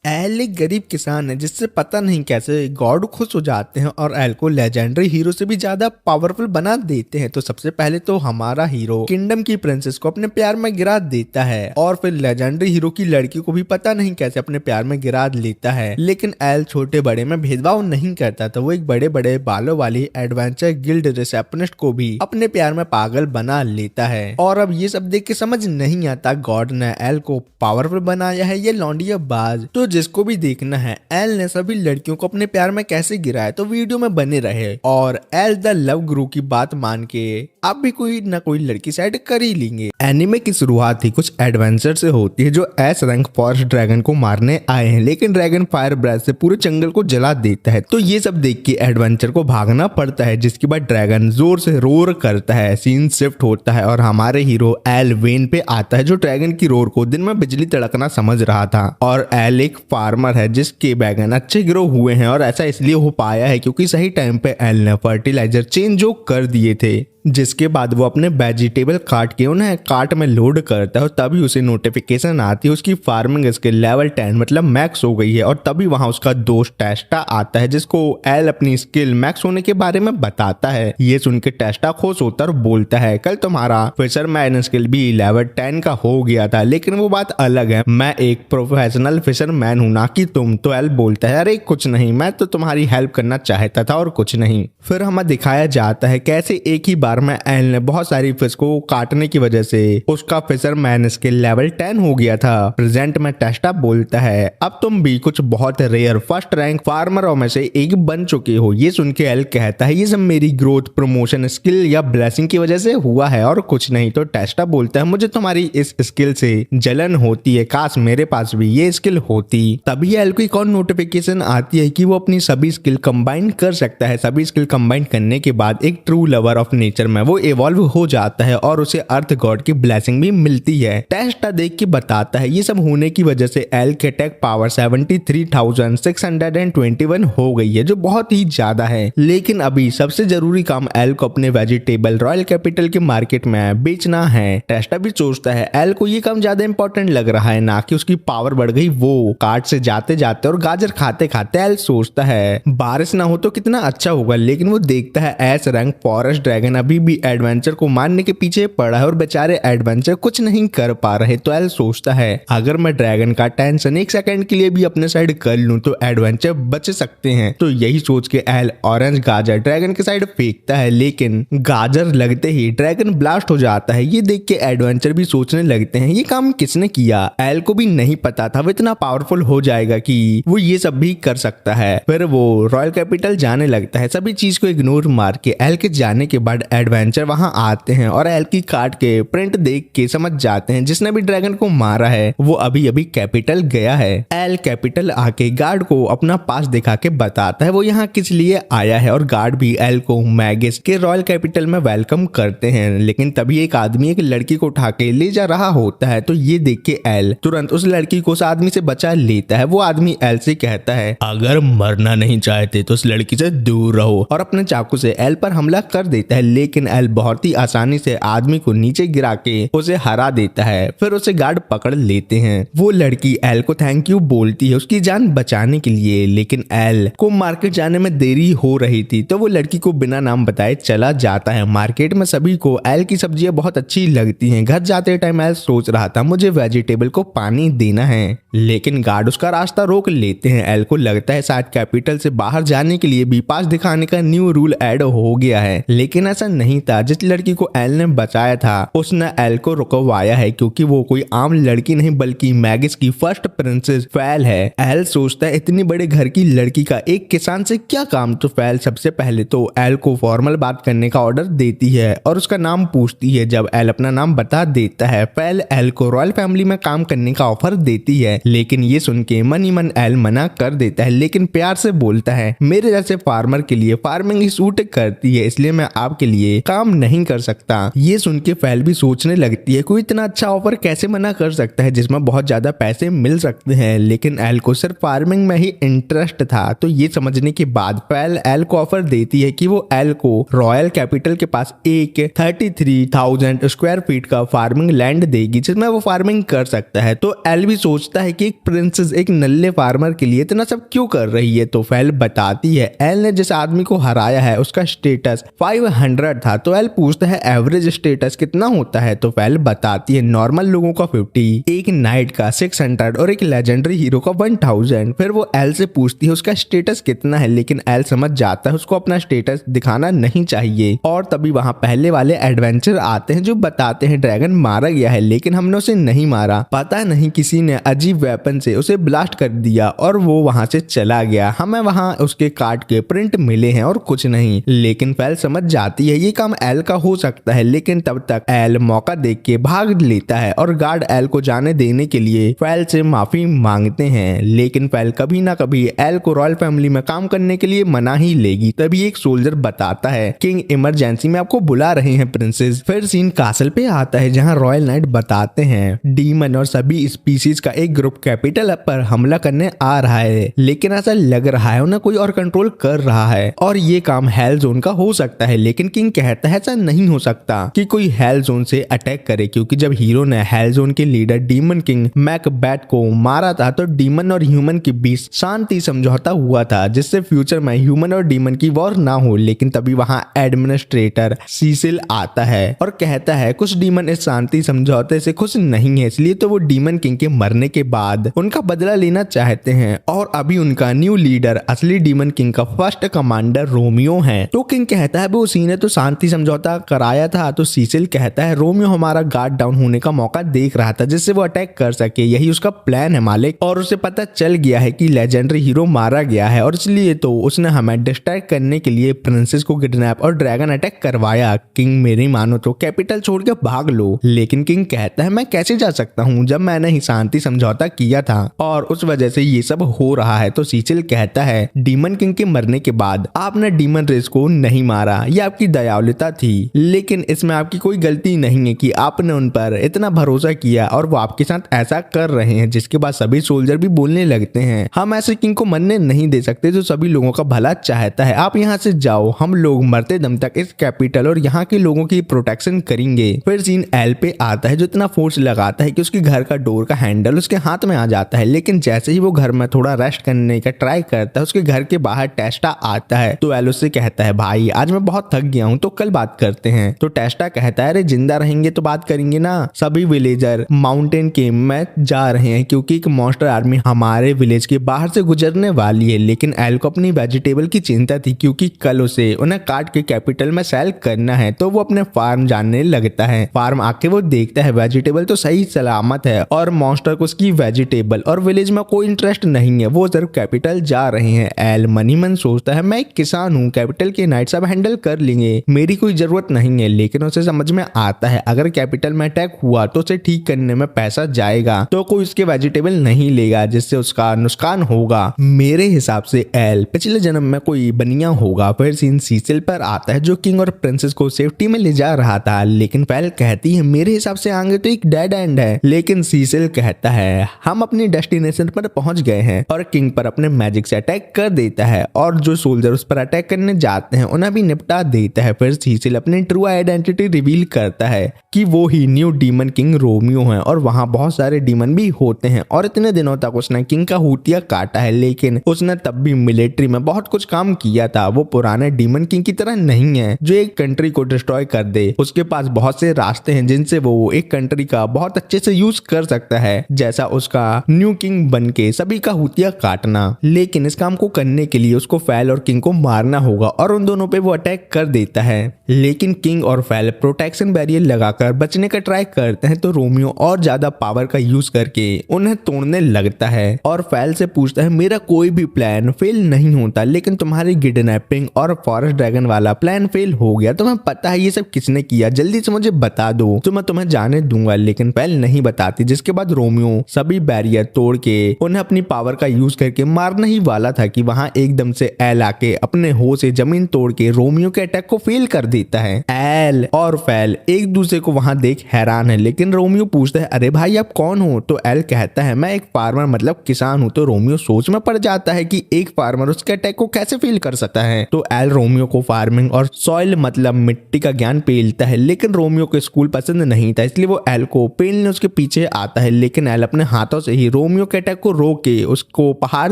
L एक गरीब किसान है जिससे पता नहीं कैसे गॉड खुश हो जाते हैं और एल को लेजेंडरी हीरो से भी ज्यादा पावरफुल बना देते हैं। तो सबसे पहले तो हमारा हीरो किंगडम की प्रिंसेस को अपने प्यार में गिरा देता है और फिर लेजेंडरी हीरो की लड़की को भी पता नहीं कैसे अपने प्यार में गिरा लेता है। लेकिन एल छोटे बड़े में भेदभाव नहीं करता, तो वो एक बड़े बड़े बालों वाली एडवेंचर गिल्ड रिसेप्शनिस्ट को भी अपने प्यार में पागल बना लेता है। और अब ये सब देख के समझ नहीं आता गॉड ने एल को पावरफुल बनाया है ये लौंडिया बाज। तो जिसको भी देखना है एल ने सभी लड़कियों को अपने प्यार में कैसे गिराया, तो वीडियो में बने रहे और एल द लव गुरु की बात मान के आप भी कोई ना कोई लड़की साइड कर ही लेंगे। एनिमे की शुरुआत ही कुछ एडवेंचर से होती है जो एस रैंक फॉरेस्ट ड्रैगन को मारने आए हैं, लेकिन ड्रैगन फायर ब्रेथ से पूरे जंगल को जला देता है। तो ये सब देख के एडवेंचर को भागना पड़ता है, जिसके बाद ड्रैगन जोर से रोर करता है। सीन शिफ्ट होता है और हमारे हीरो एल वेन पे आता है जो ड्रैगन की रोर को दिन में बिजली तड़कना समझ रहा था। और एल एक फार्मर है जिसके बैगन अच्छे ग्रो हुए हैं और ऐसा इसलिए हो पाया है क्योंकि सही टाइम पे एल ने फर्टिलाइजर चेंज जो कर दिए थे, जिसके बाद वो अपने वेजिटेबल काट के उन्हें कार्ट में लोड करता है और तभी उसे नोटिफिकेशन आती है उसकी फार्मिंग स्किल लेवल 10 मतलब मैक्स हो गई है। और तभी वहां उसका दोस्त टेस्टा आता है जिसको एल अपनी स्किल मैक्स होने के बारे में बताता है। ये सुन के टेस्टा खुश होता और बोलता है कल तुम्हारा फिशरमैन स्किल भी लेवल 10 का हो गया था, लेकिन वो बात अलग है, मैं एक प्रोफेशनल फिशरमैन हूं ना कि तुम। तो एल बोलता है अरे कुछ नहीं, मैं तो तुम्हारी हेल्प करना चाहता था और कुछ नहीं। फिर हमें दिखाया जाता है कैसे एक ही बार में एल ने बहुत सारी फिश को काटने की वजह से उसका फिशरमैन स्किल लेवल 10 हो गया था। प्रेजेंट में टेस्टा बोलता है अब तुम भी कुछ बहुत रेयर फर्स्ट रैंक फार्मरों में से एक बन चुके हो। ये सुन के एल कहता है ये सब मेरी ग्रोथ प्रमोशन स्किल या ब्लेसिंग की वजह से हुआ है और कुछ नहीं। तो टेस्टा बोलता है मुझे तुम्हारी इस स्किल से जलन होती है, काश मेरे पास भी ये स्किल होती। तभी एल को एक और नोटिफिकेशन आती है कि वो अपनी सभी स्किल कंबाइन कर सकता है। सभी स्किल कंबाइन करने के बाद एक ट्रू लवर ऑफ नेचर में वो इवॉल्व हो जाता है और उसे अर्थ गॉड की ब्लेसिंग भी मिलती है। टेस्टा देख के बताता है ये सब होने की वजह से एल के अटैक पावर 73,621 हो गई है, जो बहुत ही ज्यादा है। लेकिन अभी सबसे जरूरी काम एल को अपने वेजिटेबल रॉयल कैपिटल के मार्केट में बेचना है। टेस्टा भी सोचता है एल को ये काम ज्यादा इंपॉर्टेंट लग रहा है ना कि उसकी पावर बढ़ गई। वो कार्ट से जाते जाते और गाजर खाते खाते एल सोचता है बारिश ना हो तो कितना अच्छा होगा, लेकिन वो देखता है एस रैंक फॉरेस्ट ड्रैगन अभी भी एडवेंचर को मारने के पीछे पड़ा है और बेचारे एडवेंचर कुछ नहीं कर पा रहे। तो एल सोचता है अगर मैं ड्रैगन का टेंशन एक सेकंड के लिए भी अपने साइड कर लूं तो एडवेंचर बच सकते हैं। तो यही सोच के एल ऑरेंज गाजर ड्रैगन के साइड फेंकता है, लेकिन गाजर लगते ही ड्रैगन ब्लास्ट हो जाता है। ये देख के एडवेंचर भी सोचने लगते हैं ये काम किसने किया। एल को भी नहीं पता था वो इतना पावरफुल हो जाएगा कि वो ये सब भी कर सकता है। फिर वो रॉयल कैपिटल जाने लगता है। सभी चीज को इग्नोर मार के एल के जाने के बाद एडवेंचर वहां आते हैं और एल की कार्ड के प्रिंट देख के समझ जाते हैं जिसने भी ड्रैगन को मारा है वो अभी अभी कैपिटल गया है। एल कैपिटल आके गार्ड को अपना पास दिखा के बताता है वो यहाँ किस लिए आया है और गार्ड भी एल को मैगिस के रॉयल कैपिटल में वेलकम करते हैं। लेकिन तभी एक आदमी एक लड़की को उठा के ले जा रहा होता है। तो ये देख के एल तुरंत उस लड़की को उस आदमी से बचा लेता है। वो आदमी एल से कहता है अगर मरना नहीं चाहते तो उस लड़की से दूर रहो और अपने चाकू से एल पर हमला कर देता है। लेकिन एल बहुत ही आसानी से आदमी को नीचे गिरा के उसे हरा देता है। फिर उसे गार्ड पकड़ लेते हैं। वो लड़की एल को थैंक यू बोलती है उसकी जान बचाने के लिए, लेकिन एल को मार्केट जाने में देरी हो रही थी तो वो लड़की को बिना नाम बताए चला जाता है। मार्केट में सभी को एल की सब्जियां बहुत अच्छी लगती हैं। घर जाते टाइम एल सोच रहा था मुझे वेजिटेबल को पानी देना है, लेकिन गार्ड उसका रास्ता रोक लेते हैं। एल को लगता है शायद कैपिटल से बाहर जाने के लिए बी पास दिखाने का न्यू रूल ऐड हो गया है, लेकिन ऐसा नहीं था। जिस लड़की को एल ने बचाया था उसने एल को रुकवाया है क्योंकि वो कोई आम लड़की नहीं बल्कि मैगिस की फर्स्ट प्रिंसेस फैल है। एल सोचता है इतनी बड़े घर की लड़की का एक किसान से क्या काम। तो फैल सबसे पहले तो एल को फॉर्मल बात करने का ऑर्डर देती है और उसका नाम पूछती है। जब एल अपना नाम बता देता है फैल एल को रॉयल फैमिली में काम करने का ऑफर देती है, लेकिन ये सुन के मन ही मन एल मना कर देता है, लेकिन प्यार से बोलता है मेरे जैसे फार्मर के लिए फार्मिंग ही सूट करती है, इसलिए मैं आपके लिए लिए काम नहीं कर सकता। ये सुन के फैल भी सोचने लगती है कोई इतना अच्छा ऑफर कैसे मना कर सकता है जिसमें बहुत ज्यादा पैसे मिल सकते हैं, लेकिन एल को सिर्फ फार्मिंग में ही इंटरेस्ट था। तो ये समझने के बाद फैल एल को ऑफर देती है कि वो एल को रॉयल कैपिटल के पास एक 33,000 स्क्वायर फीट का फार्मिंग लैंड देगी जिसमें वो फार्मिंग कर सकता है। तो एल भी सोचता है कि एक प्रिंसेस एक नल्ले फार्मर के लिए इतना सब क्यों कर रही है। तो फैल बताती है एल ने जिस आदमी को हराया है उसका स्टेटस 500 था। तो एल पूछता है एवरेज स्टेटस कितना होता है। तो फैल बताती है नॉर्मल लोगों का 50, एक नाइट का 600 और एक लेजेंडरी हीरो का 1000। फिर वो एल से पूछती है उसका स्टेटस कितना है, लेकिन एल समझ जाता है उसको अपना स्टेटस दिखाना नहीं चाहिए। और तभी वहां पहले वाले एडवेंचर आते हैं जो बताते हैं ड्रैगन मारा गया है लेकिन हमने उसे नहीं मारा, पता नहीं किसी ने अजीब वेपन से उसे ब्लास्ट कर दिया और वो वहां से चला गया। हमें वहां उसके कार्ड के प्रिंट मिले हैं और कुछ नहीं। लेकिन फैल समझ जाती है ये काम एल का हो सकता है, लेकिन तब तक एल मौका देख के भाग लेता है और गार्ड एल को जाने देने के लिए फैल से माफी मांगते हैं। लेकिन फैल कभी ना कभी एल को रॉयल फैमिली में काम करने के लिए मना ही लेगी। तभी एक सोल्जर बताता है किंग इमरजेंसी में आपको बुला रहे हैं प्रिंसेस। फिर सीन कासल पे आता है जहां रॉयल नाइट बताते हैं डीमन और सभी स्पीसीज का एक ग्रुप कैपिटल पर हमला करने आ रहा है, लेकिन ऐसा लग रहा है उन्हें कोई और कंट्रोल कर रहा है और ये काम हेल जोन का हो सकता है। लेकिन किंग कहता है ऐसा नहीं हो सकता कि कोई हेल जोन से अटैक करे, क्योंकि जब हीरो ने हेल जोन के लीडर डीमन किंग मैकबेथ को मारा था तो डीमन और ह्यूमन के बीच शांति समझौता हुआ था जिससे फ्यूचर में ह्यूमन और डीमन की वॉर ना हो। लेकिन तभी वहां एडमिनिस्ट्रेटर सीसिल आता है और कहता है कुछ डीमन इस शांति समझौते से खुश नहीं है, इसलिए तो वो डीमन किंग के मरने के बाद उनका बदला लेना चाहते हैं और अभी उनका न्यू लीडर असली डीमन किंग का फर्स्ट कमांडर रोमियो है। तो किंग कहता है वो उसी ने तो शांति समझौता कराया था। तो सीसिल कहता है रोमियो हमारा गार्ड डाउन होने का मौका देख रहा था जिससे वो अटैक कर सके, यही उसका प्लान है मालिक, और उसे पता चल गया है कि लेजेंडरी हीरो मारा गया है और इसलिए तो उसने हमें डिस्ट्रैक्ट करने के लिए प्रिंसेस को किडनैप और ड्रैगन अटैक करवाया। किंग मेरी मानो तो कैपिटल छोड़ के भाग लो। लेकिन किंग कहता है मैं कैसे जा सकता हूँ जब मैंने ही शांति समझौता किया था और उस वजह से ये सब हो रहा है। तो सीसिल कहता है डीमन किंग के मरने के बाद आपने डीमन रेस को नहीं मारा, ये आपकी दयालुता थी, लेकिन इसमें आपकी कोई गलती नहीं है कि आपने उन पर इतना भरोसा किया और वो आपके साथ ऐसा कर रहे हैं। जिसके बाद सभी सोल्जर भी बोलने लगते हैं हम ऐसे किंग को मरने नहीं दे सकते जो सभी लोगों का भला चाहता है, आप यहाँ से जाओ, हम लोग मरते दम तक इस कैपिटल और यहाँ के लोगों की प्रोटेक्शन करेंगे। फिर सीन एल पे आता है जो इतना फोर्स लगाता है कि उसके घर का डोर का हैंडल उसके हाथ में आ जाता है, लेकिन जैसे ही वो घर में थोड़ा रेस्ट करने का ट्राई करता है उसके घर के बाहर टेस्टा आता है। तो एल उससे कहता है भाई आज मैं बहुत थक गया हूँ तो कल बात करते हैं। तो टेस्टा कहता है अरे जिंदा रहेंगे तो बात करेंगे ना, सभी विलेजर माउंटेन के में जा रहे हैं क्योंकि एक मॉन्स्टर आर्मी हमारे विलेज के बाहर से गुजरने वाली है। लेकिन एल को अपनी वेजिटेबल की चिंता थी क्योंकि कल उसे उन्हें काट के कैपिटल में सेल करना है। तो वो अपने फार्म जानने लगता है। फार्म आके वो देखता है वेजिटेबल तो सही सलामत है और मॉन्स्टर को उसकी वेजिटेबल और विलेज में कोई इंटरेस्ट नहीं है, वो सिर्फ कैपिटल जा रहे हैं। एल मनी मन सोचता है मैं एक किसान हूँ, कैपिटल के नाइट सब हैंडल कर लेंगे, मेरी कोई जरूरत नहीं है। लेकिन उसे समझ में आता है अगर कैपिटल में अटैक हुआ तो उसे ठीक करने में पैसा जाएगा तो कोई उसके वेजिटेबल नहीं लेगा जिससे उसका नुकसान होगा। मेरे हिसाब से एल पिछले जन्म में कोई बनिया होगा। फिर सीन सीसिल पर आता है जो किंग और प्रिंसेस को सेफ्टी में ले जा रहा था, लेकिन फैल कहती है मेरे हिसाब से आगे तो एक डेड एंड है। लेकिन सीसिल कहता है हम अपनी डेस्टिनेशन पर पहुंच गए हैं और किंग पर अपने मैजिक से अटैक कर देता है और जो सोल्जर उस पर अटैक करने जाते हैं उन्हें भी निपटा देता है। फिर सीसिल अपनी ट्रू आइडेंटिटी रिवील करता है कि वो ही न्यू डीमन किंग रोमियो है और वहां बहुत सारे डीमन भी होते हैं और इतने दिनों तक उसने किंग का हुटिया काटा है, लेकिन उसने तब भी मिलिट्री में बहुत कुछ काम किया था। वो पुराने डीमन किंग की तरह नहीं है जो एक कंट्री को डिस्ट्रॉय कर दे। उसके पास बहुत से रास्ते हैं जिनसे वो एक कंट्री का बहुत अच्छे से यूज कर सकता है, जैसा उसका न्यू किंग बन के सभी का हुटिया काटना। लेकिन इस काम को करने के लिए उसको फैल और किंग को मारना होगा और उन दोनों पे वो अटैक कर देता है। लेकिन किंग और फैल प्रोटेक्शन बैरियर लगाकर बचने का ट्राई करते हैं तो रोमियो और ज्यादा पावर का यूज करके उन्हें तोड़ने लगता है और फैल से पूछता है मेरा कोई भी प्लान फेल नहीं होता, लेकिन तुम्हारी किडनैपिंग और फॉरेस्ट ड्रैगन वाला प्लान फेल हो गया। तुम्हें पता है ये सब किसने किया, जल्दी से मुझे बता दो तो मैं तुम्हें जाने दूंगा। लेकिन फैल नहीं बताती, जिसके बाद रोमियो सभी बैरियर तोड़ के उन्हें अपनी पावर का यूज करके मारना ही वाला था कि वहां एकदम से एल आके अपने हो से जमीन तोड़ के रोमियो के अटैक को फेल फेल कर देता है। एल और फैल एक दूसरे को वहां देख हैरान है, लेकिन रोमियो पूछता है अरे भाई आप कौन हो? तो एल कहता है मैं एक फार्मर मतलब किसान हूँ। तो रोमियो सोच में पड़ जाता है कि एक फार्मर उसके अटैक को कैसे फेल कर सकता है। तो एल रोमियो को फार्मिंग और सॉइल मतलब मिट्टी का ज्ञान पेलता है, लेकिन रोमियो को स्कूल पसंद नहीं था, इसलिए वो एल को पेलने उसके पीछे आता है, लेकिन एल अपने हाथों से ही रोमियो के अटैक को रोक के उसको पहाड़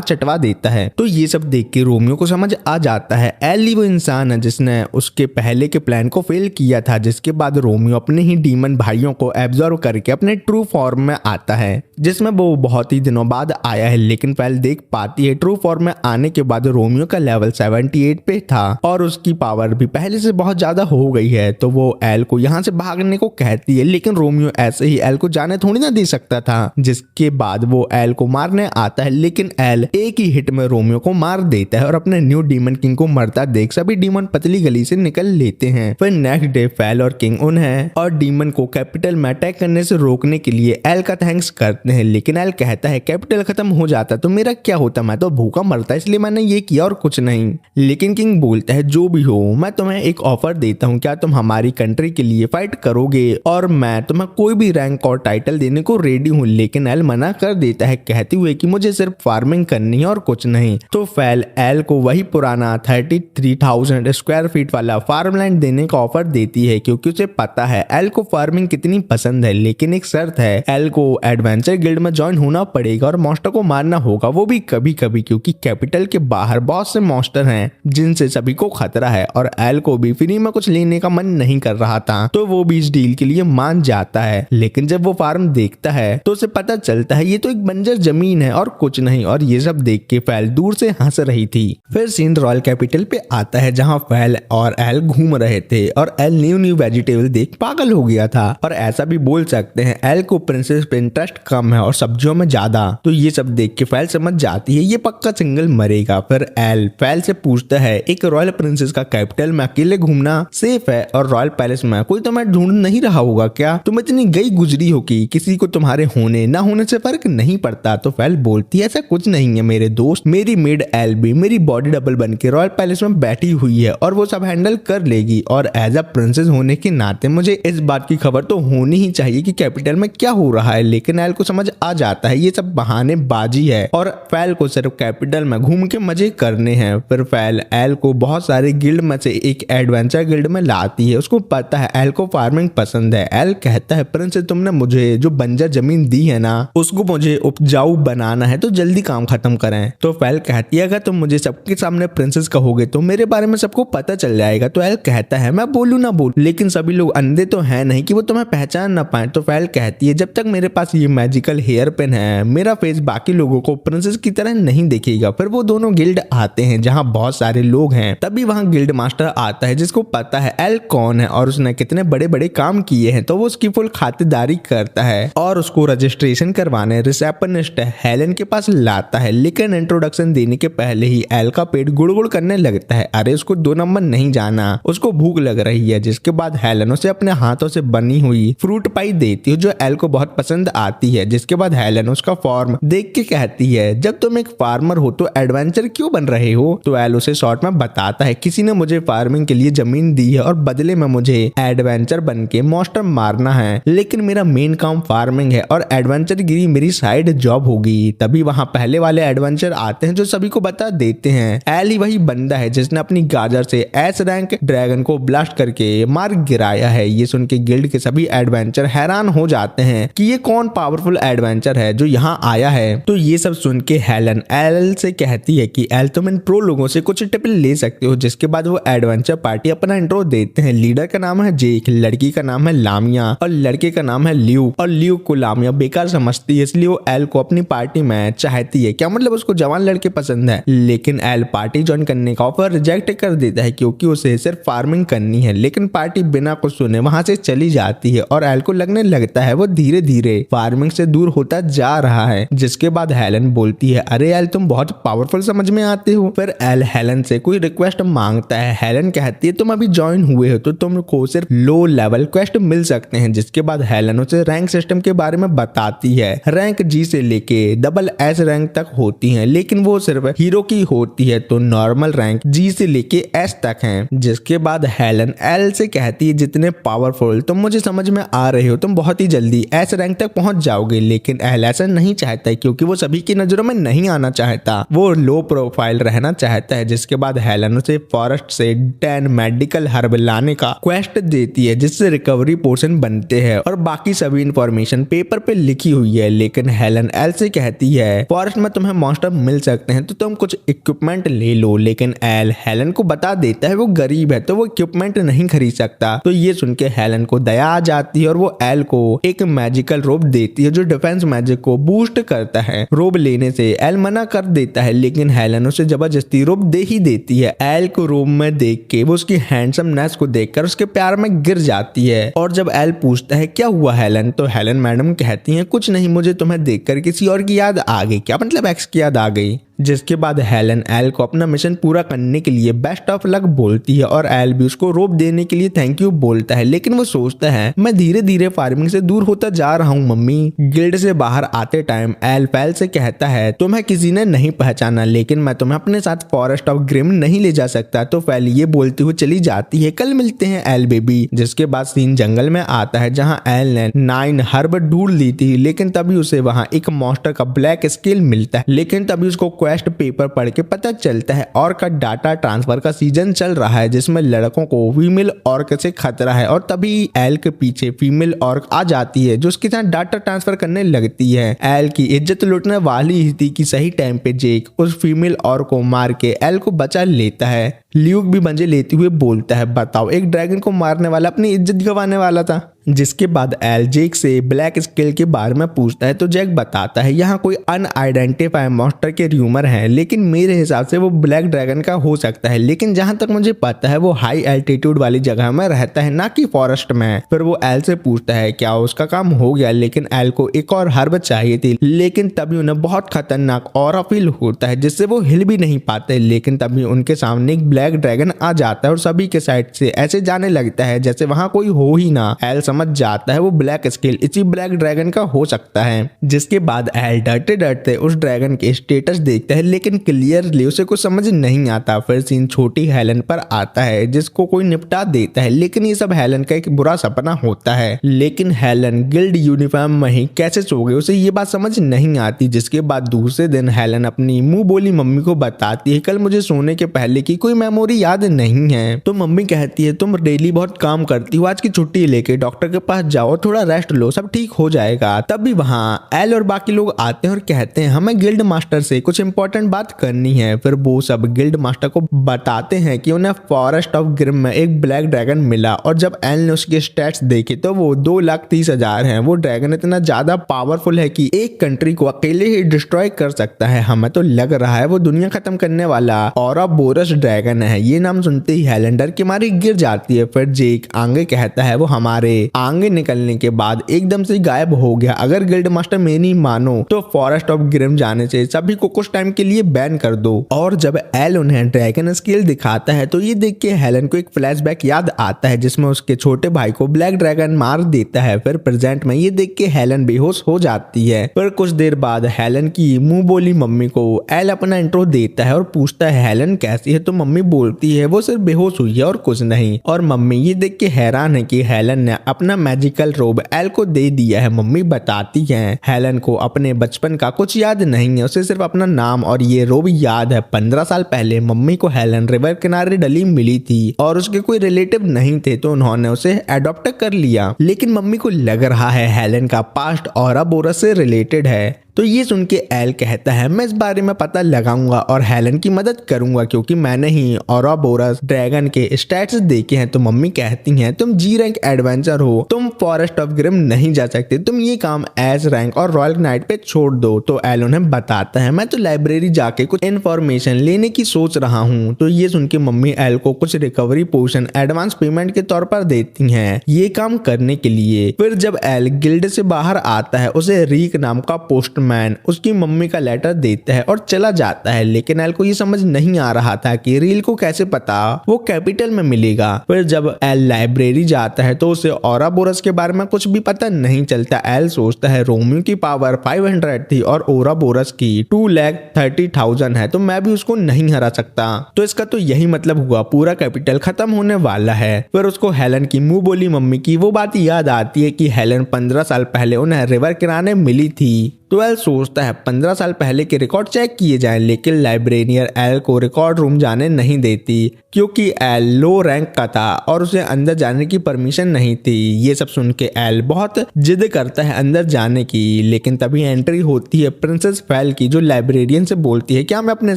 चटवा देता है। तो ये सब देख के रोमियो को समझ आ जाता है एल ही वो इंसान है जिसने उसके पहले के प्लान को फेल किया था। जिसके बाद रोमियो अपने ही डीमन भाइयों को एब्जॉर्व करके अपने ट्रू फॉर्म में आता है, जिसमें वो बहुत ही दिनों बाद आया है। लेकिन फैल देख पाती है ट्रू फॉर्म में आने के बाद रोमियो का लेवल 78 पे था और उसकी पावर भी पहले से बहुत ज्यादा हो गई है। तो वो एल को यहाँ से भागने को कहती है, लेकिन रोमियो ऐसे ही एल को जाने थोड़ी ना दे सकता था। जिसके बाद वो एल को मारने आता है, लेकिन एल एक ही हिट में रोमियो को मार देता है और अपने न्यू डीमन किंग को मरता देख सभी डीमन पतली गली से निकल लेते हैं। फिर नेक्स्ट डे फैल और किंग उन्हें और डीमन को कैपिटल में अटैक करने से रोकने के लिए एल का थैंक्स करते हैं, लेकिन एल कहता है कैपिटल खत्म हो जाता तो मेरा क्या होता, मैं तो भूखा मरता इसलिए मैंने ये किया और कुछ नहीं। लेकिन किंग बोलता है जो भी हो मैं तुम्हें एक ऑफर देता हूँ, क्या तुम हमारी कंट्री के लिए फाइट करोगे और मैं तुम्हें कोई भी रैंक और टाइटल देने को रेडी हूँ। लेकिन एल मना कर देता है कहते हुए कि मुझे सिर्फ फार्मिंग करनी है और कुछ नहीं। तो फैल एल को वही पुराना 33,000 स्क्वायर फीट वाला फार्मलैंड देने का ऑफर देती है, क्योंकि उसे पता है एल को फार्मिंग कितनी पसंद है। लेकिन एक शर्त है, एल को एडवेंचर गिल्ड में ज्वाइन होना पड़ेगा और मॉन्स्टर को मारना होगा, वो भी कभी कभी, क्योंकि कैपिटल के बाहर बहुत से मॉन्स्टर हैं जिनसे सभी को खतरा है और एल को भी फ्री में कुछ लेने का मन नहीं कर रहा था। तो वो भी इस डील के लिए मान जाता है। लेकिन जब वो फार्म देखता है तो उसे पता चलता है ये तो एक बंजर जमीन है और कुछ नहीं, और ये सब देख के फैल दूर से हंस रही थी। फिर सीन रॉयल कैपिटल पे आता है जहाँ फैल और एल घूम रहे थे और एल न्यू वेजिटेबल देख पागल हो गया था। और ऐसा भी बोल सकते हैं एल को प्रिंसेस पे इंटरेस्ट कम है और सब्जियों में ज्यादा। तो ये सब देख के फैल समझ जाती है ये पक्का सिंगल मरेगा। फिर एल फैल से पूछता है एक रॉयल प्रिंसेस का कैपिटल में अकेले घूमना सेफ है और रॉयल पैलेस में कोई तुम्हें ढूंढ नहीं रहा होगा क्या? तुम इतनी गई गुजरी हो कि किसी को तुम्हारे होने ना होने से फर्क नहीं पड़ता। तो फैल बोलती है ऐसा कुछ नहीं है मेरे दोस्त, मेरी मेड एल भी मेरी बॉडी डबल बन के रॉयल पैलेस में बैठी हुई है और वो सब हैंडल कर लेगी। और एज अ प्रिंसेस होने के नाते मुझे इस बात की खबर तो होनी ही चाहिए कि कैपिटल में क्या हो रहा है। लेकिन एल को समझ आ जाता है ये सब बहानेबाजी है और फैल को सिर्फ कैपिटल में घूम के मजे करने हैं। फिर फैल एल को बहुत सारे गिल्ड में से एक एडवेंचर गिल्ड में लाती है। उसको पता है एल को फार्मिंग पसंद है। एल कहता है प्रिंसेस तुमने मुझे जो बंजर जमीन दी है ना उसको मुझे उपजाऊ बनाना है, तो जल्दी काम खत्म करें। तो फैल कहती है अगर तुम मुझे सबके सामने प्रिंसेस कहोगे तो मेरे बारे में सबको पता चल जाएगा। तो एल कहता है मैं बोलू ना बोलू, लेकिन सभी लोग अंधे तो है नहीं कि वो तुम्हें पहचान ना पाए। तो फैल कहती है जब तक मेरे पास ये मैजिकल हेयर पेन है मेरा फेस बाकी लोगों को प्रिंसेस की तरह नहीं दिखेगा। फिर वो दोनों गिल्ड आते हैं जहाँ बहुत सारे लोग हैं। तभी वहाँ गिल्ड मास्टर आता है जिसको पता है एल कौन है और उसने कितने बड़े बड़े काम किए हैं। तो वो उसकी फुल खातिरदारी करता है और उसको रजिस्ट्रेशन करवाने रिसेप्शनिस्ट हेलन के पास लाता है। लेकिन इंट्रोडक्शन देने के पहले ही एल का पेट गुड़गुड़ करने लगता है। अरे उसको 2 नंबर नहीं जाना, उसको भूख लग रही है। जिसके बाद हेलन उसे अपने हाथों से बनी हुई फ्रूट पाई देती है जो एल को बहुत पसंद आती है। जिसके बाद हेलन उसका फॉर्म देख के कहती है जब तुम एक फार्मर हो तो एडवेंचर क्यों बन रहे हो? तो एल उसे शॉर्ट में बताता है किसी ने मुझे फार्मिंग के लिए जमीन दी है और बदले में मुझे एडवेंचर बन के मॉन्स्टर मारना है, लेकिन मेरा मेन काम फार्मिंग है और एडवेंचर गिरी मेरी साइड जॉब होगी। तभी वहाँ पहले वाले एडवेंचर आते हैं जो सभी को बता देते हैं एल ही वही बंदा है जिसने अपनी गाजर से एस रैंक ड्रैगन को ब्लास्ट करके मार गिराया है। ये सुन के गिल्ड के सभी एडवेंचर हैरान हो जाते हैं कि ये कौन पावरफुल एडवेंचर है जो यहाँ आया है। तो ये सब सुन के हेलन एल से कहती है कि एल तुम इन प्रो लोगों से कुछ टिप ले सकते हो। जिसके बाद वो एडवेंचर पार्टी अपना इंट्रो देते हैं। लीडर का नाम है जेक, लड़की का नाम है लामिया और लड़के का नाम है ल्यू। और ल्यू को लामिया बेकार समझती है इसलिए वो एल को अपनी पार्टी में चाहती है। क्या मतलब उसको जवान लड़के पसंद है। लेकिन एल पार्टी ज्वाइन करने का ऑफर रिजेक्ट कर देता है क्योंकि उसे सिर्फ फार्मिंग करनी है। लेकिन पार्टी बिना कुछ सुने वहां से चली जाती है और एल को लगने लगता है वो धीरे धीरे फार्मिंग से दूर होता जा रहा है। जिसके बाद हेलन बोलती है अरे एल तुम बहुत पावरफुल समझ में आते हो। फिर एल हेलन से कोई रिक्वेस्ट मांगता है। हेलन कहती है तुम अभी ज्वाइन हुए हो तो तुमको सिर्फ लो लेवल क्वेस्ट मिल सकते हैं। जिसके बाद हेलन उसे रैंक सिस्टम के बारे में बताती है। रैंक जी से लेके डबल एस रैंक तक होती है, लेकिन वो सिर्फ हीरो की होती है। तो नॉर्मल रैंक जी से लेके एस तक है। जिसके बाद हेलन एल से कहती है जितने पावरफुल तुम मुझे समझ में आ रहे हो तुम बहुत ही जल्दी एस रैंक तक पहुंच जाओगे, लेकिन एल ऐसा नहीं चाहता है क्योंकि वो सभी की नजरों में नहीं आना चाहता, वो लो प्रोफाइल रहना चाहता है। जिसके बाद हेलन उसे फॉरेस्ट से 10 मेडिकल हर्ब लाने का क्वेस्ट देती है जिससे रिकवरी पोर्शन बनते हैं और बाकी सभी इंफॉर्मेशन पेपर पे लिखी हुई है। लेकिन हेलन एल से कहती है फॉरेस्ट में तुम्हें मॉन्स्टर मिल सकते हैं तो तुम कुछ इक्विपमेंट ले लो, लेकिन एल हेलन को बता देता है वो गरीब है तो वो इक्विपमेंट नहीं खरीद सकता। तो ये सुन के हेलन को दया आ जाती है और वो एल को एक मैजिकल रोब देती है जो डिफेंस मैजिक को बूस्ट करता है। रोब लेने से एल मना कर देता है, लेकिन हेलन उसे जबरदस्ती रोब दे ही देती है। एल को रोब में देख के वो उसकी हैंडसमनेस को देखकर उसके प्यार में गिर जाती है। और जब एल पूछता है क्या हुआ हेलन, तो हेलन मैडम कहती है कुछ नहीं, मुझे तुम्हें देखकर किसी और की याद आ गई। क्या मतलब एक्स की याद आ गई? जिसके बाद हेलन एल को अपना मिशन पूरा करने के लिए बेस्ट ऑफ लक बोलती है और एल भी उसको रोप देने के लिए थैंक यू बोलता है। लेकिन वो सोचता है मैं धीरे धीरे फार्मिंग से दूर होता जा रहा हूँ मम्मी। गिल्ड से बाहर आते टाइम एल फैल से कहता है तुम्हें किसी ने नहीं पहचाना, लेकिन मैं तुम्हें अपने साथ फॉरेस्ट ऑफ ग्रिम नहीं ले जा सकता। तो फैल ये बोलती हुई चली जाती है कल मिलते हैं एल बेबी। जिसके बाद सीन जंगल में आता है जहाँ एल ने 9 हर्ब ढूंढ ली थी, लेकिन तभी उसे वहाँ एक मॉन्स्टर का ब्लैक स्केल मिलता है। लेकिन तभी उसको क्वेस्ट पेपर पढ़ के पता चलता है ऑर्क का डाटा ट्रांसफर का सीजन चल रहा है जिसमें लड़कों को फीमेल ऑर्क से खतरा है। और तभी एल के पीछे फीमेल ऑर्क आ जाती है जो उसके साथ डाटा ट्रांसफर करने लगती है। एल की इज्जत लूटने वाली ही थी कि सही टाइम पे जेक उस फीमेल ऑर्क को मार के एल को बचा लेता है। ल्यूक भी मजे लेते हुए बोलता है बताओ एक ड्रैगन को मारने वाला अपनी इज्जत गंवाने वाला था। जिसके बाद एल जेक से ब्लैक स्केल के बारे में पूछता है तो जैक बताता है यहाँ कोई अनआइडेंटिफाइड मॉन्स्टर के र्यूमर हैं, लेकिन मेरे हिसाब से वो ब्लैक ड्रैगन का हो सकता है। लेकिन जहां तक मुझे पता है वो हाई एल्टीट्यूड वाली जगह में रहता है ना कि फॉरेस्ट में। फिर वो एल से पूछता है क्या उसका काम हो गया, लेकिन एल को एक और हर्ब चाहिए थी। लेकिन तभी उन्हें बहुत खतरनाक ऑरा फील होता है जिससे वो हिल भी नहीं पाते। लेकिन तभी उनके सामने एक ब्लैक ड्रैगन आ जाता है और सभी के साइड से ऐसे जाने लगता है जैसे वहां कोई हो ही ना। एल समझ जाता है वो ब्लैक स्केल इसी ब्लैक ड्रैगन का हो सकता है। जिसके बाद एल डरते डरते उस ड्रैगन के स्टेटस देखता है, लेकिन क्लियरली उसे कुछ समझ नहीं आता। फिर सीन छोटी हेलन पर आता है जिसको कोई निपटा देता है, लेकिन ये सब हेलन का एक बुरा सपना होता है। लेकिन हेलन गिल्ड यूनिफॉर्म में ही कैसे सो गई उसे ये बात समझ नहीं आती। जिसके बाद दूसरे दिन हेलन अपनी मुंह बोली मम्मी को बताती है कल मुझे सोने के पहले की कोई मेमोरी याद नहीं है। तो मम्मी कहती है तुम डेली बहुत काम करती हो, आज की छुट्टी लेके डॉक्टर के पास जाओ, थोड़ा रेस्ट लो, सब ठीक हो जाएगा। तभी वहाँ एल और बाकी लोग आते हैं और कहते हैं हमें गिल्ड मास्टर से कुछ इंपॉर्टेंट बात करनी है। फिर वो सब गिल्ड मास्टर को बताते हैं कि उन्हें फॉरेस्ट ऑफ ग्रिम में एक ब्लैक ड्रैगन मिला और जब एल ने उसके स्टैट्स देखे तो वो 2,30,000 हैं। वो ड्रैगन इतना ज्यादा पावरफुल है कि एक कंट्री को अकेले ही डिस्ट्रॉय कर सकता है। हमें तो लग रहा है वो दुनिया खत्म करने वाला औरोबोरस ड्रैगन है। ये नाम सुनते ही हेलेंडर की मारी गिर जाती है। फिर जेक आगे कहता है वो हमारे आगे निकलने के बाद एकदम से गायब हो गया। अगर गिल्ड मास्टर मेरी मानो तो फॉरेस्ट ऑफ ग्रिम जाने से सभी को कुछ टाइम के लिए बैन कर दो। और जब एल उन्हें ड्रैगन स्केल दिखाता है तो ये देख के हेलन को एक फ्लैशबैक याद आता है जिसमें उसके छोटे भाई को ब्लैक ड्रैगन मार देता है। फिर प्रेजेंट में ये देख के हेलन बेहोश हो जाती है। फिर कुछ देर बाद हेलन की मुंह बोली मम्मी को एल अपना इंट्रो देता है और पूछता है हेलन कैसी है, तो मम्मी बोलती है वो सिर्फ बेहोश हुई है और कुछ नहीं। और मम्मी ये देख के हैरान है कि हेलन ने अपना मैजिकल रोब एल को दे दिया है। मम्मी बताती है हेलन को अपने बचपन का कुछ याद नहीं है, उसे सिर्फ अपना नाम और ये रोब याद है। 15 साल पहले मम्मी को हेलन रिवर किनारे डली मिली थी और उसके कोई रिलेटिव नहीं थे तो उन्होंने उसे अडॉप्ट कर लिया। लेकिन मम्मी को लग रहा है हेलन का पास्ट औरोबोरस से रिलेटेड है। तो ये सुन के एल कहता है मैं इस बारे में पता लगाऊंगा और हेलन की मदद करूंगा क्योंकि मैंने ही औरोबोरस ड्रैगन के स्टैट्स देखे हैं। तो मम्मी कहती हैं तुम जी रैंक एडवेंचर हो, तुम फॉरेस्ट ऑफ ग्रिम नहीं जा सकते, तुम ये काम एस रैंक और रॉयल नाइट पे छोड़ दो। तो एल उन्हें बताता है मैं तो लाइब्रेरी जाके कुछ इन्फॉर्मेशन लेने की सोच रहा हूँ। तो ये सुन के मम्मी एल को कुछ रिकवरी पोशन एडवांस पेमेंट के तौर पर देती है ये काम करने के लिए। फिर जब एल गिल्ड से बाहर आता है उसे रीक नाम का पोस्ट मैन उसकी मम्मी का लेटर देता है और चला जाता है, लेकिन एल को ये समझ नहीं आ रहा था कि रील को कैसे पता वो कैपिटल में मिलेगा। फिर जब एल लाइब्रेरी जाता है तो उसे ओराबोरस के बारे में कुछ भी पता नहीं चलता। एल सोचता है रोमियो की पावर 500 थी और ओराबोरस की 2,30,000 है, तो मैं भी उसको नहीं हरा सकता। तो इसका तो यही मतलब हुआ, पूरा कैपिटल खत्म होने वाला है। फिर उसको हेलन की मुंह बोली मम्मी की वो बात याद आती है कि हेलन 15 साल पहले उन्हें रिवर किनारे मिली थी। तो एल सोचता है 15 साल पहले के रिकॉर्ड चेक किए जाएं, लेकिन लाइब्रेरियन एल को रिकॉर्ड रूम जाने नहीं देती क्योंकि एल लो रैंक का था और उसे अंदर जाने की परमिशन नहीं थी। ये सब सुन के एल बहुत जिद करता है अंदर जाने की, लेकिन तभी एंट्री होती है प्रिंसेस फेल की, जो लाइब्रेरियन से बोलती है क्या मैं अपने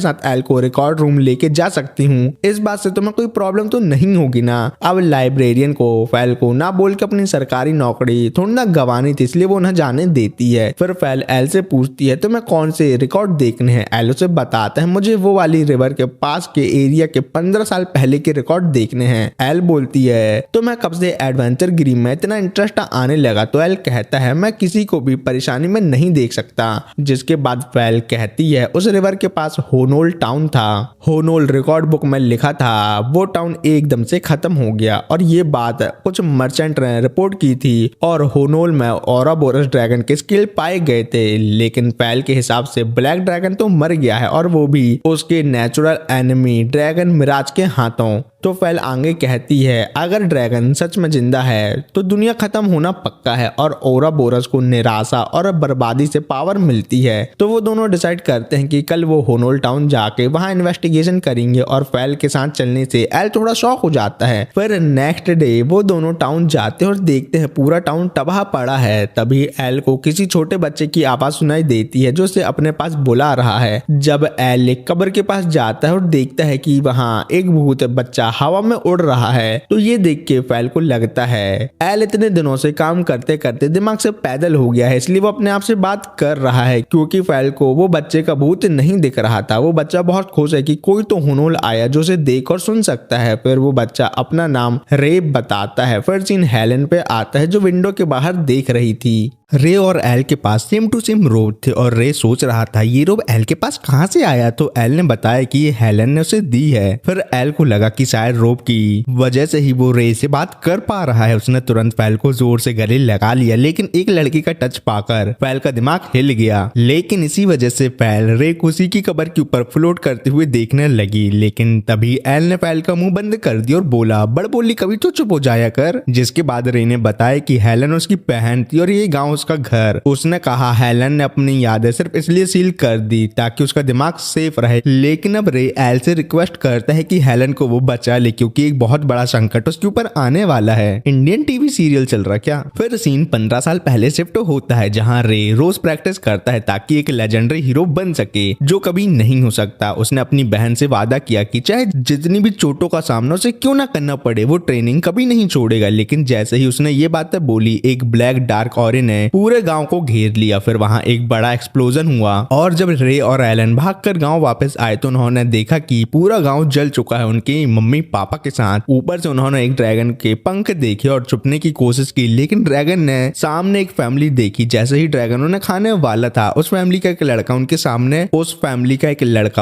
साथ एल को रिकॉर्ड रूम लेके जा सकती हूँ? इस बात से तुम्हें कोई प्रॉब्लम तो नहीं होगी ना? अब लाइब्रेरियन को फेल को ना बोल के अपनी सरकारी नौकरी थोड़ी ना गंवानी थी, इसलिए वो उन्हें जाने देती है। फिर फेल एल से पूछती है तो मैं कौन से रिकॉर्ड देखने हैं? एल उसे बताता है मुझे वो वाली रिवर के पास के एरिया के 15 साल पहले के रिकॉर्ड देखने हैं। एल बोलती है तो मैं कब से एडवेंचर गिरी में इतना इंटरेस्ट आने लगा? तो एल कहता है मैं किसी को भी परेशानी में नहीं देख सकता। जिसके बाद फेल कहती है उस रिवर के पास होनोल टाउन था, होनोल रिकॉर्ड बुक में लिखा था, वो टाउन एकदम से खत्म हो गया और ये बात कुछ मर्चेंट ने रिपोर्ट की थी और होनोल में ओराबोरस ड्रैगन के स्किल पाए गए थे। लेकिन फेल के हिसाब से ब्लैक ड्रैगन तो मर गया है और वो भी उसके नेचुरल एनिमी ड्रैगन मिराज के हाथों। तो फेल आगे कहती है अगर ड्रैगन सच में जिंदा है तो दुनिया खत्म होना पक्का है और ओराबोरस को निराशा और बर्बादी से पावर मिलती है। तो वो दोनों डिसाइड करते हैं कि कल वो होनोल टाउन जाके वहां इन्वेस्टिगेशन करेंगे और फेल के साथ चलने से एल थोड़ा शॉक हो जाता है। फिर नेक्स्ट डे वो दोनों टाउन जाते हैं और देखते हैं पूरा टाउन तबाह पड़ा है। तभी एल को किसी छोटे बच्चे की आवाज सुनाई देती है जो उसे अपने पास बुला रहा है। जब एल एक कब्र के पास जाता है और देखता है कि वहां एक भूत बच्चा हवा में उड़ रहा है, तो ये देख के फेल को लगता है एल इतने दिनों से काम करते करते दिमाग से पैदल हो गया है, इसलिए वो अपने आप से बात कर रहा है। क्योंकि फेल को वो बच्चे का भूत नहीं दिख रहा था। वो बच्चा बहुत खुश है कि कोई तो होनोल आया जो उसे देख और सुन सकता है। फिर वो बच्चा अपना नाम रे बताता है। फिर सीन हेलन पे आता है जो विंडो के बाहर देख रही थी। रे और एल के पास सेम टू सेम रोब थे और रे सोच रहा था ये रोब एल के पास कहाँ से आया? तो एल ने बताया कि ये हेलन ने उसे दी है। फिर एल को लगा कि शायद रोब की वजह से ही वो रे से बात कर पा रहा है। उसने तुरंत फेल को जोर से गले लगा लिया, लेकिन एक लड़की का टच पाकर फेल का दिमाग हिल गया। लेकिन इसी वजह से फेल रे को उसी की कब्र के ऊपर फ्लोट करते हुए देखने लगी। लेकिन तभी एल ने फेल का मुंह बंद कर दिया और बोला बड़ बोली कभी तो चुप हो जाया कर। जिसके बाद रे ने बताया कि हेलन उसकी बहन थी और ये गाँव उसका घर। उसने कहा हेलन ने अपनी यादें सिर्फ इसलिए सील कर दी ताकि उसका दिमाग सेफ रहे। लेकिन अब रे एल से रिक्वेस्ट करता है कि हेलन को वो बचा ले क्योंकि एक बहुत बड़ा संकट उसके ऊपर आने वाला है। इंडियन टीवी सीरियल चल रहा क्या? फिर सीन 15 साल पहले शिफ्ट होता है जहां रे रोज प्रैक्टिस करता है ताकि एक लेजेंडरी हीरो बन सके जो कभी नहीं हो सकता। उसने अपनी बहन से वादा किया कि चाहे जितनी भी चोटों का सामना उसे क्यों ना करना पड़े वो ट्रेनिंग कभी नहीं छोड़ेगा। लेकिन जैसे ही उसने ये बातें बोली एक ब्लैक डार्क ऑरे ने पूरे गांव को घेर लिया। फिर वहां एक बड़ा एक्सप्लोजन हुआ और जब रे और एलन भागकर गांव वापस आए तो उन्होंने देखा कि पूरा गांव जल चुका है उनके मम्मी पापा के साथ। ऊपर से उन्होंने एक ड्रैगन के पंख देखे और छुपने की कोशिश की, लेकिन ड्रैगन ने सामने एक फैमिली देखी। जैसे ही ड्रैगन उन्हें खाने वाला था उस फैमिली का एक लड़का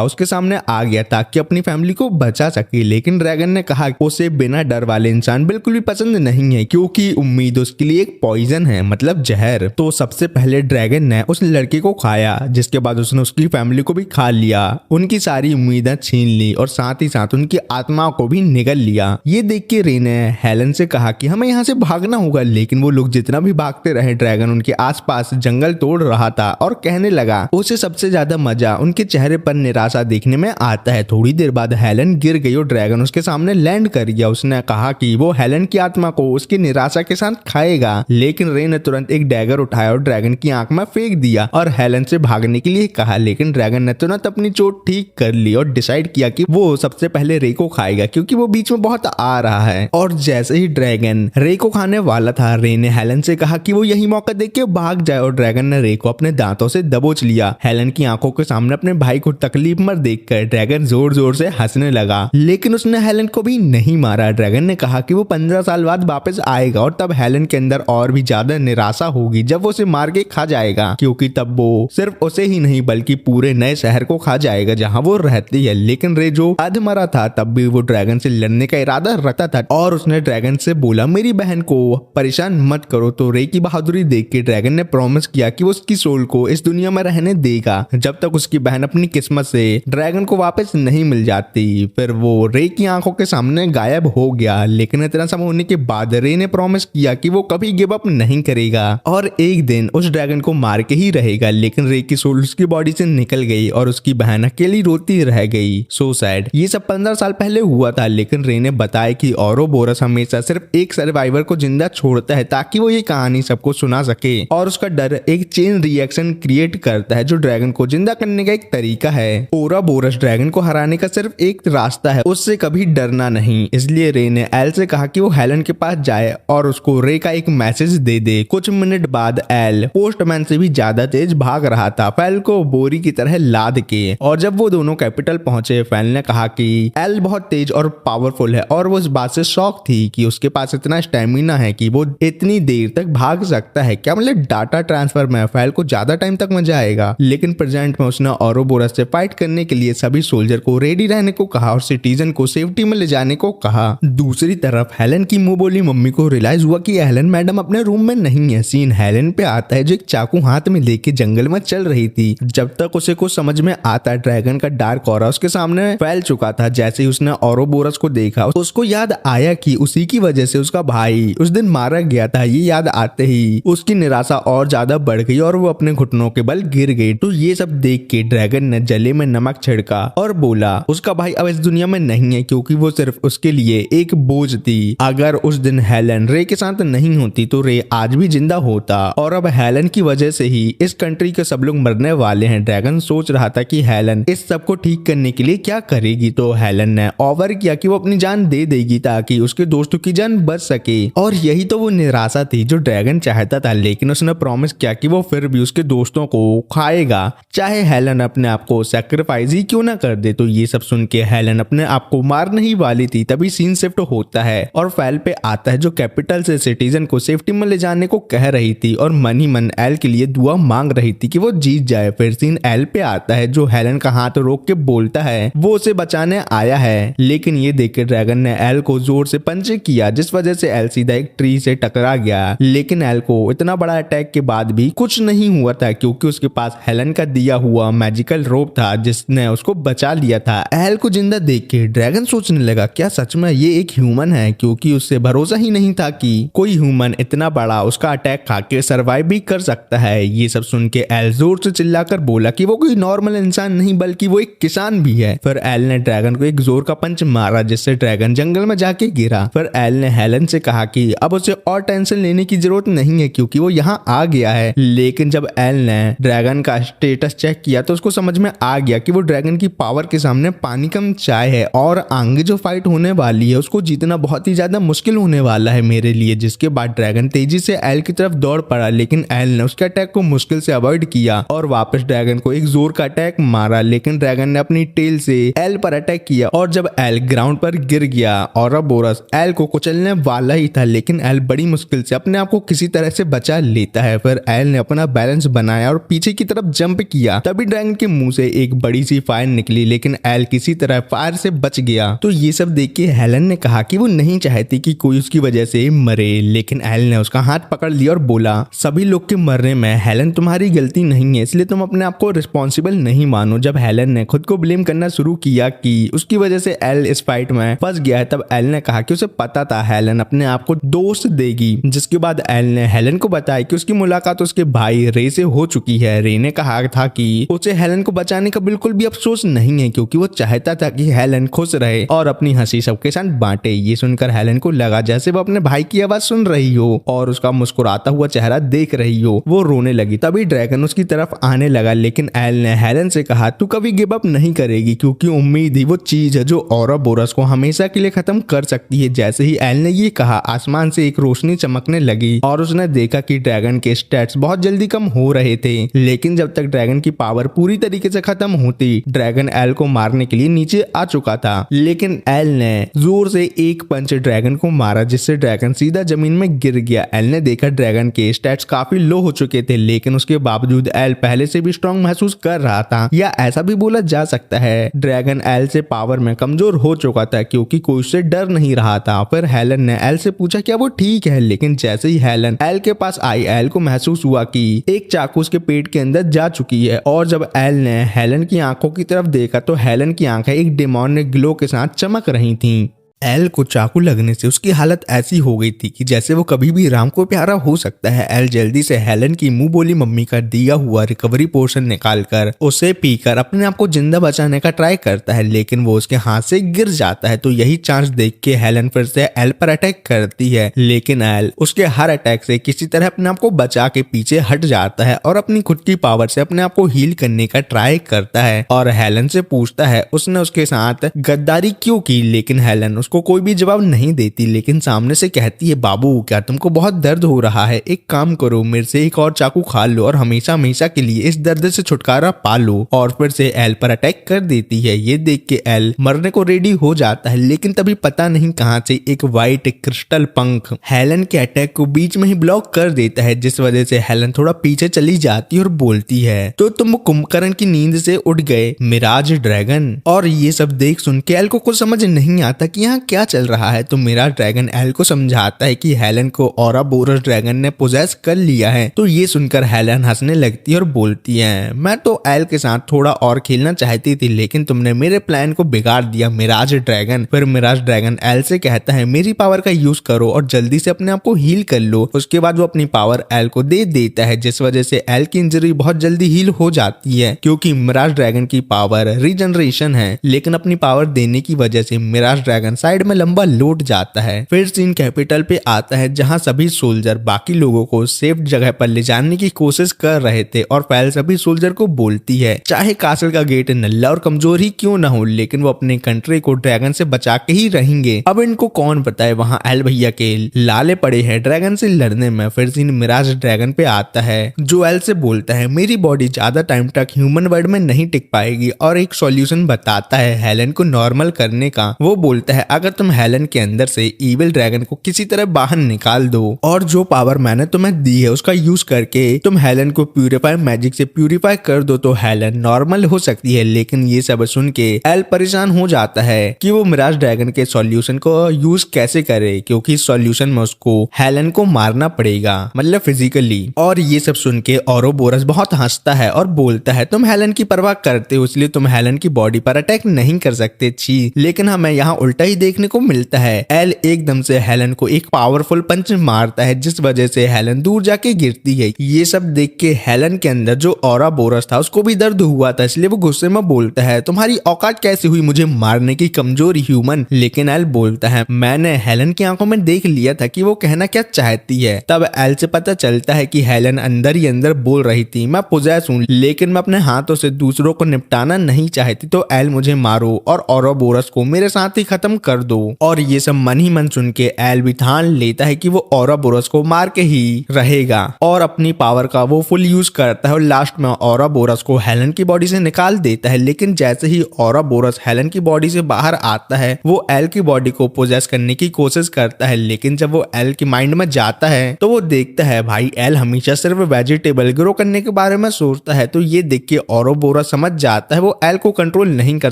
उसके सामने आ गया ताकि अपनी फैमिली को बचा सके। लेकिन ड्रैगन ने कहा उसे बिना डर वाले इंसान बिल्कुल भी पसंद नहीं है क्योंकि उम्मीद उसके लिए एक पॉइजन है, मतलब जहर। तो सबसे पहले ड्रैगन ने उस लड़के को खाया, जिसके बाद उसने उसकी फैमिली को भी खा लिया, उनकी सारी उम्मीदें छीन ली और साथ ही साथ उनकी आत्मा को भी निगल लिया। ये देख के रे ने हेलन से कहा कि हमें यहाँ से भागना होगा, लेकिन वो लोग जितना भी भागते रहे ड्रैगन उनके आसपास जंगल तोड़ रहा था और कहने लगा उसे सबसे ज्यादा मजा उनके चेहरे पर निराशा देखने में आता है। थोड़ी देर बाद हेलन गिर गई और ड्रैगन उसके सामने लैंड कर गया। उसने कहा कि वो हेलन की आत्मा को उसकी निराशा के साथ खाएगा, लेकिन रे ने तुरंत एक डैगर उठाया और ड्रैगन की आंख में फेंक दिया और हेलन से भागने के लिए कहा। लेकिन ड्रैगन ने तुरंत अपनी चोट ठीक कर ली और डिसाइड किया कि वो सबसे पहले रे को खाएगा क्योंकि वो बीच में बहुत आ रहा है। और जैसे ही ड्रैगन रे को खाने वाला था रे ने हेलन से कहा कि वो यही मौका देख के भाग जाए और ड्रैगन ने रे को अपने दांतों से दबोच लिया। हेलन की आंखों के सामने अपने भाई को तकलीफ में देखकर ड्रैगन जोर जोर से हंसने लगा, लेकिन उसने हेलन को भी नहीं मारा। ड्रैगन ने कहा कि वो 15 साल बाद वापस आएगा और तब हेलन के अंदर और भी ज्यादा निराशा होगी जब वो उसे मार के खा जाएगा, क्योंकि क्योंकि तब वो सिर्फ उसे ही नहीं बल्कि पूरे नए शहर को खा जाएगा जहाँ वो रहती है। लेकिन रे जो आध मरा था तब भी वो ड्रैगन से लड़ने का इरादा रखता था और उसने ड्रैगन से बोला मेरी बहन को परेशान मत करो। तो रे की बहादुरी देख के ड्रैगन ने प्रॉमिस किया कि वो उसकी सोल को इस दुनिया में रहने देगा जब तक उसकी बहन अपनी किस्मत से ड्रैगन को वापस नहीं मिल जाती। फिर वो रे की आंखों के सामने गायब हो गया। लेकिन इतना समय होने के बाद रे ने प्रॉमिस किया कि वो कभी गिव अप नहीं करेगा और एक दिन उस ड्रैगन को मार के ही रहेगा। लेकिन रे की सोल उसकी बॉडी से निकल गई और उसकी बहन अकेली रोती रह गई। So sad. ये सब 15 साल पहले हुआ था। लेकिन रे ने बताया कि औरोबोरस हमेशा सिर्फ एक सर्वाइवर को जिंदा छोड़ता है ताकि वो ये कहानी सबको सुना सके और उसका डर एक चेन रिएक्शन क्रिएट करता है जो ड्रैगन को जिंदा करने का एक तरीका है। औरोबोरस ड्रैगन को हराने का सिर्फ एक रास्ता है, उससे कभी डरना नहीं। इसलिए रे ने एल से कहा कि वो हेलन के पास जाए और उसको रे का एक मैसेज दे दे। कुछ मिनट बाद एल पोस्टमैन से भी ज्यादा तेज भाग रहा था, फैल को बोरी की तरह लाद के। और जब वो दोनों कैपिटल पहुंचे फैल ने कहा कि एल बहुत तेज और पावरफुल है और वो इस बात से शॉक थी कि उसके पास इतना स्टेमिना है कि वो इतनी देर तक भाग सकता है। क्या मतलब डाटा ट्रांसफर में फैल को ज्यादा टाइम तक मजा आएगा। लेकिन प्रेजेंट में उसने औरोबोरस से फाइट करने के लिए सभी सोल्जर को रेडी रहने को कहा और सिटीजन को सेफ्टी में ले जाने को कहा। दूसरी तरफ हेलन की मुंह बोली मम्मी को रियलाइज हुआ कि हेलन मैडम अपने रूम में नहीं है। सीन हेलन पे आता है जो एक चाकू हाथ में लेके जंगल में चल रही थी। जब तक उसे कुछ समझ में आता ड्रैगन का डार्क ऑरा उसके सामने फैल चुका था। जैसे ही उसने औरोबोरस को देखा उसको याद आया कि उसी की वजह से उसका भाई उस दिन मारा गया था। ये याद आते ही उसकी निराशा और ज्यादा बढ़ गई और वो अपने घुटनों के बल गिर गई। तो ये सब देख के ड्रैगन ने जले में नमक छिड़का और बोला उसका भाई अब इस दुनिया में नहीं है क्योंकि वो सिर्फ उसके लिए एक बोझ थी। अगर उस दिन हेलन रे के साथ नहीं होती तो रे आज भी जिंदा होता और अब हेलन की वजह से ही इस कंट्री के सब लोग मरने वाले हैं। ड्रैगन सोच रहा था कि हेलन इस सब को ठीक करने के लिए क्या करेगी। तो हेलन ने ऑफर किया कि वो अपनी जान दे देगी ताकि उसके दोस्तों की जान बच सके और यही तो वो निराशा थी जो ड्रैगन चाहता था। लेकिन उसने प्रॉमिस किया कि वो फिर भी उसके दोस्तों को खाएगा चाहे हेलन अपने आप को सैक्रिफाइस ही क्यों ना कर दे। तो ये सब सुन के हेलन अपने आप को मारने ही वाली थी। तभी सीन शिफ्ट होता है और फैल पे आता है जो कैपिटल से सिटीजन को सेफ्टी में ले जाने को कह रही थी और मन ही मन एल के लिए दुआ मांग रही थी कि वो जीत जाए। फिर सीन एल पे आता है जो हेलन का हाथ रोक के बोलता है वो उसे बचाने आया है। लेकिन ये देख के ड्रैगन ने एल को जोर से पंच किया जिस वजह से एल सीधा एक ट्री से टकरा गया। लेकिन एल को इतना बड़ा अटैक के बाद भी कुछ नहीं हुआ था क्योंकि उसके पास हेलन का दिया हुआ मैजिकल रोप था जिसने उसको बचा लिया था। एल को जिंदा देख के ड्रैगन सोचने लगा क्या सच में ये एक ह्यूमन है क्योंकि उससे भरोसा ही नहीं था कि कोई ह्यूमन इतना बड़ा उसका अटैक खा के सर्वाइव भी कर सकता है। ये सब सुन के एल जोर से चिल्लाकर बोला कि वो कोई नॉर्मल इंसान नहीं बल्कि वो एक किसान भी है। फिर एल ने ड्रैगन को एक जोर का पंच मारा जिससे ड्रैगन जंगल में जाके गिरा। फिर एल ने हेलन से कहा कि अब उसे और टेंशन लेने की जरूरत नहीं है क्योंकि वो यहाँ आ गया है। लेकिन जब एल ने ड्रैगन का स्टेटस चेक किया तो उसको समझ में आ गया कि वो ड्रैगन की पावर के सामने पानी कम चाय है और आगे जो फाइट होने वाली है उसको जीतना बहुत ही ज्यादा मुश्किल होने वाला है मेरे लिए। जिसके बाद ड्रैगन तेजी से एल की तरफ दौड़ पड़ा लेकिन एल ने उसके अटैक को मुश्किल से अवॉइड किया और वापस ड्रैगन को एक जोर का अटैक मारा। लेकिन ड्रैगन ने अपनी टेल से एल पर अटैक किया और जब एल ग्राउंड पर गिर गया औरोबोरस एल को कुचलने वाला ही था लेकिन एल बड़ी मुश्किल से अपने आप को किसी तरह से बचा लेता है। फिर एल ने अपना बैलेंस बनाया और पीछे की तरफ जंप किया। तभी ड्रैगन के मुंह से एक बड़ी सी फायर निकली लेकिन एल किसी तरह फायर से बच गया। तो ये सब देख के हेलन ने कहा कि वो नहीं चाहती कि कोई उसकी वजह से मरे। लेकिन एल ने उसका हाथ पकड़ लिया और बोला सभी लोग के मरने में हेलन तुम्हारी गलती नहीं है इसलिए तुम अपने आप को रिस्पॉन्सिबल नहीं मानो। जब हेलन ने खुद को ब्लेम करना शुरू किया कि उसकी वजह से एल इस फाइट में फंस गया है तब एल ने कहा कि उसे पता था हेलन अपने आप को दोस्त देगी। जिसके बाद एल ने हेलन को बताया कि उसकी मुलाकात उसके भाई रे से हो चुकी है। रे ने कहा था कि उसे हेलन को बचाने का बिल्कुल भी अफसोस नहीं है क्योंकि वो चाहता था कि हेलन खुश रहे और अपनी हंसी सबके साथ बांटे। ये सुनकर हेलन को लगा जैसे वो अपने भाई की आवाज सुन रही हो और उसका मुस्कुराता हुआ चेहरा देख रही हो। वो रोने लगी। तभी ड्रैगन उसकी तरफ आने लगा लेकिन एल ने हेलन से कहा तू कभी गिव अप नहीं करेगी क्योंकि उम्मीद ही वो चीज है जो औरोबोरस को हमेशा के लिए खत्म कर सकती है। जैसे ही एल ने ये कहा आसमान से एक रोशनी चमकने लगी और उसने देखा कि ड्रैगन के स्टैट्स बहुत जल्दी कम हो रहे थे। लेकिन जब तक ड्रैगन की पावर पूरी तरीके से खत्म होती ड्रैगन एल को मारने के लिए नीचे आ चुका था। लेकिन एल ने जोर से एक पंच ड्रैगन को मारा जिससे ड्रैगन सीधा जमीन में गिर गया। एल ने देखा ड्रैगन के स्टैट्स काफी लो हो चुके थे लेकिन लेकिन उसके बावजूद एल पहले से भी स्ट्रांग महसूस कर रहा था, या ऐसा भी बोला जा सकता है ड्रैगन एल से पावर में कमजोर हो चुका था क्योंकि कोई उससे डर नहीं रहा था। फिर हेलन ने एल से पूछा क्या वो ठीक है, लेकिन जैसे ही हेलन एल के पास आई, एल को महसूस हुआ कि एक चाकू उसके पेट के अंदर जा चुकी है। और जब एल ने हेलन की आंखों की तरफ देखा तो हेलन की आंखें एक डेमोनिक ग्लो के साथ चमक रही थीं। एल को चाकू लगने से उसकी हालत ऐसी हो गई थी कि जैसे वो कभी भी राम को प्यारा हो सकता है। एल जल्दी से हेलन की मुंह बोली मम्मी का दिया हुआ रिकवरी पोर्शन निकालकर उसे पीकर अपने आप को जिंदा बचाने का ट्राई करता है, लेकिन वो उसके हाथ से गिर जाता है। तो यही चांस देख के हेलन फिर से एल पर अटैक करती है, लेकिन एल उसके हर अटैक से किसी तरह अपने आप को बचा के पीछे हट जाता है और अपनी खुद की पावर से अपने आप को हील करने का ट्राई करता है और हेलन से पूछता है उसने उसके साथ गद्दारी क्यों की। लेकिन हेलन उसको कोई भी जवाब नहीं देती, लेकिन सामने से कहती है बाबू क्या तुमको बहुत दर्द हो रहा है, एक काम करो मेरे से एक और चाकू खा लो और हमेशा हमेशा के लिए इस दर्द से छुटकारा पा लो। और फिर से एल पर अटैक कर देती है। ये देख के एल मरने को रेडी हो जाता है, लेकिन तभी पता नहीं कहां से एक व्हाइट क्रिस्टल पंख हेलन के अटैक को बीच में ही ब्लॉक कर देता है, जिस वजह से हेलन थोड़ा पीछे चली जाती है और बोलती है तो तुम कुंभकर्ण की नींद से उठ गए मिराज ड्रैगन। और ये सब देख सुन के एल को कुछ समझ नहीं आता कि यहाँ क्या चल रहा है। तो मिराज ड्रैगन एल को समझाता है कि हेलन को औरोबोरस ड्रैगन ने पोजेस कर लिया है। तो ये सुनकर हेलन हंसने लगती है और बोलती है मैं तो एल के साथ थोड़ा और खेलना चाहती थी, लेकिन तुमने मेरे प्लान को बिगाड़ दिया मिराज ड्रैगन। फिर मिराज ड्रैगन एल से कहता है मेरी पावर का यूज करो और जल्दी से अपने आप को हील कर लो। उसके बाद वो अपनी पावर एल को दे देता है, जिस वजह से एल की इंजरी बहुत जल्दी हील हो जाती है क्योंकि मिराज ड्रैगन की पावर रीजनरेशन है। लेकिन अपनी पावर देने की वजह से मिराज ड्रैगन साइड में लंबा लौट जाता है। फिर सीन कैपिटल पे आता है जहां सभी सोल्जर बाकी लोगों को सेफ जगह पर ले जाने की कोशिश कर रहे थे और फैल सभी सोल्जर को बोलती है चाहे कासल का गेट नल्ला और कमजोर ही क्यों ना हो, लेकिन वो अपने कंट्री को ड्रैगन से बचा के ही रहेंगे। अब इनको कौन बताए वहां एल भैया के लाले पड़े हैं ड्रैगन से लड़ने में। फिर सीन मिराज ड्रैगन पे आता है जो एल से बोलता है मेरी बॉडी ज्यादा टाइम तक ह्यूमन वर्ल्ड में नहीं टिक पाएगी और एक सॉल्यूशन बताता है हेलन को नॉर्मल करने का। वो बोलता है अगर तुम हेलन के अंदर से इविल ड्रैगन को किसी तरह बाहर निकाल दो और जो पावर मैंने तुम्हें दी है उसका यूज करके तुम हेलन को प्यूरिफाई मैजिक से प्यूरिफाई कर दो तो हेलन नॉर्मल हो सकती है। लेकिन ये सब सुन के एल परेशान हो जाता है कि वो मिराज ड्रैगन के सॉल्यूशन को यूज कैसे करे, क्योंकि इस सॉल्यूशन में उसको हेलन को मारना पड़ेगा, मतलब फिजिकली। और ये सब सुन के औरोबोरस बहुत हंसता है और बोलता है तुम हेलन की परवाह करते हो इसलिए तुम हेलन की बॉडी पर अटैक नहीं कर सकते छी। लेकिन हमें यहाँ उल्टा ही देखने को मिलता है। एल एकदम से हेलन को एक पावरफुल पंच मारता है जिस वजह से हेलन दूर जाके गिरती है। ये सब देख के हेलन के अंदर जो औरोबोरस था उसको भी दर्द हुआ था, इसलिए वो गुस्से में बोलता है तुम्हारी औकात कैसी हुई मुझे मारने की कमजोर ह्यूमन। लेकिन एल बोलता है मैंने हेलन की आंखों में देख लिया था कि वो कहना क्या चाहती है। तब एल से पता चलता है कि हेलन अंदर ही अंदर बोल रही थी मैं पोजेस हूं लेकिन मैं अपने हाथों से दूसरों को निपटाना नहीं चाहती, तो एल मुझे मारो और औरोबोरस को मेरे साथ ही खत्म कर दो। और ये सब मन ही मन सुन के एल भी ठान लेता है कि वो औरोबोरस को मार के ही रहेगा और अपनी पावर का वो फुल यूज करता है और लास्ट में औरोबोरस को हेलन की बॉडी से निकाल देता है। लेकिन जैसे ही औरोबोरस हेलन की बॉडी से बाहर आता है वो एल की बॉडी को पोजेस करने की कोशिश करता है, लेकिन जब वो एल की माइंड में जाता है तो वो देखता है भाई एल हमेशा सिर्फ वेजिटेबल ग्रो करने के बारे में सोचता है। तो ये देख के औरोबोरस समझ जाता है वो एल को कंट्रोल नहीं कर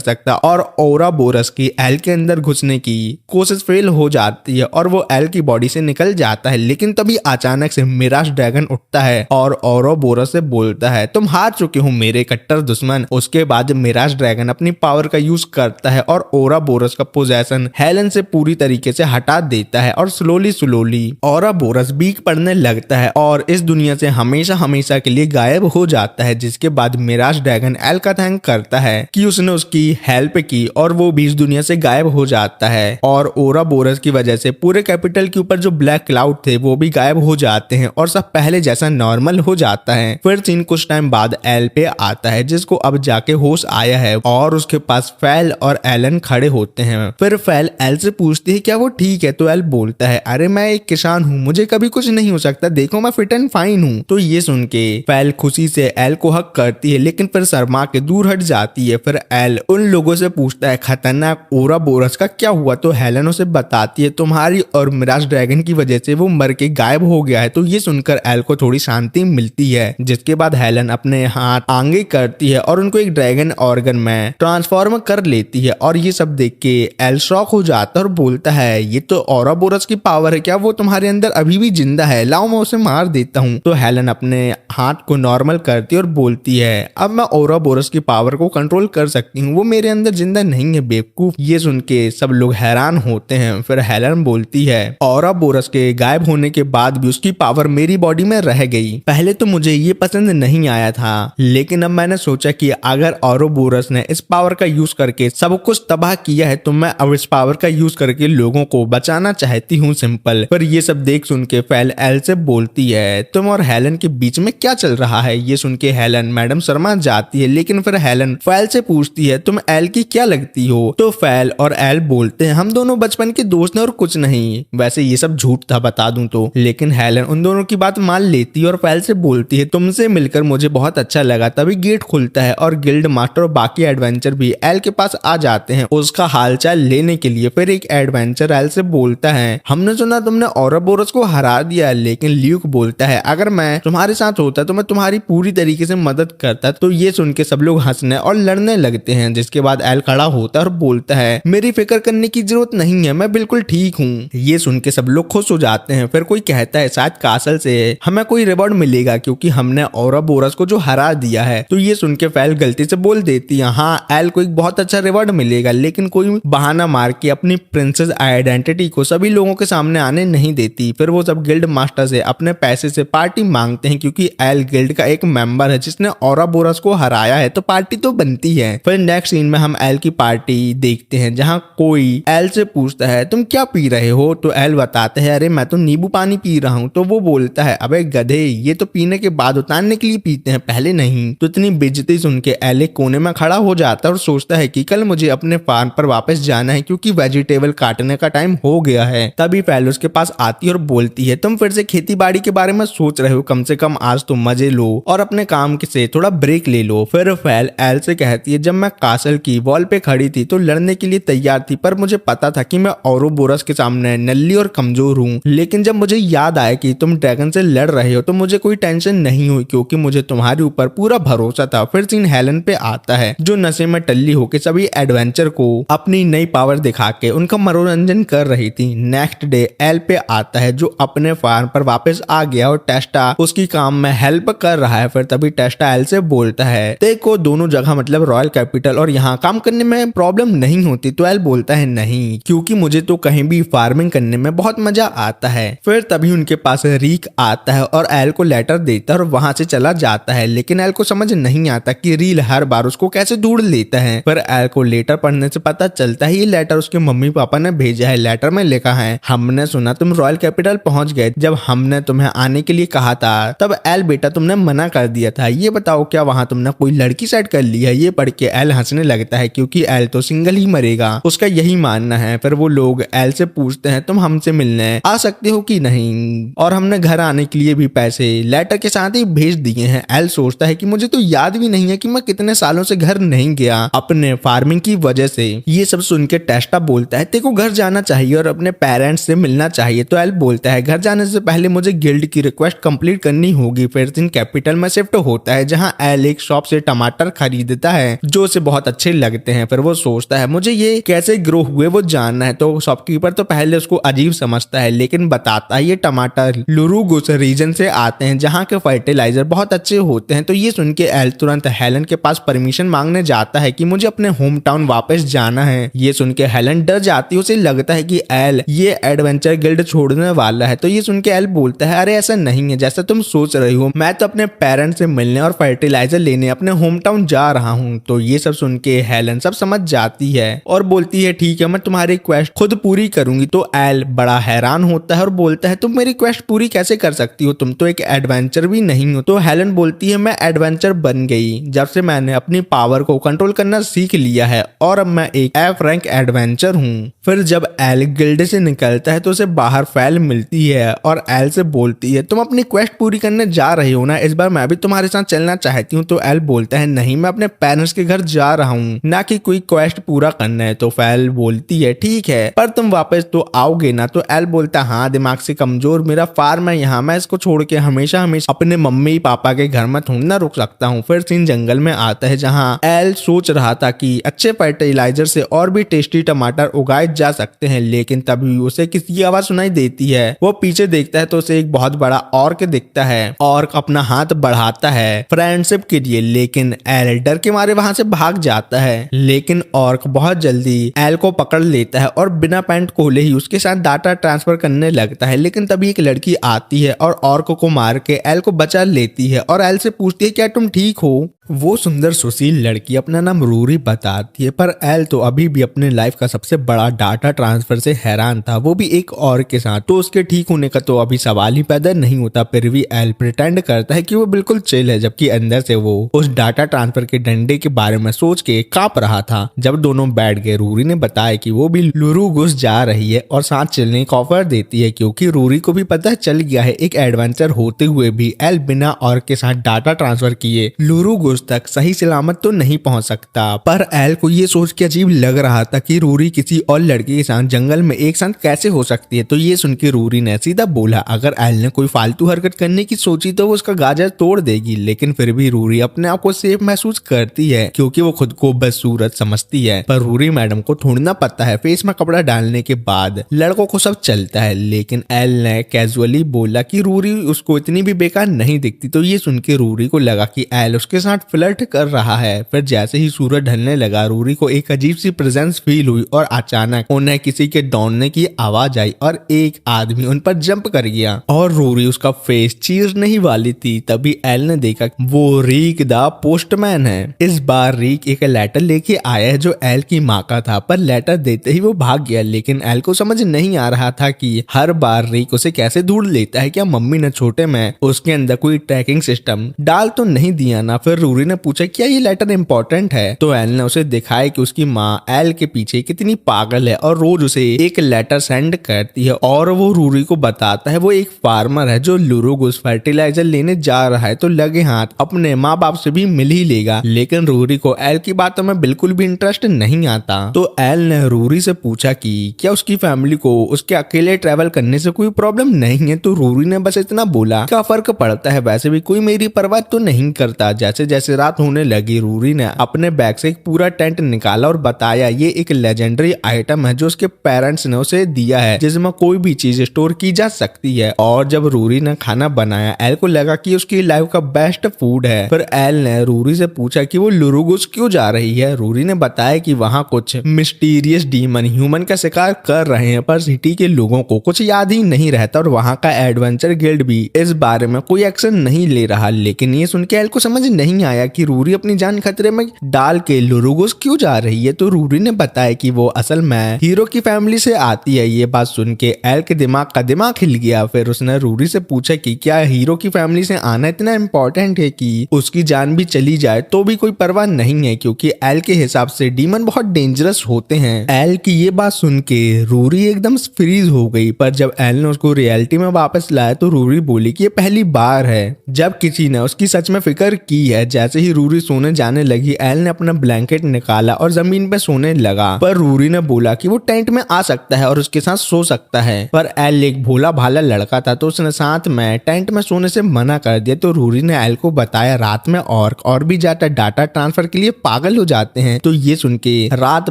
सकता और औरोबोरस की एल के अंदर घुसने की कोशिश फेल हो जाती है और वो एल की बॉडी से निकल जाता है। लेकिन तभी अचानक से मिराज ड्रैगन उठता है और औरोबोरस से बोलता है तुम हार चुके हो मेरे कट्टर दुश्मन। उसके बाद मिराज ड्रैगन अपनी पावर का यूज करता है और औरोबोरस का पोजेशन हेलन से पूरी तरीके से हटा देता है और स्लोली औरोबोरस वीक पड़ने लगता है और इस दुनिया से हमेशा हमेशा के लिए गायब हो जाता है। जिसके बाद मिराज ड्रैगन एल का थैंक करता है कि उसने उसकी हेल्प की और वो भी इस दुनिया से गायब हो जाता है और औरोबोरस की वजह से पूरे कैपिटल के ऊपर जो ब्लैक क्लाउड थे वो भी गायब हो जाते हैं और सब पहले जैसा नॉर्मल हो जाता है। फिर सीन कुछ टाइम बाद एल पे आता है जिसको अब जाके होश आया है और उसके पास फैल और एलन खड़े होते हैं। फिर फैल एल से पूछती है क्या वो ठीक है, तो एल बोलता है अरे मैं एक किसान हूँ मुझे कभी कुछ नहीं हो सकता, देखो मैं फिट एंड फाइन हूँ। तो ये सुन के फैल खुशी से एल को हक करती है लेकिन फिर शर्मा के दूर हट जाती है। फिर एल उन लोगों से पूछता है खतरनाक औरोबोरस का क्या हुआ, तो हेलन उसे बताती है तुम्हारी और मिराज ड्रैगन की वजह से वो मर के गायब हो गया है। तो ये सुनकर एल को थोड़ी शांति मिलती है, जिसके बाद हेलन अपने हाथ आगे करती है और उनको एक ड्रैगन ऑर्गन में ट्रांसफॉर्म कर लेती है। और ये सब देख के एल शॉक हो जाता है और बोलता है ये तो औरोबोरस की पावर है क्या, वो तुम्हारे अंदर अभी भी जिंदा है, लाओ मैं उसे मार देता हूँ। तो हेलन अपने हाथ को नॉर्मल करती है और बोलती है अब मैं औरोबोरस की पावर को कंट्रोल कर सकती हूँ, वो मेरे अंदर जिंदा नहीं है बेवकूफ। ये सुन के सब लोग हैरान होते हैं। फिर हेलन बोलती है औरोबोरस के गायब होने के बाद भी उसकी पावर मेरी बॉडी में रह गई। पहले तो मुझे ये पसंद नहीं आया था, लेकिन अब मैंने सोचा कि अगर औरोबोरस ने इस पावर का यूज करके सब कुछ तबाह किया है तो मैं अब इस पावर का यूज करके लोगों को बचाना चाहती हूँ, सिंपल। पर ये सब देख सुन के फेल एल से बोलती है तुम और हेलन के बीच में क्या चल रहा है। ये सुन के हेलन मैडम शर्मा जाती है, लेकिन फिर हेलन फेल से पूछती है तुम एल की क्या लगती हो। तो फेल और एल बोलते हैं हम दोनों बचपन के दोस्त हैं और कुछ नहीं। वैसे ये सब झूठ था बता दूं तो, लेकिन हेलन उन दोनों की बात मान लेती है और फेल से बोलती है तुमसे मिलकर मुझे बहुत अच्छा लगा। तभी गेट खुलता है और गिल्ड मास्टर और बाकी एडवेंचर भी एल के पास आ जाते हैं उसका हालचाल लेने के लिए। फिर एक एडवेंचर एल से बोलता है हमने सुना तुमने औरोबोरस को हरा दिया, लेकिन ल्यूक बोलता है अगर मैं तुम्हारे साथ होता तो मैं तुम्हारी पूरी तरीके से मदद करता। तो ये सुन के सब लोग हंसने और लड़ने लगते हैं, जिसके बाद एल खड़ा होता है और बोलता है मेरी फिक्र करने की जरूरत नहीं है, मैं बिल्कुल ठीक हूँ। ये सुन के सब लोग खुश हो जाते हैं। फिर कोई कहता है शायद कासल से हमें कोई रिवॉर्ड मिलेगा क्योंकि हमने औरोबोरस को जो हरा दिया है। तो ये सुन के फेल गलती से बोल देती है हाँ एल को एक बहुत अच्छा रिवॉर्ड मिलेगा, लेकिन कोई बहाना मार के अपनी प्रिंसेस आइडेंटिटी को सभी लोगों के सामने आने नहीं देती। फिर वो सब गिल्ड मास्टर से अपने पैसे से पार्टी मांगते हैं क्योंकि एल गिल्ड का एक मेंबर है जिसने औरोबोरस को हराया है, तो पार्टी तो बनती है। फिर नेक्स्ट सीन में हम एल की पार्टी देखते हैं जहाँ कोई एल से पूछता है तुम क्या पी रहे हो। तो एल बताते हैं अरे मैं तो नींबू पानी पी रहा हूँ। तो वो बोलता है अबे गधे ये तो पीने के बाद उतारने के लिए पीते हैं, पहले नहीं। तो इतनी बेइज्जती सुन के एल एक कोने में खड़ा हो जाता है और सोचता है कि कल मुझे अपने फार्म पर वापस जाना है क्योंकि वेजिटेबल काटने का टाइम हो गया है। तभी फेल उसके पास आती है और बोलती है तुम फिर से खेती बाड़ी के बारे में सोच रहे हो, कम से कम आज तुम मजे लो और अपने काम से थोड़ा ब्रेक ले लो। फिर फेल एल से कहती है जब मैं कासल की वॉल पे खड़ी थी तो लड़ने के लिए तैयार थी, पर मुझे पता था कि मैं औरोबोरस के सामने नल्ली और कमजोर हूँ। लेकिन जब मुझे याद आया कि तुम ड्रैगन से लड़ रहे हो तो मुझे कोई टेंशन नहीं हुई क्योंकि मुझे तुम्हारे ऊपर पूरा भरोसा था। फिर सीन हेलन पे आता है जो नशे में टल्ली होकर सभी एडवेंचर को अपनी नई पावर दिखा के उनका मनोरंजन कर रही थी। नेक्स्ट डे एल पे आता है जो अपने फार्म पर वापस आ गया और टेस्टा उसकी काम में हेल्प कर रहा है। फिर तभी टेस्टा एल से बोलता है देखो दोनों जगह मतलब रॉयल कैपिटल और यहाँ काम करने में प्रॉब्लम नहीं होती। तो एल बोलता है नहीं, क्योंकि मुझे तो कहीं भी फार्मिंग करने में बहुत मजा आता है। फिर तभी उनके पास रीक आता है और एल को लेटर देता है और वहां से चला जाता है, लेकिन एल को समझ नहीं आता कि रील हर बार उसको कैसे ढूंढ लेता है। फिर एल को लेटर पढ़ने से पता चलता है ये लेटर उसके मम्मी पापा ने भेजा है। लेटर में लिखा है हमने सुना तुम रॉयल कैपिटल पहुंच गए, जब हमने तुम्हें आने के लिए कहा था तब एल बेटा तुमने मना कर दिया था, ये बताओ क्या वहां तुमने कोई लड़की सेट कर ली है। ये पढ़ के एल हंसने लगता है क्योंकि एल तो सिंगल ही मरेगा, उसका यही मानना है। फिर वो लोग एल से पूछते हैं तुम हमसे मिलने आ सकते हो कि नहीं, और हमने घर आने के लिए भी पैसे लेटर के साथ ही भेज दिए हैं। एल सोचता है कि मुझे तो याद भी नहीं है कि मैं कितने सालों से घर नहीं गया अपने फार्मिंग की वजह से। ये सब सुन के टेस्टा बोलता है तेको घर जाना चाहिए और अपने पेरेंट्स से मिलना चाहिए। तो एल बोलता है घर जाने से पहले मुझे गिल्ड की रिक्वेस्ट कंप्लीट करनी होगी। फिर दिन कैपिटल में शिफ्ट होता है जहां एल एक शॉप से टमाटर खरीदता है जो उसे बहुत अच्छे लगते हैं। फिर वो सोचता है मुझे ये कैसे ग्रो हुए वो जानना है। तो शॉपकीपर तो पहले उसको अजीब समझता है, लेकिन बताता है ये टमाटर लुरुगुस रीजन से आते हैं जहाँ के फर्टिलाइजर बहुत अच्छे होते हैं। तो ये सुन के एल तुरंत हेलन के पास परमिशन मांगने जाता है कि मुझे अपने होम टाउन वापस जाना है। ये सुन के हेलन डर जाती है, उसे लगता है कि एल ये एडवेंचर गिल्ड छोड़ने वाला है। तो ये सुन के एल बोलता है अरे ऐसा नहीं है जैसा तुम सोच रही हो, मैं तो अपने पेरेंट्स से मिलने और फर्टिलाइजर लेने अपने होम टाउन जा रहा हूँ। तो ये सब सुन के हेलन सब समझ जाती है और बोलती है ठीक है मैं तुम्हारी क्वेस्ट खुद पूरी करूंगी। तो एल बड़ा हैरान होता है और बोलता है तुम मेरी क्वेस्ट पूरी कैसे कर सकती हो, तुम तो एक एडवेंचर भी नहीं हो। तो हेलन बोलती है मैं एडवेंचर बन गई जब से मैंने अपनी पावर को कंट्रोल करना सीख लिया है और अब मैं एक एफ रैंक एडवेंचर हूँ। फिर जब एल गिल्ड से निकलता है तो उसे बाहर फेल मिलती है और एल से बोलती है तुम अपनी क्वेस्ट पूरी करने जा रही हो ना, इस बार मैं भी तुम्हारे साथ चलना चाहती हूँ। तो एल बोलता है नहीं मैं अपने पेरेंट्स के घर जा रहा हूँ ना कि कोई क्वेस्ट पूरा करना है। तो फेल बोलती है ठीक है पर तुम वापस तो आओगे ना। तो एल बोलता है हाँ दिमाग से कमजोर, मेरा फार्म है यहाँ, मैं इसको छोड़ के हमेशा हमेशा अपने मम्मी पापा के घर में थोड़ी ना रुक सकता हूँ। फिर सीन जंगल में आता है जहाँ एल सोच रहा था कि अच्छे फर्टिलाइजर से और भी टेस्टी टमाटर उगाए जा सकते हैं, लेकिन तभी उसे किसी की आवाज सुनाई देती है। वो पीछे देखता है तो उसे एक बहुत बड़ा ऑर्क दिखता है। ऑर्क अपना हाथ बढ़ाता है फ्रेंडशिप के लिए, लेकिन एल डर के मारे वहां से भाग जाता है। लेकिन ऑर्क बहुत जल्दी एल को पकड़ लेता है और बिना पैंट खोले ही उसके साथ डाटा ट्रांसफर करने लगता है। लेकिन तभी एक लड़की आती है और ऑर्क को मार के एल को बचा लेती है और एल से पूछती है क्या तुम ठीक हो। वो सुंदर सुशील लड़की अपना नाम रूरी बताती है, पर एल तो अभी भी अपने लाइफ का सबसे बड़ा डाटा ट्रांसफर से हैरान था, वो भी एक और के साथ। तो उसके ठीक होने का तो अभी सवाल ही पैदा नहीं होता। फिर भी एल प्रिटेंड करता है कि वो बिल्कुल चिल है, जबकि अंदर से वो उस डाटा ट्रांसफर के डंडे के बारे में सोच के कांप रहा था। जब दोनों बैठ गए, रूरी ने बताया कि वो भी लुरुगुस जा रही है और साथ चलने का ऑफर देती है, क्योंकि रूरी को भी पता चल गया है एक एडवेंचर होते हुए भी एल बिना और के साथ डाटा ट्रांसफर किए लुरुगुस तक सही सलामत तो नहीं पहुंच सकता। पर एल को ये सोच के अजीब लग रहा था कि रूरी किसी और लड़की के साथ जंगल में एक साथ कैसे हो सकती है। तो ये सुन के रूरी ने सीधा बोला अगर एल ने कोई फालतू हरकत करने की सोची तो वो उसका गाजर तोड़ देगी। लेकिन फिर भी रूरी अपने आप को सेफ महसूस करती है क्योंकि वो खुद को बदसूरत समझती है। पर रूरी मैडम को थोड़ी ना पता है फेस में कपड़ा डालने के बाद लड़कों को सब चलता है। लेकिन एल ने कैजुअली बोला कि रूरी उसको इतनी भी बेकार नहीं दिखती। तो ये सुन के रूरी को लगा कि एल उसके साथ फ्लर्ट कर रहा है। फिर जैसे ही सूरज ढलने लगा, रूरी को एक अजीब सी प्रेजेंस फील हुई और अचानक उन्हें किसी के दौड़ने की आवाज आई और एक आदमी उन पर जंप कर गया और रूरी उसका फेस चीरने ही वाली थी। तभी एल ने देखा वो रीक द पोस्टमैन है। इस बार रीक एक लेटर लेके आया है जो एल की माँ का था, पर लेटर देते ही वो भाग गया। लेकिन एल को समझ नहीं आ रहा था कि हर बार रीक उसे कैसे ढूंढ लेता है। क्या मम्मी ने छोटे में उसके अंदर कोई ट्रैकिंग सिस्टम डाल तो नहीं दिया ना। फिर रूरी ने पूछा क्या ये लेटर इंपॉर्टेंट है। तो एल ने उसे दिखाया कि उसकी माँ एल के पीछे कितनी पागल है और रोज उसे एक लेटर सेंड करती है। और वो रूरी को बताता है वो एक फार्मर है जो लुरुगुस फर्टिलाइजर लेने जा रहा है, तो लगे हाथ अपने माँ बाप से भी मिल ही लेगा। लेकिन रूरी को एल की बातों में बिल्कुल भी इंटरेस्ट नहीं आता। तो एल ने रूरी से पूछा कि क्या उसकी फैमिली को उसके अकेले ट्रेवल करने से कोई प्रॉब्लम नहीं है। तो रूरी ने बस इतना बोला क्या फर्क पड़ता है, वैसे भी कोई मेरी परवाह तो नहीं करता। जैसे जैसे रात होने लगी, रूरी ने अपने बैग से एक पूरा टेंट निकाला और बताया ये एक लेजेंडरी आइटम है जो उसके पेरेंट्स ने उसे दिया है, जिसमें कोई भी चीज स्टोर की जा सकती है। और जब रूरी ने खाना बनाया, एल को लगा कि उसकी लाइफ का बेस्ट फूड है। फिर एल ने रूरी से पूछा कि वो लुरुगुस क्यों जा रही है। रूरी ने बताया कि वहाँ कुछ मिस्टीरियस डीमन ह्यूमन का शिकार कर रहे हैं, पर सिटी के लोगों को कुछ याद ही नहीं रहता और वहाँ का एडवेंचर गिल्ड भी इस बारे में कोई एक्शन नहीं ले रहा। लेकिन ये सुन के एल को समझ नहीं आया कि रूरी अपनी जान खतरे में डाल के लुरुगुस क्यों जा रही है। तो रूरी ने बताया कि वो असल में हीरो की फैमिली से आती है। ये बात सुन के एल के दिमाग का दिमाग हिल गया। फिर उसने रूरी से पूछा कि क्या हीरो की फैमिली से आना इतना इम्पोर्टेंट है कि उसकी जान भी चली जाए तो भी कोई परवाह नहीं है, क्योंकि एल के हिसाब से डीमन बहुत डेंजरस होते हैं। एल की ये बात सुन के रूरी एकदम फ्रीज हो गई। पर जब एल ने उसको रियलिटी में वापस लाया तो रूरी बोली कि ये पहली बार है जब किसी ने उसकी सच में फिक्र की है। जैसे ही रूरी सोने जाने लगी, एल ने अपना ब्लैंकेट निकाला और जमीन पे सोने लगा। पर रूरी ने बोला कि वो टेंट में आ सकता है और उसके साथ सो सकता है। पर एल एक भोला भाला लड़का था तो उसने साथ में टेंट में सोने से मना कर दिया। तो रूरी ने एल को बताया रात में और भी ज्यादा डाटा ट्रांसफर के लिए पागल हो जाते हैं। तो ये सुन के रात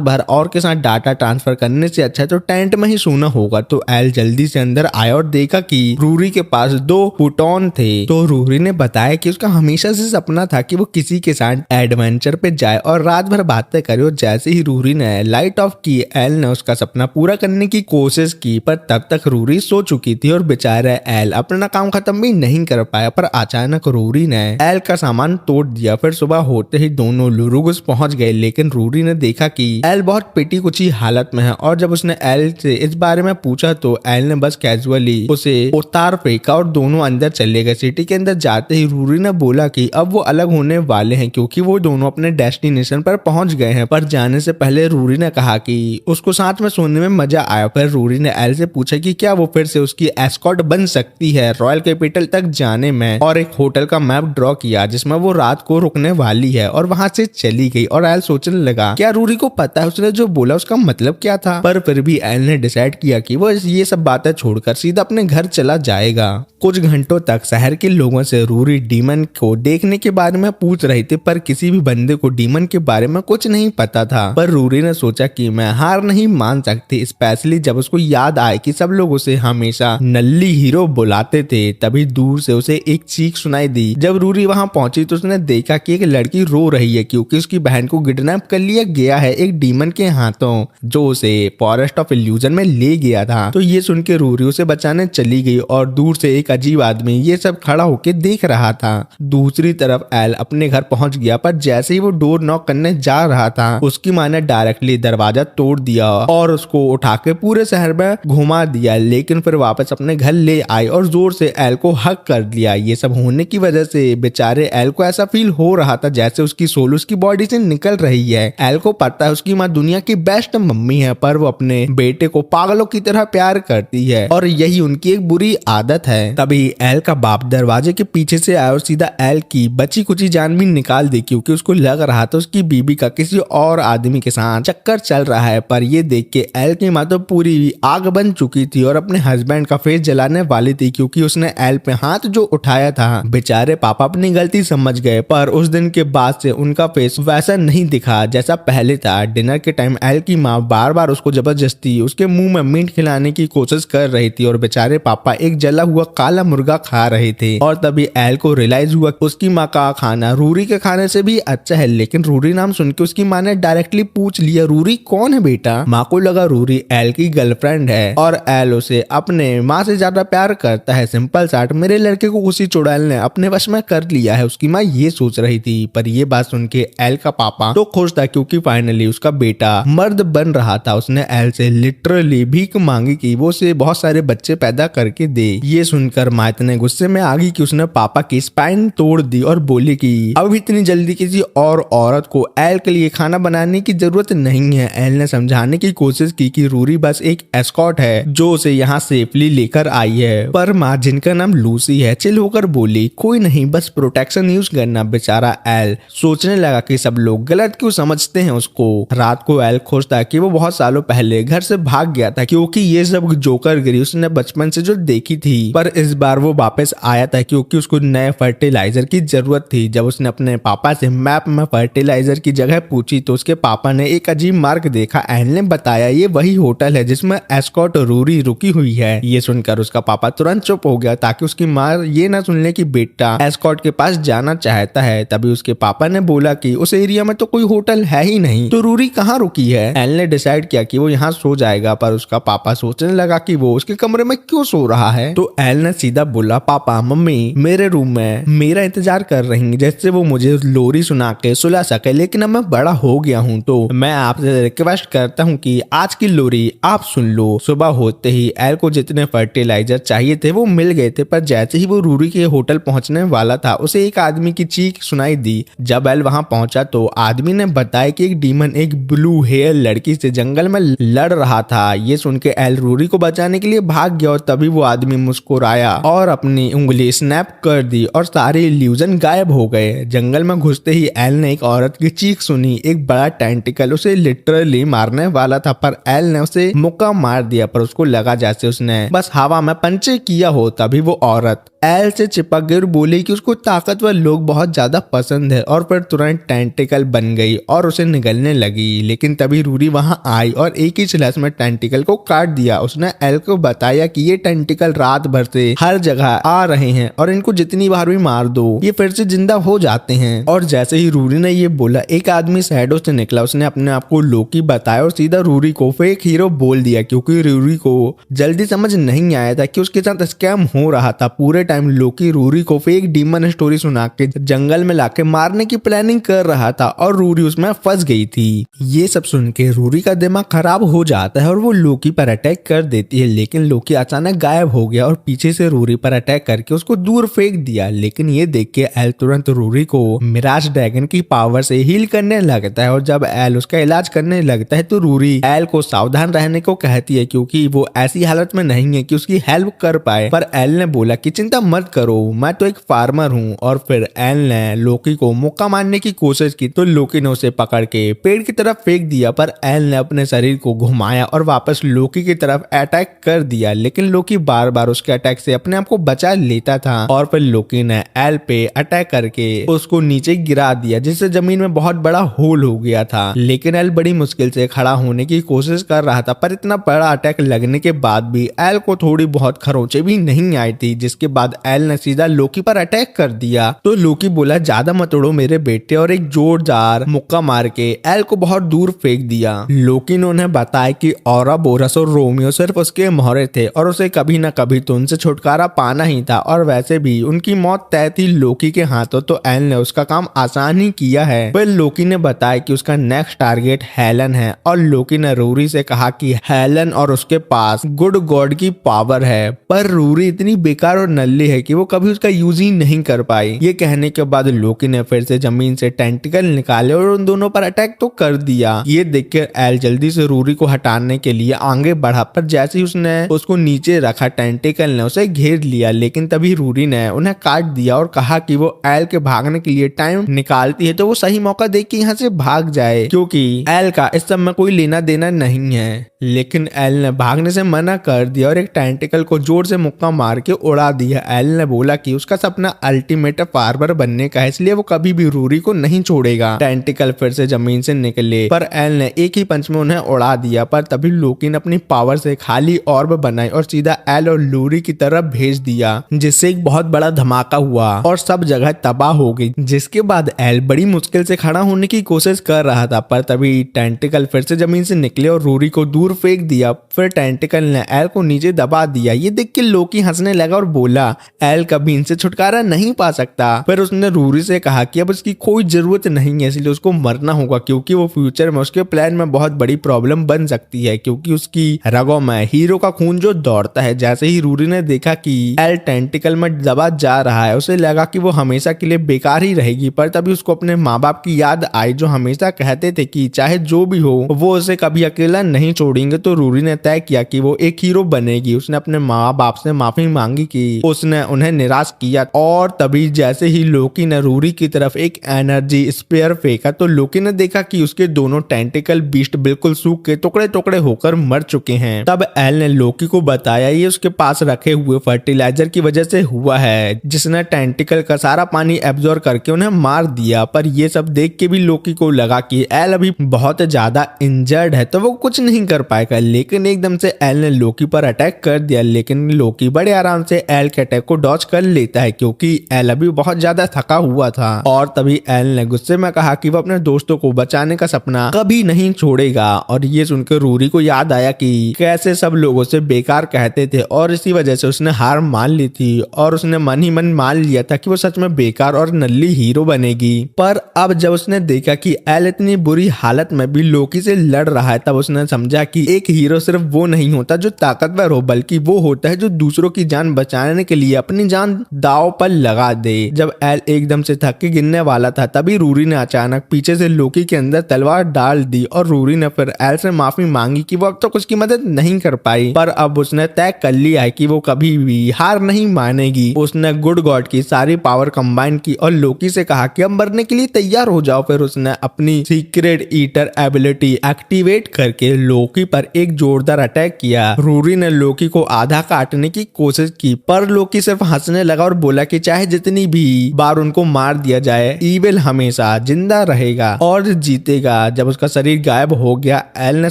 भर और के साथ डाटा ट्रांसफर करने से अच्छा तो टेंट में ही सोना होगा। तो एल जल्दी से अंदर आया और देखा कि रूरी के पास 2 फुटॉन थे। तो रूरी ने बताया कि उसका हमेशा से सपना था कि वो किसी के साथ एडवेंचर पे जाए और रात भर बातें करे। और जैसे ही रूरी ने लाइट ऑफ की, एल ने उसका सपना पूरा करने की कोशिश की, पर तब तक रूरी सो चुकी थी और बेचारा एल अपना काम खत्म भी नहीं कर पाया। पर अचानक रूरी ने एल का सामान तोड़ दिया। फिर सुबह होते ही दोनों लुरुगुस पहुंच गए। लेकिन रूरी ने देखा कि एल बहुत पिटी कुची हालत में है और जब उसने एल से इस बारे में पूछा तो एल ने बस कैजुअली उसे उतार फेंका और दोनों अंदर चले गए। सिटी के अंदर जाते ही रूरी ने बोला कि अब वो अलग होने वाले हैं क्योंकि वो दोनों अपने डेस्टिनेशन पर पहुंच गए हैं। पर जाने से पहले रूरी ने कहा कि उसको साथ में सोने में मजा आया। फिर रूरी ने एल से पूछा कि क्या वो फिर से उसकी एस्कॉर्ट बन सकती है रॉयल कैपिटल तक जाने में, और एक होटल का मैप ड्रॉ किया जिसमें वो रात को रुकने वाली है और वहां से चली गई। और एल सोचने लगा क्या रूरी को पता है उसने जो बोला उसका मतलब क्या था, पर फिर भी एल ने डिसाइड किया कि वो ये सब बातें छोड़कर सीधा अपने घर चला जाएगा। कुछ घंटों तक शहर के लोगों से रूरी डीमन को देखने के बारे में पूछ रही थी, पर किसी भी बंदे को डीमन के बारे में कुछ नहीं पता था। पर रूरी ने सोचा कि मैं हार नहीं मान सकती, स्पेशली जब उसको याद आए कि सब लोग उसे हमेशा नल्ली हीरो बुलाते थे। तभी दूर से उसे एक चीख सुनाई दी। जब रूरी वहां पहुंची तो उसने देखा कि एक लड़की रो रही है क्योंकि उसकी बहन को किडनैप कर लिया गया है एक डीमन के हाथों, जो उसे फॉरेस्ट ऑफ इल्यूजन में ले गया था। तो ये सुन के रूरी उसे बचाने चली गई और दूर से एक अजीब आदमी ये सब खड़ा होकर देख रहा था। दूसरी तरफ एल अपने घर पहुंच गया, पर जैसे ही वो डोर नॉक करने जा रहा था उसकी माँ ने डायरेक्टली दरवाजा तोड़ दिया और उसको उठा के पूरे शहर में घुमा दिया, लेकिन फिर वापस अपने घर ले आई और जोर से एल को हक कर लिया। ये सब होने की वजह से बेचारे एल को ऐसा फील हो रहा था जैसे उसकी सोल उसकी बॉडी से निकल रही है। एल को पता है उसकी माँ दुनिया की बेस्ट मम्मी है, पर वो अपने बेटे को पागलों की तरह प्यार करती है और यही उनकी एक बुरी आदत है। तभी एल का बाप दरवाजे के पीछे से आया और सीधा एल की बची कुची जान भी निकाल दी क्योंकि उसको लग रहा था उसकी बीबी का किसी और आदमी के साथ चक्कर चल रहा है। पर ये देख के एल की माँ तो पूरी आग बन चुकी थी और अपने हस्बैंड का फेस जलाने वाली थी क्योंकि उसने एल पे हाथ जो उठाया था। बेचारे पापा अपनी गलती समझ गए, पर उस दिन के बाद से उनका फेस वैसा नहीं दिखा जैसा पहले था। डिनर के टाइम एल की माँ बार बार उसको जबरदस्ती उसके मुंह में मीट खिलाने की कोशिश कर रही थी और बेचारे पापा एक जला हुआ काला मुर्गा खा रहे थे। और तभी एल को रियलाइज हुआ उसकी माँ का खाना रूरी के खाने से भी अच्छा है, लेकिन रूरी नाम सुन के उसकी माँ ने डायरेक्टली पूछ लिया, रूरी कौन है बेटा? माँ को लगा रूरी एल की गर्लफ्रेंड है और एल उसे अपने माँ से ज्यादा प्यार करता है। सिंपल साट मेरे लड़के को उसी चुड़ैल ने अपने वश में कर लिया है, उसकी माँ ये सोच रही थी। पर ये बात सुन के एल का पापा तो खुश था क्योंकि फाइनली उसका बेटा मर्द बन रहा था। उसने एल से लिटरली भीख मांगी कि वो उसे बहुत सारे बच्चे पैदा करके दे। ये सुनकर माँ इतने गुस्से में आ गई कि उसने पापा की स्पाइन तोड़ दी और बोली कि अब इतनी जल्दी किसी और औरत को एल के लिए खाना बनाने की जरूरत नहीं है। एल ने समझाने की कोशिश की कि रूरी बस एक एस्कॉर्ट है जो उसे यहाँ सेफली लेकर आई है, पर माँ जिनका नाम लूसी है चिल होकर बोली कोई नहीं बस प्रोटेक्शन यूज करना। बेचारा एल सोचने लगा कि सब लोग गलत क्यों समझते हैं उसको। रात को एल खुश था कि वो बहुत सालों पहले घर से भाग गया था क्योंकि ये सब जोकर गिरी उसने बचपन से जो देखी थी, पर इस बार वो वापस आया था क्योंकि उसको नए फर्टिलाइजर की जरूरत थी। जब उसने अपने पापा से मैप में फर्टिलाइजर की जगह पूछी तो उसके पापा ने एक अजीब मार्क देखा। एल ने बताया ये वही होटल है जिसमें एस्कॉर्ट रूरी रुकी हुई है। ये सुनकर उसका पापा तुरंत चुप हो गया ताकि उसकी माँ ये ना सुन ले कि बेटा एस्कॉर्ट के पास जाना चाहता है। तभी उसके पापा ने बोला कि उस एरिया में तो कोई होटल है ही नहीं, तो रूरी कहाँ रुकी है। एल ने डिसाइड किया कि वो यहाँ सो जाएगा, पर उसका पापा सोचने लगा कि वो उसके कमरे में क्यों सो रहा है। तो एल ने सीधा बोला पापा मम्मी मेरे रूम में मेरा इंतजार कर रही है जैसे वो मुझे लोरी सुना के सुला सके, लेकिन अब मैं बड़ा हो गया हूँ तो मैं आपसे रिक्वेस्ट करता हूँ कि आज की लोरी आप सुन लो। सुबह होते ही एल को जितने फर्टिलाइजर चाहिए थे वो मिल गए थे, पर जैसे ही वो रूरी के होटल पहुंचने वाला था उसे एक आदमी की चीख सुनाई दी। जब एल वहां पहुंचा तो आदमी ने बताया कि एक डीमन एक ब्लू हेयर लड़की से जंगल में लड़ रहा था। ये सुन के एल रूरी को बचाने के लिए भाग गया और तभी वो आदमी मुस्कुराया और अपनी उंगली स्नैप कर दी और सारे इल्यूजन गायब हो गए। जंगल में घुसते ही एल ने एक औरत की चीख सुनी। एक बड़ा टेंटिकल उसे लिटरली मारने वाला था, पर एल ने उसे मुक्का मार दिया, पर उसको लगा जैसे उसने बस हवा में पंचे किया हो। तभी वो औरत एल से चिपक गई और बोली कि उसको ताकतवर लोग बहुत ज्यादा पसंद है और फिर तुरंत टेंटिकल बन गई और उसे निगलने लगी। लेकिन तभी रूरी वहां आई और एक ही स्लैश में टेंटिकल को काट दिया। उसने एल को बताया कि ये टेंटिकल रात भर से हर जगह आ रहे हैं और इनको जितनी बार भी मार दो ये फिर से जिंदा हो जाते हैं। और जैसे ही रूरी ने ये बोला एक आदमी शैडो से निकला। उसने अपने आप को लोकी बताया और सीधा रूरी को फेक हीरो बोल दिया क्योंकि रूरी को जल्दी समझ नहीं आया था कि उसके साथ स्कैम हो रहा था। पूरे टाइम लोकी रूरी को फेक डीमन स्टोरी सुना के जंगल में लाके मारने की प्लानिंग कर रहा था और रूरी उसमें फंस गई थी। ये सब सुन के रूरी का दिमाग खराब हो जाता है और वो लोकी पर अटैक कर देती है, लेकिन लोकी अचानक गायब हो गया और पीछे से रूरी पर अटैक करके उसको दूर फेंक दिया। लेकिन ये देख के एल तुरंत रूरी को मिराज ड्रैगन की पावर से हील करने लगता है और जब एल उसका इलाज करने लगता है तो रूरी एल को सावधान रहने को कहती है क्योंकि वो ऐसी हालत में नहीं है कि उसकी हेल्प कर पाए। पर एल ने बोला कि चिंता मत करो मैं तो एक फार्मर हूँ। और फिर एल ने लोकी को मुक्का मारने की कोशिश की तो लोकी ने उसे पकड़ के पेड़ की तरफ फेंक दिया दिया, पर एल ने अपने शरीर को घुमाया और वापस लोकी की तरफ अटैक कर दिया, लेकिन लोकी बार बार उसके अटैक से अपने आप को बचा लेता था और फिर लोकी ने एल पे अटैक करके उसको नीचे गिरा दिया, जिससे जमीन में बहुत बड़ा होल हो गया था। लेकिन एल बड़ी मुश्किल से खड़ा होने की कोशिश कर रहा था, पर इतना बड़ा अटैक लगने के बाद भी एल को थोड़ी बहुत खरोंचे भी नहीं आई थी, जिसके बाद एल ने सीधा लोकी पर अटैक कर दिया। तो लोकी बोला ज्यादा मत उड़ो मेरे बेटे, और एक जोरदार मुक्का मार के एल को बहुत दूर फेंक दिया। लोकी ने उन्हें बताया कि औरोबोरस और रोमियो सिर्फ उसके मोहरे थे और उसे कभी न कभी तो उनसे छुटकारा पाना ही था, और वैसे भी उनकी मौत तय थी लोकी के हाथों, तो एल ने उसका काम आसान ही किया है। फिर लोकी ने बताया कि उसका नेक्स्ट टारगेट हेलन है, और लोकी ने रूरी से कहा कि हेलन और उसके पास गुड गॉड की पावर है, पर रूरी इतनी बेकार और नल्ली है कि वो कभी उसका यूज ही नहीं कर पाई। ये कहने के बाद लोकी ने फिर से जमीन से टेंटिकल निकाले और उन दोनों पर अटैक तो कर दिया। ये देखकर एल जल्दी से रूरी को हटाने के लिए आगे बढ़ा, पर जैसे ही उसने उसको नीचे रखा टेंटिकल ने उसे घेर लिया, लेकिन तभी रूरी ने उन्हें काट दिया और कहा कि वो एल के भागने के लिए टाइम निकालती है तो वो सही मौका देख के यहाँ से भाग जाए, क्योंकि एल का इस सब में कोई लेना देना नहीं है। लेकिन एल ने भागने से मना कर दिया और एक टेंटिकल को जोर से मुक्का मार के उड़ा दिया। एल ने बोला कि उसका सपना अल्टीमेट फार्मर बनने का है, इसलिए वो कभी भी रूरी को नहीं छोड़ेगा। टेंटिकल फिर से जमीन से निकले, पर एल ने एक ही पंच में उन्हें उड़ा दिया, पर तभी लोकी ने अपनी पावर से खाली ऑर्ब बनाई और सीधा एल और लूरी की तरफ भेज दिया, जिससे एक बहुत बड़ा धमाका हुआ और सब जगह तबाह हो गई। जिसके बाद एल बड़ी मुश्किल से खड़ा होने की कोशिश कर रहा था, पर तभी टेंटिकल फिर से जमीन से निकले और रूरी को दूर फेंक दिया। फिर टेंटिकल ने एल को नीचे दबा दिया। ये देख के लोकी हंसने लगा और बोला एल कभी इनसे छुटकारा नहीं पा सकता। फिर उसने रूरी से कहा कि अब उसकी कोई जरूरत नहीं है, इसलिए उसको मरना होगा, क्योंकि वो फ्यूचर में उसके प्लान में बहुत बड़ी प्रॉब्लम बन सकती है, क्योंकि उसकी रगों में हीरो का खून जो दौड़ता है। जैसे ही रूरी ने देखा कि एल टेंटिकल में दबा जा रहा है, उसे लगा कि वो हमेशा के लिए बेकार ही रहेगी, पर तभी उसको अपने माँ बाप की याद आई, जो हमेशा कहते थे कि चाहे जो भी हो वो उसे कभी अकेला नहीं छोड़ेंगे। तो रूरी ने तय किया कि वो एक हीरो बनेगी। उसने अपने माँ बाप से माफी मांगी कि उसने उन्हें निराश किया, और तभी जैसे ही लोकी ने रूरी की तरफ एक एनर्जी स्पेयर फेंका, तो लोकी ने देखा कि उसके दोनों टेंटिकल बीस्ट बिल्कुल सूख के टुकड़े टुकड़े होकर मर चुके हैं। तब एल ने लोकी को बताया ये उसके पास रखे हुए फर्टिलाइजर की वजह से हुआ है, जिसने टेंटिकल का सारा पानी एब्जॉर्ब करके उन्हें मार दिया। पर ये सब देख के भी लोकी को लगा कि एल अभी बहुत ज्यादा इंजर्ड है, तो वो कुछ नहीं कर पाएगा। लेकिन एकदम से एल ने लोकी पर अटैक कर दिया, लेकिन लोकी बड़े आराम से एल के अटैक को डॉज कर लेता है, क्योंकि एल अभी बहुत ज्यादा थका हुआ था। और तभी एल ने गुस्से में कहा कि वो अपने दोस्तों को बचाने का सपना कभी नहीं छोड़ेगा। और ये सुनकर रूरी को याद आया कि कैसे सब लोगों से बेकार कहते थे, और इसी वजह से उसने हार मान ली थी, और उसने मन ही मन मान लिया था कि वो सच में बेकार और नल्ली हीरो बनेगी। पर अब जब उसने देखा कि एल इतनी बुरी हालत में भी लोकी से लड़ रहा है, तब उसने समझा कि एक हीरो सिर्फ वो नहीं होता जो ताकतवर हो, बल्कि वो होता है जो दूसरों की जान बचाने के लिए अपनी जान दांव पर लगा दे। जब एल एकदम से थक के गिरने वाला था, तभी रूरी ने अचानक पीछे से लोकी के अंदर तलवार डाल दी, और रूरी ने फिर एल से माफी मांगी कि वो अब तक उसकी मदद नहीं कर पाई, पर अब उसने तय कर लिया है कि वो कभी भी हार नहीं मानेगी। उसने गुड गॉड की सारी पावर कंबाइन की और लोकी से कहा कि अब मरने के लिए तैयार हो जाओ। फिर उसने अपनी सीक्रेट ईटर एबिलिटी एक्टिवेट करके लोकी पर एक जोरदार अटैक किया। रूरी ने लोकी को आधा काटने की कोशिश की, पर लोकी सिर्फ हंसने लगा और बोला कि चाहे जितनी भी बार उनको मार दिया जाए, ईविल हमेशा जिंदा रहेगा और जीतेगा। जब उसका शरीर गायब हो गया, एल ने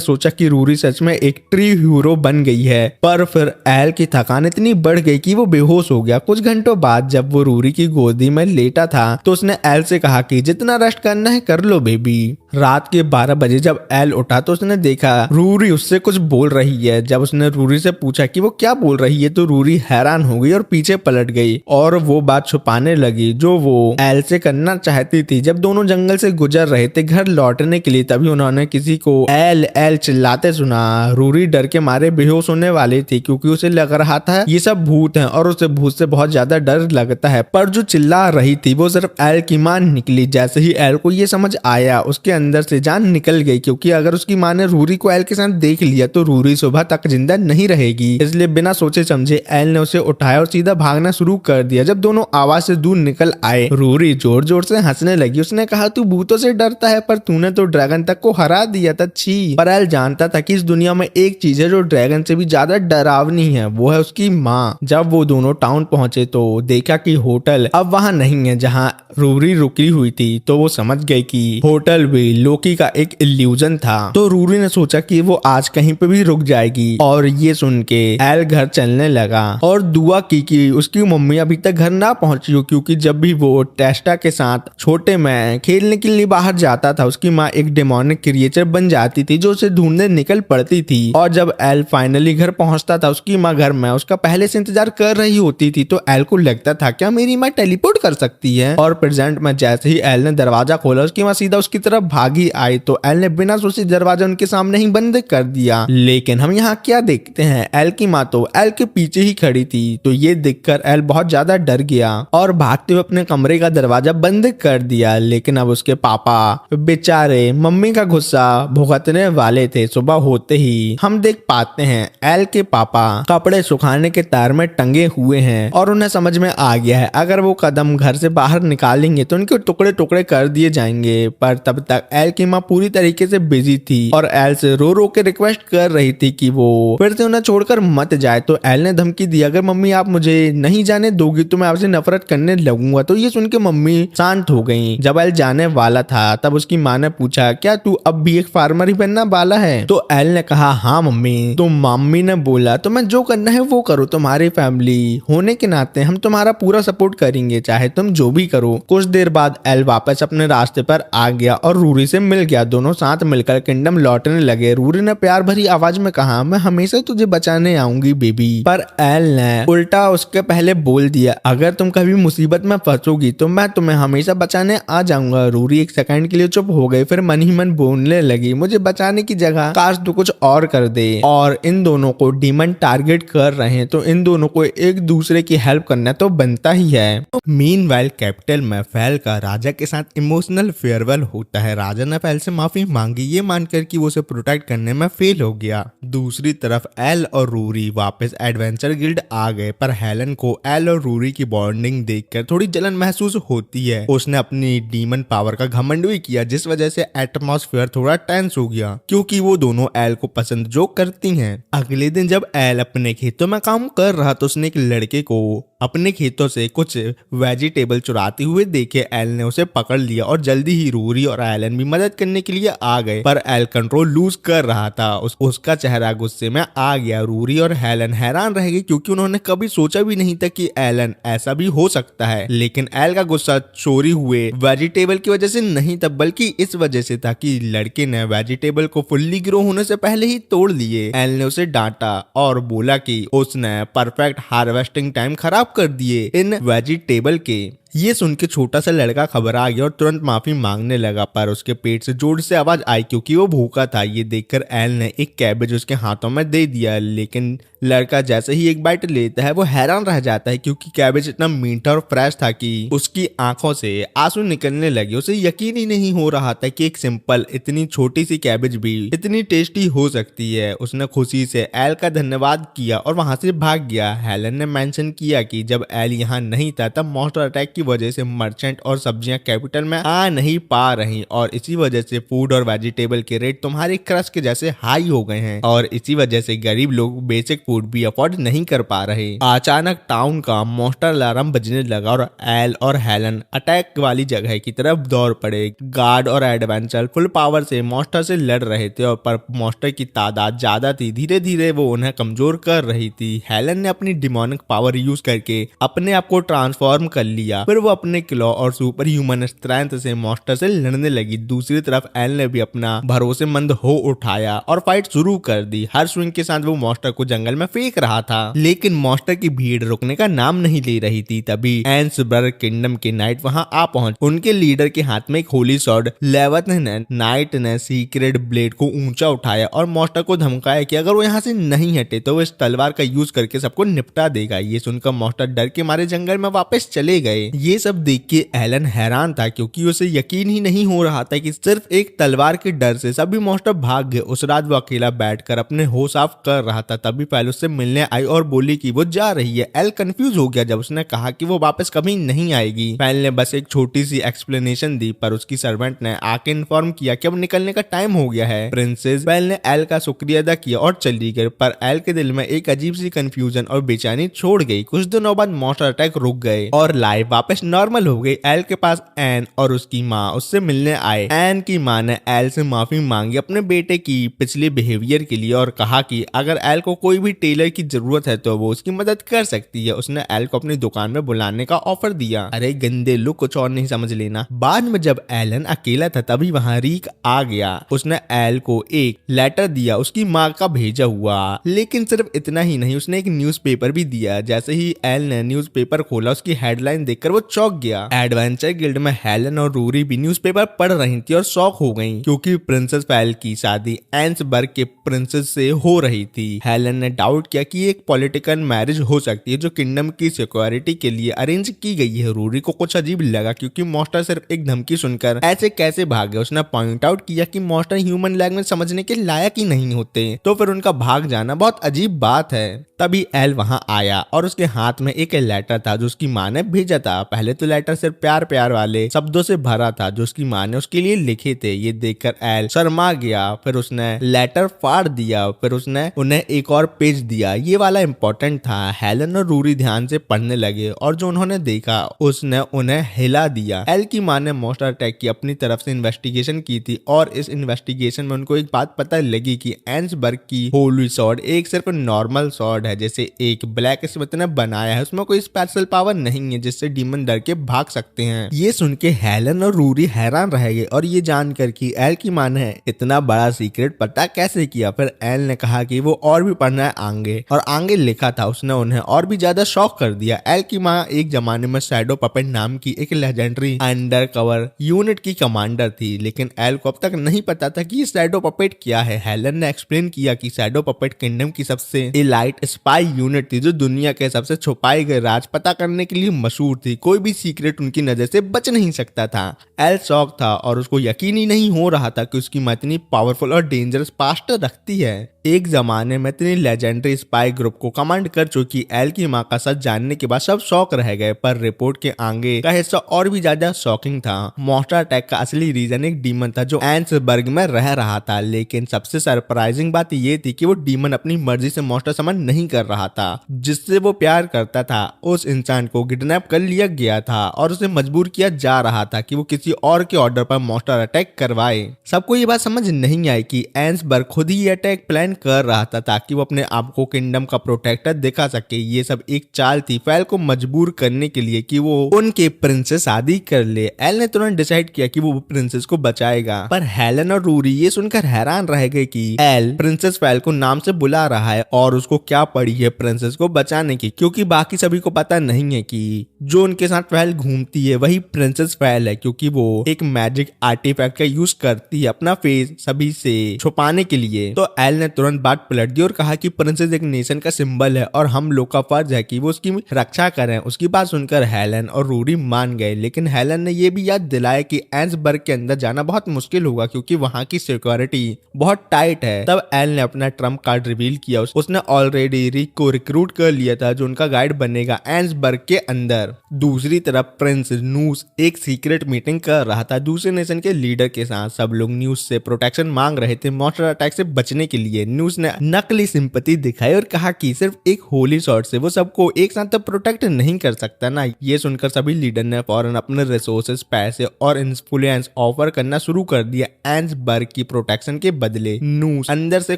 सोचा कि रूरी सच में एक ट्री हीरो बन गई है, पर फिर एल की थकान इतनी बढ़ गई कि वो बेहोश हो गया। कुछ घंटों बाद जब वो रूरी की गोदी में लेटा था, तो उसने एल से कहा कि जितना रेस्ट करना है कर लो बेबी। रात के 12 बजे जब एल उठा तो उसने देखा रूरी उससे कुछ बोल रही है। जब उसने रूरी से पूछा कि वो क्या बोल रही है, तो रूरी हैरान हो गई और पीछे पलट गई और वो बात छुपाने लगी जो वो एल से करना चाहती थी। जब दोनों जंगल से गुजर रहे थे घर लौटने के लिए, तभी उन्होंने किसी को एल एल चिल्लाते सुना। रूरी डर के मारे बेहोश होने वाली थी, क्योंकि उसे लग रहा था ये सब भूत हैं और उसे भूत से बहुत ज्यादा डर लगता है। पर जो चिल्ला रही थी वो सिर्फ एल की मां निकली। जैसे ही एल को ये समझ आया, उसके अंदर से जान निकल गई, क्योंकि अगर उसकी मां ने रूरी को एल के साथ देख लिया तो रूरी सुबह तक जिंदा नहीं रहेगी। इसलिए बिना सोचे समझे एल ने उसे उठाया और सीधा भागना शुरू कर दिया। जब दोनों आवाज से दूर निकल आए, रूरी जोर जोर से हंसने लगी। उसने कहा तू भूतों से डरता है, पर तूने तो ड्रैगन तक को हरा दिया था। छी। पर एल जानता था कि इस दुनिया में एक चीज है जो ड्रैगन से भी ज्यादा डरावनी है, वो है उसकी माँ। जब वो दोनों टाउन पहुंचे तो देखा कि होटल अब वहां नहीं है जहां रूरी रुकी हुई थी, तो वो समझ गए कि होटल भी लोकी का एक इल्यूजन था। तो रूरी ने सोचा कि वो आज कहीं पे भी रुक जाएगी, और ये सुन के एल घर चलने लगा और दुआ की कि उसकी मम्मी अभी तक घर ना पहुंची हो, क्योंकि जब भी वो टेस्टा के साथ छोटे में खेलने के लिए बाहर जाता था, उसकी माँ एक डेमोनिक क्रिएचर बन जाती थी जो उसे ढूंढने निकल पड़ती थी। और जब एल फाइनली घर पहुंचता था, उसकी माँ घर में उसका पहले से इंतजार कर रही होती थी। तो एल को लगता था क्या मेरी माँ टेलीपोर्ट कर सकती है। और प्रेजेंट में जैसे ही एल ने दरवाजा खोला, उसकी माँ सीधा उसकी तरफ भागी आई, तो एल ने बिना सोचे दरवाजा उनके सामने ही बंद कर दिया। लेकिन हम यहाँ क्या देखते हैं, एल की माँ तो एल के पीछे ही खड़ी थी। तो ये देखकर एल बहुत ज्यादा डर गया और भागते हुए अपने कमरे का दरवाजा बंद कर दिया। लेकिन अब उसके पापा बेचारे मम्मी का गुस्सा भुगतने वाले थे। सुबह होते ही हम देख पाते हैं एल के पापा कपड़े सुखाने के तार में टंगे हुए हैं, और उन्हें समझ में आ गया है अगर वो कदम घर से बाहर निकालेंगे तो उनके टुकड़े टुकड़े कर दिए जाएंगे। पर तब तक एल की माँ पूरी तरीके से बिजी थी और एल से रो रो के रिक्वेस्ट कर रही थी कि वो फिर से उन्हें छोड़कर मत जाए। तो एल ने धमकी दी, अगर मम्मी आप मुझे नहीं जाने दोगी तो मैं आपसे नफरत करने लगूंगा। तो ये सुन के मम्मी शांत हो गई। जब एल जाने वाला था तब उसकी माँ ने पूछा, क्या तू अब भी एक फार्मर ही बनना वाला है? तो एल ने कहा, हाँ मम्मी। तो मम्मी ने बोला, तो मैं जो करना है वो करो, तुम्हारी फैमिली होने के नाते हम तुम्हारा पूरा सपोर्ट करेंगे, चाहे तुम जो भी करो। कुछ देर बाद एल वापस अपने रास्ते पर आ गया और रूरी से मिल गया। दोनों साथ मिलकर किंगडम लौटने लगे। रूरी ने प्यार भरी आवाज में कहा, मैं हमेशा तुझे बचाने आऊंगी बेबी। पर एल ने उल्टा उसके पहले बोल दिया, अगर तुम कभी मुसीबत में फंसोगी तो मैं तुम्हें हमेशा बचाने आ जाऊंगा। रूरी एक सेकंड के लिए चुप हो गई, फिर मन ही मन बोलने लगी, मुझे बचाने की जगह काश तू कुछ और कर दे। और इन दोनों को डीमन टारगेट कर रहे हैं, तो इन दोनों को एक दूसरे की हेल्प करना तो बनता ही है। मीनवाइल कैपिटल में फैल का राजा के साथ इमोशनल फेयरवेल होता है। राजा ने फैल से माफी मांगी, ये मानकर कि वो उसे प्रोटेक्ट करने में फेल हो गया। दूसरी तरफ एल और रूरी वापस एडवेंचर गिल्ड आ गए, पर हेलन को एल और रूरी की बॉन्डिंग देखकर थोड़ी जलन महसूस होती है। उसने अपनी डीमन पावर का घमंड भी किया, जिस वजह से एटमॉस्फेयर थोड़ा टेंस हो गया, क्योंकि वो दोनों एल को पसंद जो करती हैं। अगले दिन जब एल अपने खेतों में काम कर रहा तो उसने एक लड़के को अपने खेतों से कुछ वेजिटेबल चुराते हुए देखे। एल ने उसे पकड़ लिया और जल्दी ही रूरी और एलन भी मदद करने के लिए आ गए, पर एल कंट्रोल लूज कर रहा था। उसका चेहरा गुस्से में आ गया। रूरी और हेलन हैरान रह गए, क्योंकि उन्होंने कभी सोचा भी नहीं था कि एलन ऐसा भी हो सकता है। लेकिन एल का गुस्सा चोरी हुए वेजिटेबल की वजह से नहीं था, बल्कि इस वजह से था कि लड़के ने वेजिटेबल को फुल्ली ग्रो होने से पहले ही तोड़ लिए। एल ने उसे डांटा और बोला कि उसने परफेक्ट हार्वेस्टिंग टाइम खराब कर दिए इन वेजिटेबल के। ये सुन के छोटा सा लड़का घबरा गया और तुरंत माफी मांगने लगा, पर उसके पेट से जोर से आवाज आई क्योंकि वो भूखा था। ये देखकर एल ने एक कैबेज उसके हाथों में दे दिया, लेकिन लड़का जैसे ही एक बाइट लेता है वो हैरान रह जाता है, क्योंकि कैबेज इतना मीठा और फ्रेश था कि उसकी आंखों से आंसू निकलने लगे। उसे यकीन ही नहीं हो रहा था कि एक सिंपल इतनी छोटी सी कैबेज भी इतनी टेस्टी हो सकती है। उसने खुशी से एल का धन्यवाद किया और वहां से भाग गया। हेलन ने मेंशन किया कि जब एल यहाँ नहीं था तब मॉन्स्टर अटैक की वजह से मर्चेंट और सब्जियां कैपिटल में आ नहीं पा रही, और इसी वजह से फूड और वेजिटेबल के रेट तुम्हारे क्रश के जैसे हाई हो गए हैं, और इसी वजह से गरीब लोग बेसिक फूड भी अफोर्ड नहीं कर पा रहे। अचानक टाउन का मॉन्स्टर अलार्म बजने लगा और एल और हेलन अटैक वाली जगह की तरफ दौड़ पड़े। गार्ड और एडवेंचर फुल पावर से मॉन्स्टर से लड़ रहे थे, और पर मॉन्स्टर की तादाद ज्यादा थी। धीरे धीरे वो उन्हें कमजोर कर रही थी। हेलन ने अपनी डिमोनिक पावर यूज करके अपने आप को ट्रांसफॉर्म कर लिया, फिर वो अपने क्लॉ और सुपर ह्यूमन स्ट्रेंथ से मॉन्स्टर से लड़ने लगी। दूसरी तरफ एल ने भी अपना भरोसेमंद हो उठाया और फाइट शुरू कर दी। हर स्विंग के साथ वो मॉन्स्टर को जंगल में फेंक रहा था, लेकिन मॉन्स्टर की भीड़ रुकने का नाम नहीं ले रही थी। तभी एंसबर किंगडम के नाइट वहां आ पहुंच। उनके लीडर के हाथ में एक होली सॉर्ड लेवत ने नाइट ने सीक्रेट ब्लेड को ऊंचा उठाया और मॉन्स्टर को धमकाया कि अगर वो यहाँ से नहीं हटे तो वो इस तलवार का यूज करके सबको निपटा देगा। ये सुनकर मॉन्स्टर डर के मारे जंगल में वापस चले गए। ये सब देख के एलन हैरान था क्योंकि उसे यकीन ही नहीं हो रहा था कि सिर्फ एक तलवार के डर से सभी मॉन्स्टर भाग गए। उस रात वो अकेला बैठकर अपने होश ऑफ कर रहा था, तभी पहले उससे मिलने आई और बोली कि वो जा रही है। एल कंफ्यूज हो गया जब उसने कहा कि वो वापस कभी नहीं आएगी। पहल ने बस एक छोटी सी एक्सप्लेनेशन दी, पर उसकी सर्वेंट ने आके इन्फॉर्म किया कि अब निकलने का टाइम हो गया है। प्रिंसेस बेल ने एल का शुक्रिया अदा किया और चली गई, पर एल के दिल में एक अजीब सी कंफ्यूजन और बेचैनी छोड़ गई। कुछ दिनों बाद मॉन्स्टर अटैक रुक गए और लाइफ वापस नॉर्मल हो गई। एल के पास एन और उसकी माँ उससे मिलने आए। एन की माँ ने एल से माफी मांगी अपने बेटे की पिछले बिहेवियर के लिए और कहा कि अगर एल को कोई भी टेलर की जरूरत है तो वो उसकी मदद कर सकती है। उसने एल को अपनी दुकान में बुलाने का ऑफर दिया। अरे गंदे लोग, कुछ और नहीं समझ लेना। बाद में जब एलन अकेला था तभी वहाँ रीक आ गया। उसने एल को एक लेटर दिया उसकी माँ का भेजा हुआ, लेकिन सिर्फ इतना ही नहीं, उसने एक न्यूज़पेपर भी दिया। जैसे ही एल ने न्यूज़पेपर खोला उसकी हेडलाइन देखकर वो चौंक गया। एडवेंचर गिल्ड में हेलन और रूरी भी न्यूज़पेपर पढ़ रही थी और शॉक हो गईं क्योंकि प्रिंसेस पेल की शादी एंसबर्ग के प्रिंसेस से हो रही थी। हेलन ने डाउट किया कि एक पॉलिटिकल मैरिज हो सकती है जो किंगडम की सिक्योरिटी के लिए अरेंज की गई है। रूरी को कुछ अजीब लगा क्योंकि मॉन्स्टर सिर्फ एक धमकी सुनकर ऐसे कैसे भागे। उसने पॉइंट आउट किया कि मॉन्स्टर ह्यूमन लैंग्वेज समझने के लायक ही नहीं होते, तो फिर उनका भाग जाना बहुत अजीब बात है। तभी एल वहां आया और उसके हाथ में एक लेटर था जो उसकी माँ ने भेजा था। पहले तो लेटर सिर्फ प्यार प्यार वाले शब्दों से भरा था जो उसकी माँ ने उसके लिए लिखे थे। ये देखकर एल शर्मा गया, फिर उसने लेटर फाड़ दिया, फिर उसने उन्हें एक और पेज दिया। ये वाला इंपॉर्टेंट था। हेलन और रूरी ध्यान से पढ़ने लगे और जो उन्होंने देखा उसने उन्हें हिला दिया। एल की माँ ने मॉन्स्टर अटैक की अपनी तरफ से इन्वेस्टिगेशन की थी और इस इन्वेस्टिगेशन में उनको एक बात पता लगी कि एंसबर्ग की होली स्वॉर्ड एक सिर्फ नॉर्मल स्वॉर्ड है जैसे एक ब्लैक स्मिथ ने बनाया है। उसमें कोई स्पेशल पावर नहीं है जिससे डीमन डर के भाग सकते हैं। ये सुन के हेलन और रूरी हैरान रह गए और ये जानकर कि एल की माँ ने इतना बड़ा सीक्रेट पता कैसे किया। फिर एल ने कहा कि वो और भी पढ़ना है आगे, और आगे लिखा था। उसने उन्हें और भी ज्यादा शॉक कर दिया। एल की माँ एक जमाने में शैडो पपेट नाम की एक लेजेंडरी अंडर कवर यूनिट की कमांडर थी, लेकिन एल को अब तक नहीं पता था कि ये शैडो पपेट क्या है। हेलन ने एक्सप्लेन किया कि शैडो पपेट किंगडम की सबसे एलाइट स्पाई यूनिट थी जो दुनिया के सबसे छुपाए गए राज पता करने के लिए मशहूर थी। कोई भी सीक्रेट उनकी नजर से बच नहीं सकता था। एल शॉक था और उसको यकीन ही नहीं हो रहा था कि उसकी माँ इतनी पावरफुल और डेंजरस पास्ट रखती है। एक जमाने में इतनी लेजेंडरी स्पाई ग्रुप को कमांड कर चुकी एल की माँ का सच जानने के बाद सब शौक रह गए, पर रिपोर्ट के आगे का हिस्सा और भी ज्यादा शॉकिंग था। मॉन्स्टर अटैक का असली रीजन एक डीमन था जो एंसबर्ग में रह रहा था, लेकिन सबसे सरप्राइजिंग बात ये थी कि वो डीमन अपनी मर्जी से मॉन्स्टर समन नहीं कर रहा था। जिससे वो प्यार करता था उस इंसान को किडनैप कर लिया गया था और उसे मजबूर किया जा रहा था कि वो किसी और के ऑर्डर पर मॉन्स्टर अटैक करवाए। सबको ये बात समझ नहीं आई कि एंसबर्ग खुद ही अटैक प्लान कर रहा था ताकि वो अपने आप को किंगडम का प्रोटेक्टर दिखा सके। ये सब एक चाल थी फेल को मजबूर करने के लिए कि वो उनके प्रिंस से शादी कर ले। एल ने तुरंत डिसाइड किया कि वो प्रिंसेस को बचाएगा, पर हेलन और रूरी ये सुनकर हैरान रह गए कि एल प्रिंसेस फेल को नाम से बुला रहा है और उसको क्या पड़ी है प्रिंसेस को बचाने की, क्योंकि बाकी सभी को पता नहीं है कि जो उनके साथ फेल घूमती है वही प्रिंसेस फेल है, क्योंकि वो एक मैजिक आर्टिफैक्ट का यूज करती है अपना फेस सभी से छुपाने के लिए। तो एल ने तुरंत बात पलट दी और कहा कि प्रिंसेस एक नेशन का सिंबल है और हम लोग का फर्ज है कि वो उसकी रक्षा करें। उसकी बात सुनकर हेलन और रूरी मान गए, लेकिन हेलन ने यह भी याद दिलाया कि एंसबर्ग के अंदर जाना बहुत मुश्किल होगा क्योंकि वहां की सिक्योरिटी बहुत टाइट है। तब एल ने अपना ट्रम्प कार्ड रिवील किया। उसने ऑलरेडी रिक को रिक्रूट कर लिया था जो उनका गाइड बनेगा एंसबर्ग के अंदर। दूसरी तरफ प्रिंस नूस एक सीक्रेट मीटिंग कर रहा था दूसरे नेशन के लीडर के साथ। सब लोग न्यूज से प्रोटेक्शन मांग रहे थे मॉन्स्टर अटैक से बचने के लिए। न्यूज ने नकली सिंपैथी दिखाई और कहा कि सिर्फ एक होली शॉट से वो सबको एक साथ तो प्रोटेक्ट नहीं कर सकता ना। ये सुनकर सभी लीडर ने फौरन अपने रिसोर्सेस, पैसे और इन्फ्लुएंस ऑफर करना शुरू कर दिया एंसबर्ग की प्रोटेक्शन के बदले। नूस अंदर से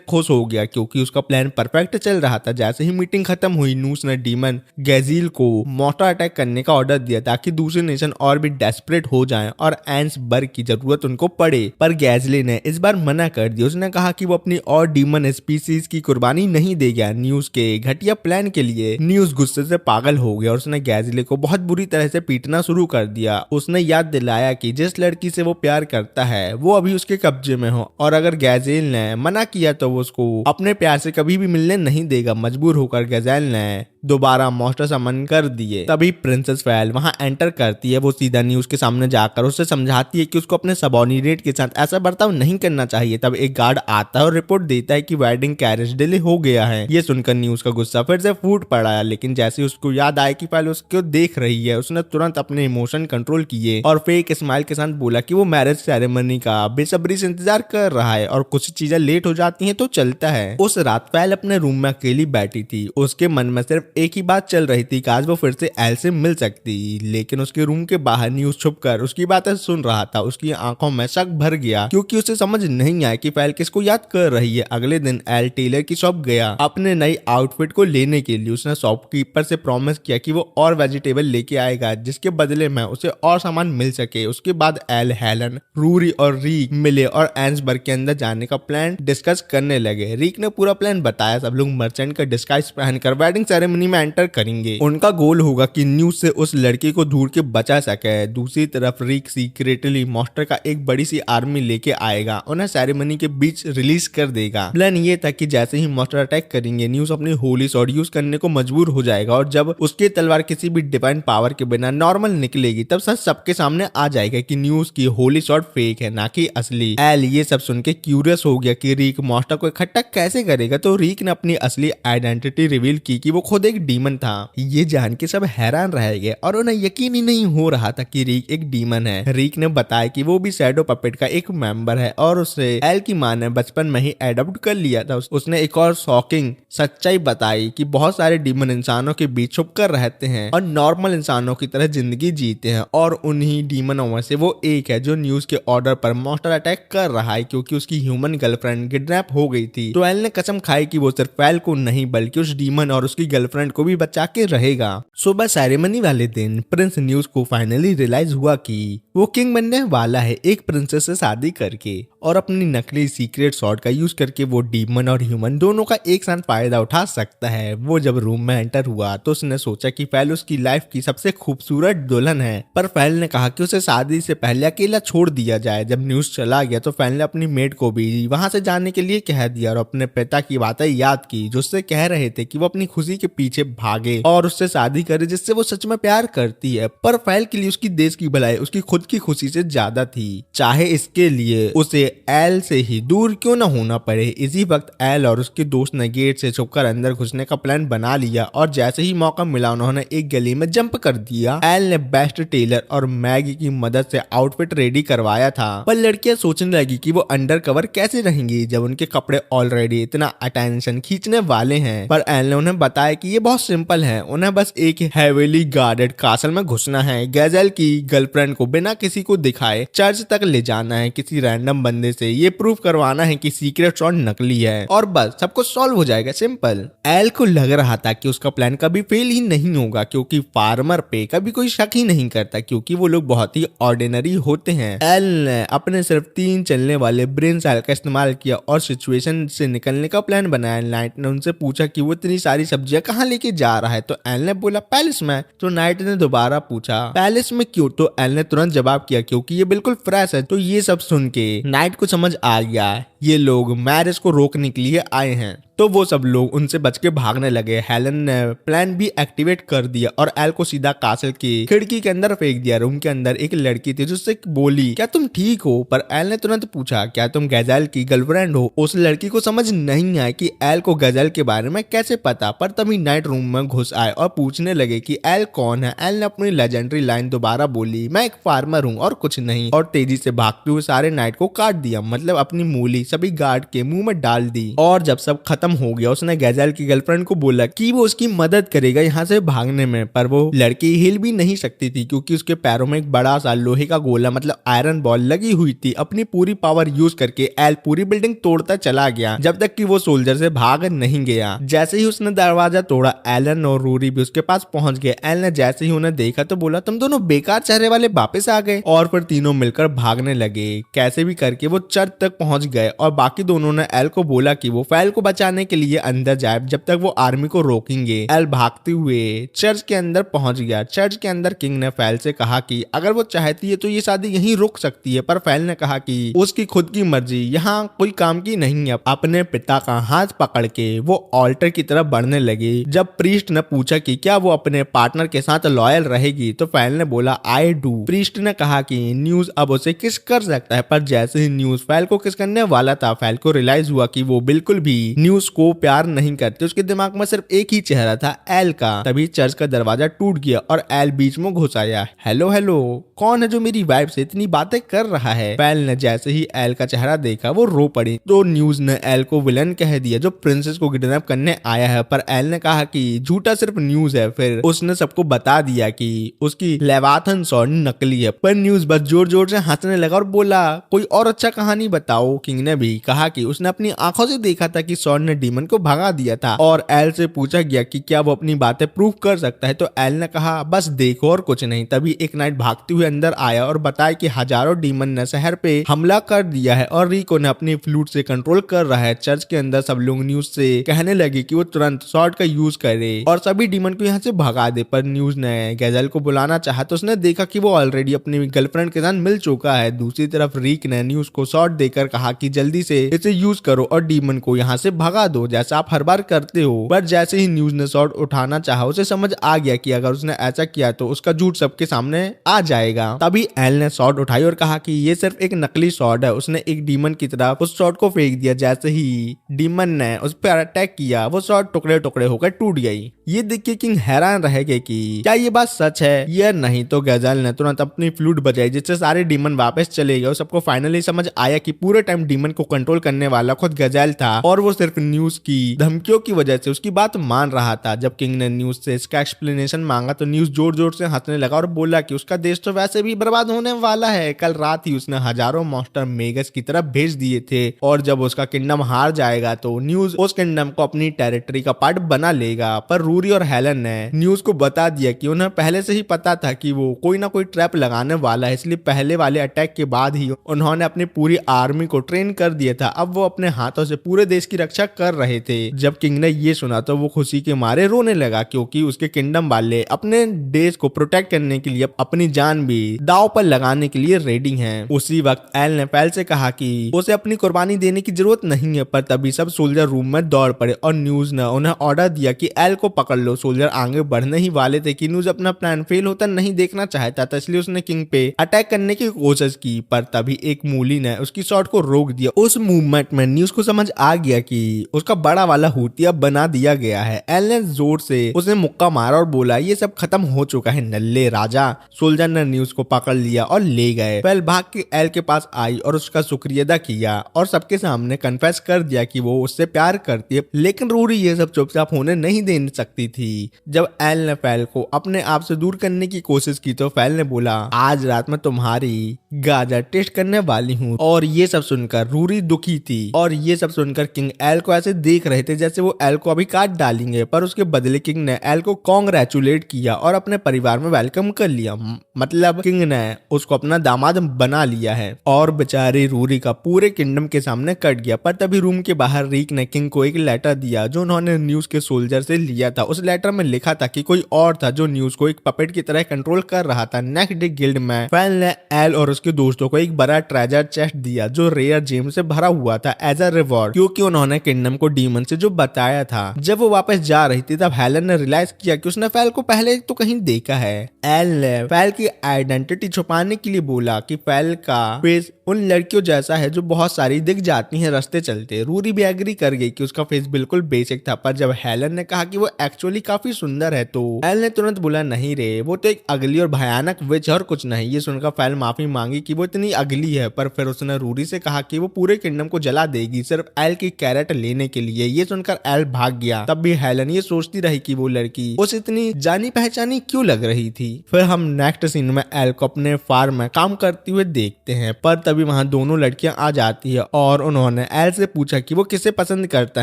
खुश हो गया क्योंकि उसका प्लान परफेक्ट चल रहा था। जैसे ही मीटिंग खत्म हुई नूस ने डीमन गैजील को मॉन्स्टर अटैक करने का ऑर्डर दिया ताकि दूसरे नेशन और भी डेस्परेट हो जाएं और एंसबर्ग की जरूरत उनको पड़े, पर गैजले ने इस बार मना कर दिया। उसने कहा कि वो अपनी और डीमन स्पीसीज की कुर्बानी नहीं देगा न्यूज के घटिया प्लान के लिए। न्यूज गुस्से से पागल हो गया और उसने गैजले को बहुत बुरी तरह से पीटना शुरू कर दिया। उसने याद दिलाया कि जिस लड़की से वो प्यार करता है वो अभी उसके कब्जे में हो और अगर गैजेल ने मना किया तो वो उसको अपने प्यार से कभी भी मिलने नहीं देगा। मजबूर होकर गैजेल ने दोबारा मॉन्स्टर समन कर दिए। तभी प्रिंसेस फेल वहां एंटर करती है। वो सीधा न्यूज के सामने जाकर उससे समझाती है कि उसको अपने सबऑर्डिनेट के साथ ऐसा बर्ताव नहीं करना चाहिए। तब एक गार्ड आता है और रिपोर्ट देता है कि वेडिंग कैरेज डिले हो गया है। ये सुनकर न्यूज का गुस्सा फिर से फूट पड़ा है, लेकिन जैसे उसको याद आया कि फेल उसको देख रही है, उसने तुरंत अपने इमोशन कंट्रोल किए और फेक स्माइल के साथ बोला कि वो मैरिज सेरेमनी का बेसब्री से इंतजार कर रहा है और कुछ चीजें लेट हो जाती हैं तो चलता है। उस रात फेल अपने रूम में अकेली बैठी थी। उसके मन में सिर्फ एक ही बात चल रही थी कि आज वो फिर से एल से मिल सकती, लेकिन उसके रूम के बाहर न्यूज छुपकर उसकी बातें सुन रहा था। उसकी आंखों में शक भर गया क्योंकि उसे समझ नहीं आया कि फेल किसको याद कर रही है। अगले दिन एल टेलर की शॉप गया अपने नई आउटफिट को लेने के लिए। उसने शॉपकीपर से प्रॉमिस किया कि वो और वेजिटेबल लेके आएगा जिसके बदले में उसे और सामान मिल सके। उसके बाद एल, हेलन, रूरी और रीक मिले और एंसबर्ग के अंदर जाने का प्लान डिस्कस करने लगे। रीक ने पूरा प्लान बताया। सब लोग मर्चेंट का डिस्गाइज पहनकर वेडिंग सेरेमनी में एंटर करेंगे। उनका गोल होगा कि न्यूज से उस लड़की को ढूंढ के बचा सके। दूसरी तरफ रीक सीक्रेटली मॉन्स्टर का एक बड़ी सी आर्मी लेके आएगा, उन्हें सेरेमनी के बीच रिलीज कर देगा। प्लान ये था कि जैसे ही मॉन्स्टर अटैक करेंगे, न्यूज अपनी होली स्वॉर्ड यूज करने को मजबूर हो जाएगा और जब उसकी तलवार किसी भी डिवाइन पावर के बिना नॉर्मल निकलेगी तब सच सबके सामने आ जाएगा कि न्यूज की होली स्वॉर्ड फेक है, ना कि असली। एल ये सब सुन के क्यूरियस हो गया कि रीक मॉन्स्टर को इकट्ठा कैसे करेगा, तो रीक ने अपनी असली आइडेंटिटी रिवील की कि वो खुद एक डीमन था। ये जान के सब हैरान रह गए और उन्हें यकीन ही नहीं हो रहा था कि रीक एक डीमन है। रीक ने बताया कि वो भी शैडो पपेट का एक मेंबर है और उसे एल की मां ने बचपन में ही एडॉप्ट कर लिया था। उसने एक और शॉकिंग सच्चाई बताई कि बहुत सारे डीमन इंसानों के बीच छुप कर रहते हैं और नॉर्मल इंसानों की तरह जिंदगी जीते हैं और उन्हीं डीमनों में से वो एक है जो न्यूज के ऑर्डर पर मॉन्स्टर अटैक कर रहा है क्योंकि उसकी ह्यूमन गर्लफ्रेंड किडनैप हो गई थी। तो एल ने कसम खाई कि वो सिर्फ एल को नहीं बल्कि उस डीमन और उसकी गर्लफ्रेंड को भी बचा के रहेगा। सुबह सेरेमनी वाले दिन प्रिंस न्यूज को फाइनली रियलाइज हुआ कि वो किंग बनने वाला है, एक प्रिंसेस से शादी करके, और अपनी नकली सीक्रेट स्वॉर्ड का यूज करके वो डीमन और ह्यूमन दोनों का एक साथ फायदा उठा सकता है। वो जब रूम में एंटर हुआ तो उसने सोचा कि फेल उसकी लाइफ की सबसे खूबसूरत दुल्हन है, पर फेल ने कहा कि उसे शादी से पहले अकेला छोड़ दिया जाए। जब न्यूज चला गया तो फेल ने अपनी मेड को भी वहां से जाने के लिए कह दिया और अपने पिता की बातें याद की जो उससे कह रहे थे कि वो अपनी खुशी के पीछे भागे और उससे शादी करे जिससे वो सच में प्यार करती है। पर फेल के लिए उसकी देश की भलाई उसकी खुद की खुशी से ज्यादा थी, चाहे इसके लिए उसे एल से ही दूर क्यों न होना पड़े। इसी वक्त एल और उसके दोस्त ने गेट से छुपकर अंदर घुसने का प्लान बना लिया और जैसे ही मौका मिला उन्होंने एक गली में जंप कर दिया। एल ने बेस्ट टेलर और मैगी की मदद से आउटफिट रेडी करवाया था, पर लड़कियां सोचने लगी कि वो अंडर कवर कैसे रहेंगी जब उनके कपड़े ऑलरेडी इतना अटेंशन खींचने वाले हैं। पर एल ने उन्हें बताया कि ये बहुत सिंपल है, उन्हें बस एक हेवीली गार्डेड कासल में घुसना है, गैजेल की गर्लफ्रेंड को बिना किसी को दिखाए चर्च तक ले जाना है, किसी रैंडम बंदे से ये प्रूफ करवाना है कि सीक्रेट स्वॉर्ड नकली है और बस सब कुछ सॉल्व हो जाएगा। सिंपल। एल को लग रहा था कि उसका प्लान कभी फेल ही नहीं होगा क्योंकि फार्मर पे कभी कोई शक ही नहीं करता क्योंकि वो लोग बहुत ही ऑर्डिनरी होते हैं। एल ने अपने सिर्फ 3 चलने वाले ब्रेन सेल का इस्तेमाल किया और सिचुएशन से निकलने का प्लान बनाया। नाइट ने उनसे पूछा कि वो इतनी सारी सब्जियां कहाँ लेके जा रहा है, तो एल ने बोला पैलेस में। तो नाइट ने दोबारा पूछा पैलेस में क्यों, तो एल ने तुरंत जवाब किया क्योंकि ये बिल्कुल फ्रेश है। तो ये सब सुन के नाइट को समझ आ गया ये लोग मैरिज को रोकने के लिए आए हैं, तो वो सब लोग उनसे बच के भागने लगे। हेलन ने प्लान भी एक्टिवेट कर दिया और एल को सीधा कासल की खिड़की के अंदर फेंक दिया। रूम के अंदर एक लड़की थी जिससे बोली क्या तुम ठीक हो, पर एल ने तुरंत पूछा क्या तुम गैजेल की गर्लफ्रेंड हो। उस लड़की को समझ नहीं आया कि एल को गैजेल के बारे में कैसे पता, पर तभी नाइट रूम में घुस आए और पूछने लगे कि एल कौन है। एल ने अपनी लेजेंडरी लाइन दोबारा बोली मैं एक फार्मर हूँ और कुछ नहीं, और तेजी से भागते हुए सारे नाइट को काट दिया, मतलब अपनी मूली सभी गार्ड के मुंह में डाल दी। और जब सब खत्म हो गया उसने गैजेल की गर्लफ्रेंड को बोला कि वो उसकी मदद करेगा यहाँ से भागने में, पर वो लड़की हिल भी नहीं सकती थी क्योंकि उसके पैरों में एक बड़ा सा लोहे का गोला मतलब आयरन बॉल लगी हुई थी। अपनी पूरी पावर यूज करके एल पूरी बिल्डिंग तोड़ता चला गया जब तक कि वो सोल्जर से भाग नहीं गया। जैसे ही उसने दरवाजा तोड़ा एलन और रूरी भी उसके पास पहुंच गए। एल ने जैसे ही उन्हें देखा तो बोला तुम दोनों बेकार चेहरे वाले वापस आ गए, और फिर तीनों मिलकर भागने लगे। कैसे भी करके वो चर्च तक पहुंच गए और बाकी दोनों ने एल को बोला कि वो फेल को बचाने बचाने के लिए अंदर जाए जब तक वो आर्मी को रोकेंगे। एल भागते हुए चर्च के अंदर पहुंच गया। चर्च के अंदर किंग ने फैल से कहा कि अगर वो चाहती है तो ये शादी यहीं रुक सकती है, पर फैल ने कहा कि उसकी खुद की मर्जी यहाँ कोई काम की नहीं है। अपने पिता का हाथ पकड़ के वो ऑल्टर की तरफ बढ़ने लगी। जब प्रीस्ट ने पूछा कि क्या वो अपने पार्टनर के साथ लॉयल रहेगी तो फैल ने बोला आई डू। प्रीस्ट ने कहा कि न्यूज अब उसे किस कर सकता है, पर जैसे ही न्यूज फैल को किस करने वाला था फैल को रियलाइज हुआ कि वो बिल्कुल भी न्यूज को प्यार नहीं करती। उसके दिमाग में सिर्फ एक ही चेहरा था, एल का। तभी चर्च का दरवाजा टूट गया और एल बीच में घुस आया। हेलो हेलो, कौन है जो मेरी वाइफ से इतनी बातें कर रहा है? फैल ने जैसे ही एल का चेहरा देखा वो रो पड़ी। तो न्यूज ने एल को विलन कह दिया जो प्रिंसेस को किडनैप करने आया है, पर एल ने कहा कि झूठा सिर्फ न्यूज है। फिर उसने सबको बता दिया कि उसकी लेवाथन सॉर्ड नकली है, पर न्यूज बस जोर जोर से हंसने लगा और बोला कोई और अच्छा कहानी बताओ। किंग ने भी कहा कि उसने अपनी आंखों से देखा था कि सॉर्ड ने डीमन को भगा दिया था और एल से पूछा गया कि क्या वो अपनी बातें प्रूव कर सकता है, तो एल ने कहा बस देखो और कुछ नहीं। तभी एक नाइट भागते हुए अंदर आया और बताया कि हजारों डीमन ने शहर पे हमला कर दिया है और रिको ने अपनी फ्लूट से कंट्रोल कर रहा है। चर्च के अंदर सब लोग न्यूज से कहने लगे कि वो तुरंत सॉर्ड का यूज करे और सभी डीमन को यहाँ से भगा दे, पर न्यूज ने गैजल को बुलाना चाहा तो उसने देखा कि वो ऑलरेडी अपनी गर्लफ्रेंड के साथ मिल चुका है। दूसरी तरफ रिक ने न्यूज को सॉर्ड देकर कहा कि जल्दी से इसे यूज करो और डीमन को यहाँ से भगा दो जैसा आप हर बार करते हो। पर जैसे ही न्यूज ने सॉर्ड उठाना चाहा उसे समझ आ गया कि अगर उसने ऐसा किया तो उसका झूठ सबके सामने आ जाएगा। तभी एल ने सॉर्ड उठाई और कहा कि ये सिर्फ एक नकली सॉर्ड है। उसने एक डीमन की तरफ उस सॉर्ड को फेंक दिया। जैसे ही डीमन ने उस पर अटैक किया वो सॉर्ड टुकड़े टुकड़े होकर टूट गई। ये देख के किंग हैरान रह गए कि क्या ये बात सच है या नहीं। तो गैजल ने तुरंत अपनी फ्लूट बजाई जिससे सारे डीमन वापस चले गए। सबको फाइनली समझ आया कि पूरे टाइम डीमन को कंट्रोल करने वाला खुद गैजल था और वो सिर्फ न्यूज की धमकियों की वजह से उसकी बात मान रहा था। जब किंग ने न्यूज से इसका एक्सप्लेनेशन मांगा तो न्यूज जोर जोर से हंसने लगा और बोला कि उसका देश तो वैसे भी बर्बाद होने वाला है। कल रात ही उसने हजारों मॉन्स्टर मेगस की तरफ भेज दिए थे और जब उसका किंगडम हार जाएगा तो न्यूज उस किंगडम को अपनी टेरिटरी का पार्ट बना लेगा। पर रूरी और हेलन ने न्यूज को बता दिया कि उन्हें पहले से ही पता था कि वो कोई ना कोई ट्रैप लगाने वाला है, इसलिए पहले वाले अटैक के बाद ही उन्होंने अपनी पूरी आर्मी को ट्रेन कर दिया था। अब वो अपने हाथों से पूरे देश की रक्षा कर रहे थे। जब किंग ने ये सुना तो वो खुशी के मारे रोने लगा क्योंकि उसके किंगडम वाले अपने देश को प्रोटेक्ट करने के लिए अपनी जान भी दांव पर लगाने के लिए रेडी हैं। उसी वक्त एल ने फैल से कहा कि उसे अपनी कुर्बानी देने की जरूरत नहीं है, पर तभी सब सोल्जर रूम में दौड़ पड़े और न्यूज ने उन्हें ऑर्डर दिया कि एल को पकड़ लो। सोल्जर आगे बढ़ने ही वाले थे कि न्यूज अपना प्लान फेल होता नहीं देखना चाहता था, इसलिए उसने किंग पे अटैक करने की कोशिश की, पर तभी एक मूली ने उसकी शॉट को रोक दिया। उस मूवमेंट में न्यूज को समझ आ गया कि उसका बड़ा वाला हुतिया बना दिया गया है। एल ने जोर से उसे मुक्का मारा और बोला ये सब खत्म हो चुका है नल्ले राजा। सोल्जर ने न्यूज को पकड़ लिया और ले गए। फैल भाग के एल के पास आई और उसका शुक्रिया अदा किया और सबके सामने कन्फेस कर दिया कि वो उससे प्यार करती है, लेकिन रूरी ये सब चुपचाप होने नहीं दे सकती थी। जब एल ने फैल को अपने आप से दूर करने की कोशिश की तो फैल ने बोला आज रात में तुम्हारी गाजर टेस्ट करने वाली हूँ। और ये सब सुनकर रूरी दुखी थी और ये सब सुनकर किंग एल को ऐसे देख रहे थे जैसे वो एल को अभी काट डालेंगे, पर उसके बदले किंग ने एल को कॉन्ग्रेचुलेट किया और अपने परिवार में वेलकम कर लिया। मतलब किंग ने उसको अपना दामाद बना लिया है और बेचारी रूरी का पूरे किंगडम के सामने कट गया। पर तभी रूम के बाहर रीक ने किंग को एक लेटर दिया जो उन्होंने न्यूज के सोल्जर से लिया था। उस लेटर में लिखा था कि कोई और था जो न्यूज को एक पपेट की तरह कंट्रोल कर रहा था। नेक्स्ट डे गिल्ड में फैल ने एल और उसके दोस्तों को एक बड़ा ट्रेजर चेस्ट दिया जो रेयर जेम से भरा हुआ था एज अ रिवॉर्ड, क्योंकि उन्होंने किंगडम को डीमन से जो बताया था। जब वो वापस जा रही थी तब हेलन ने रियलाइज किया कि उसने फैल को पहले तो कहीं देखा है। एल ने फैल की आइडेंटिटी छुपाने के लिए बोला कि फैल का फेस उन लड़कियों जैसा है जो बहुत सारी दिख जाती हैं रास्ते चलते। रूरी भी एग्री कर गई कि उसका फेस बिल्कुल बेसिक था, पर जब हेलन ने कहा कि वो एक्चुअली काफी सुंदर है तो एल ने तुरंत बोला नहीं रे, वो तो एक अगली और भयानक विच और कुछ नहीं। ये सुनकर फैल माफी मांगी कि वो इतनी अगली है, पर फिर उसने रूरी से कहा कि वो पूरे किंगडम को जला देगी सिर्फ एल की कैरेट लेने के लिए। ये सुनकर एल भाग गया। तब भी हेलन ये सोचती रही कि वो लड़की उसे इतनी जानी पहचानी क्यों लग रही थी। फिर हम नेक्स्ट सीन में एल को अपने फार्म में काम करते हुए देखते हैं, पर तभी वहां दोनों लड़कियां आ जाती है और उन्होंने एल से पूछा कि वो किसे पसंद करता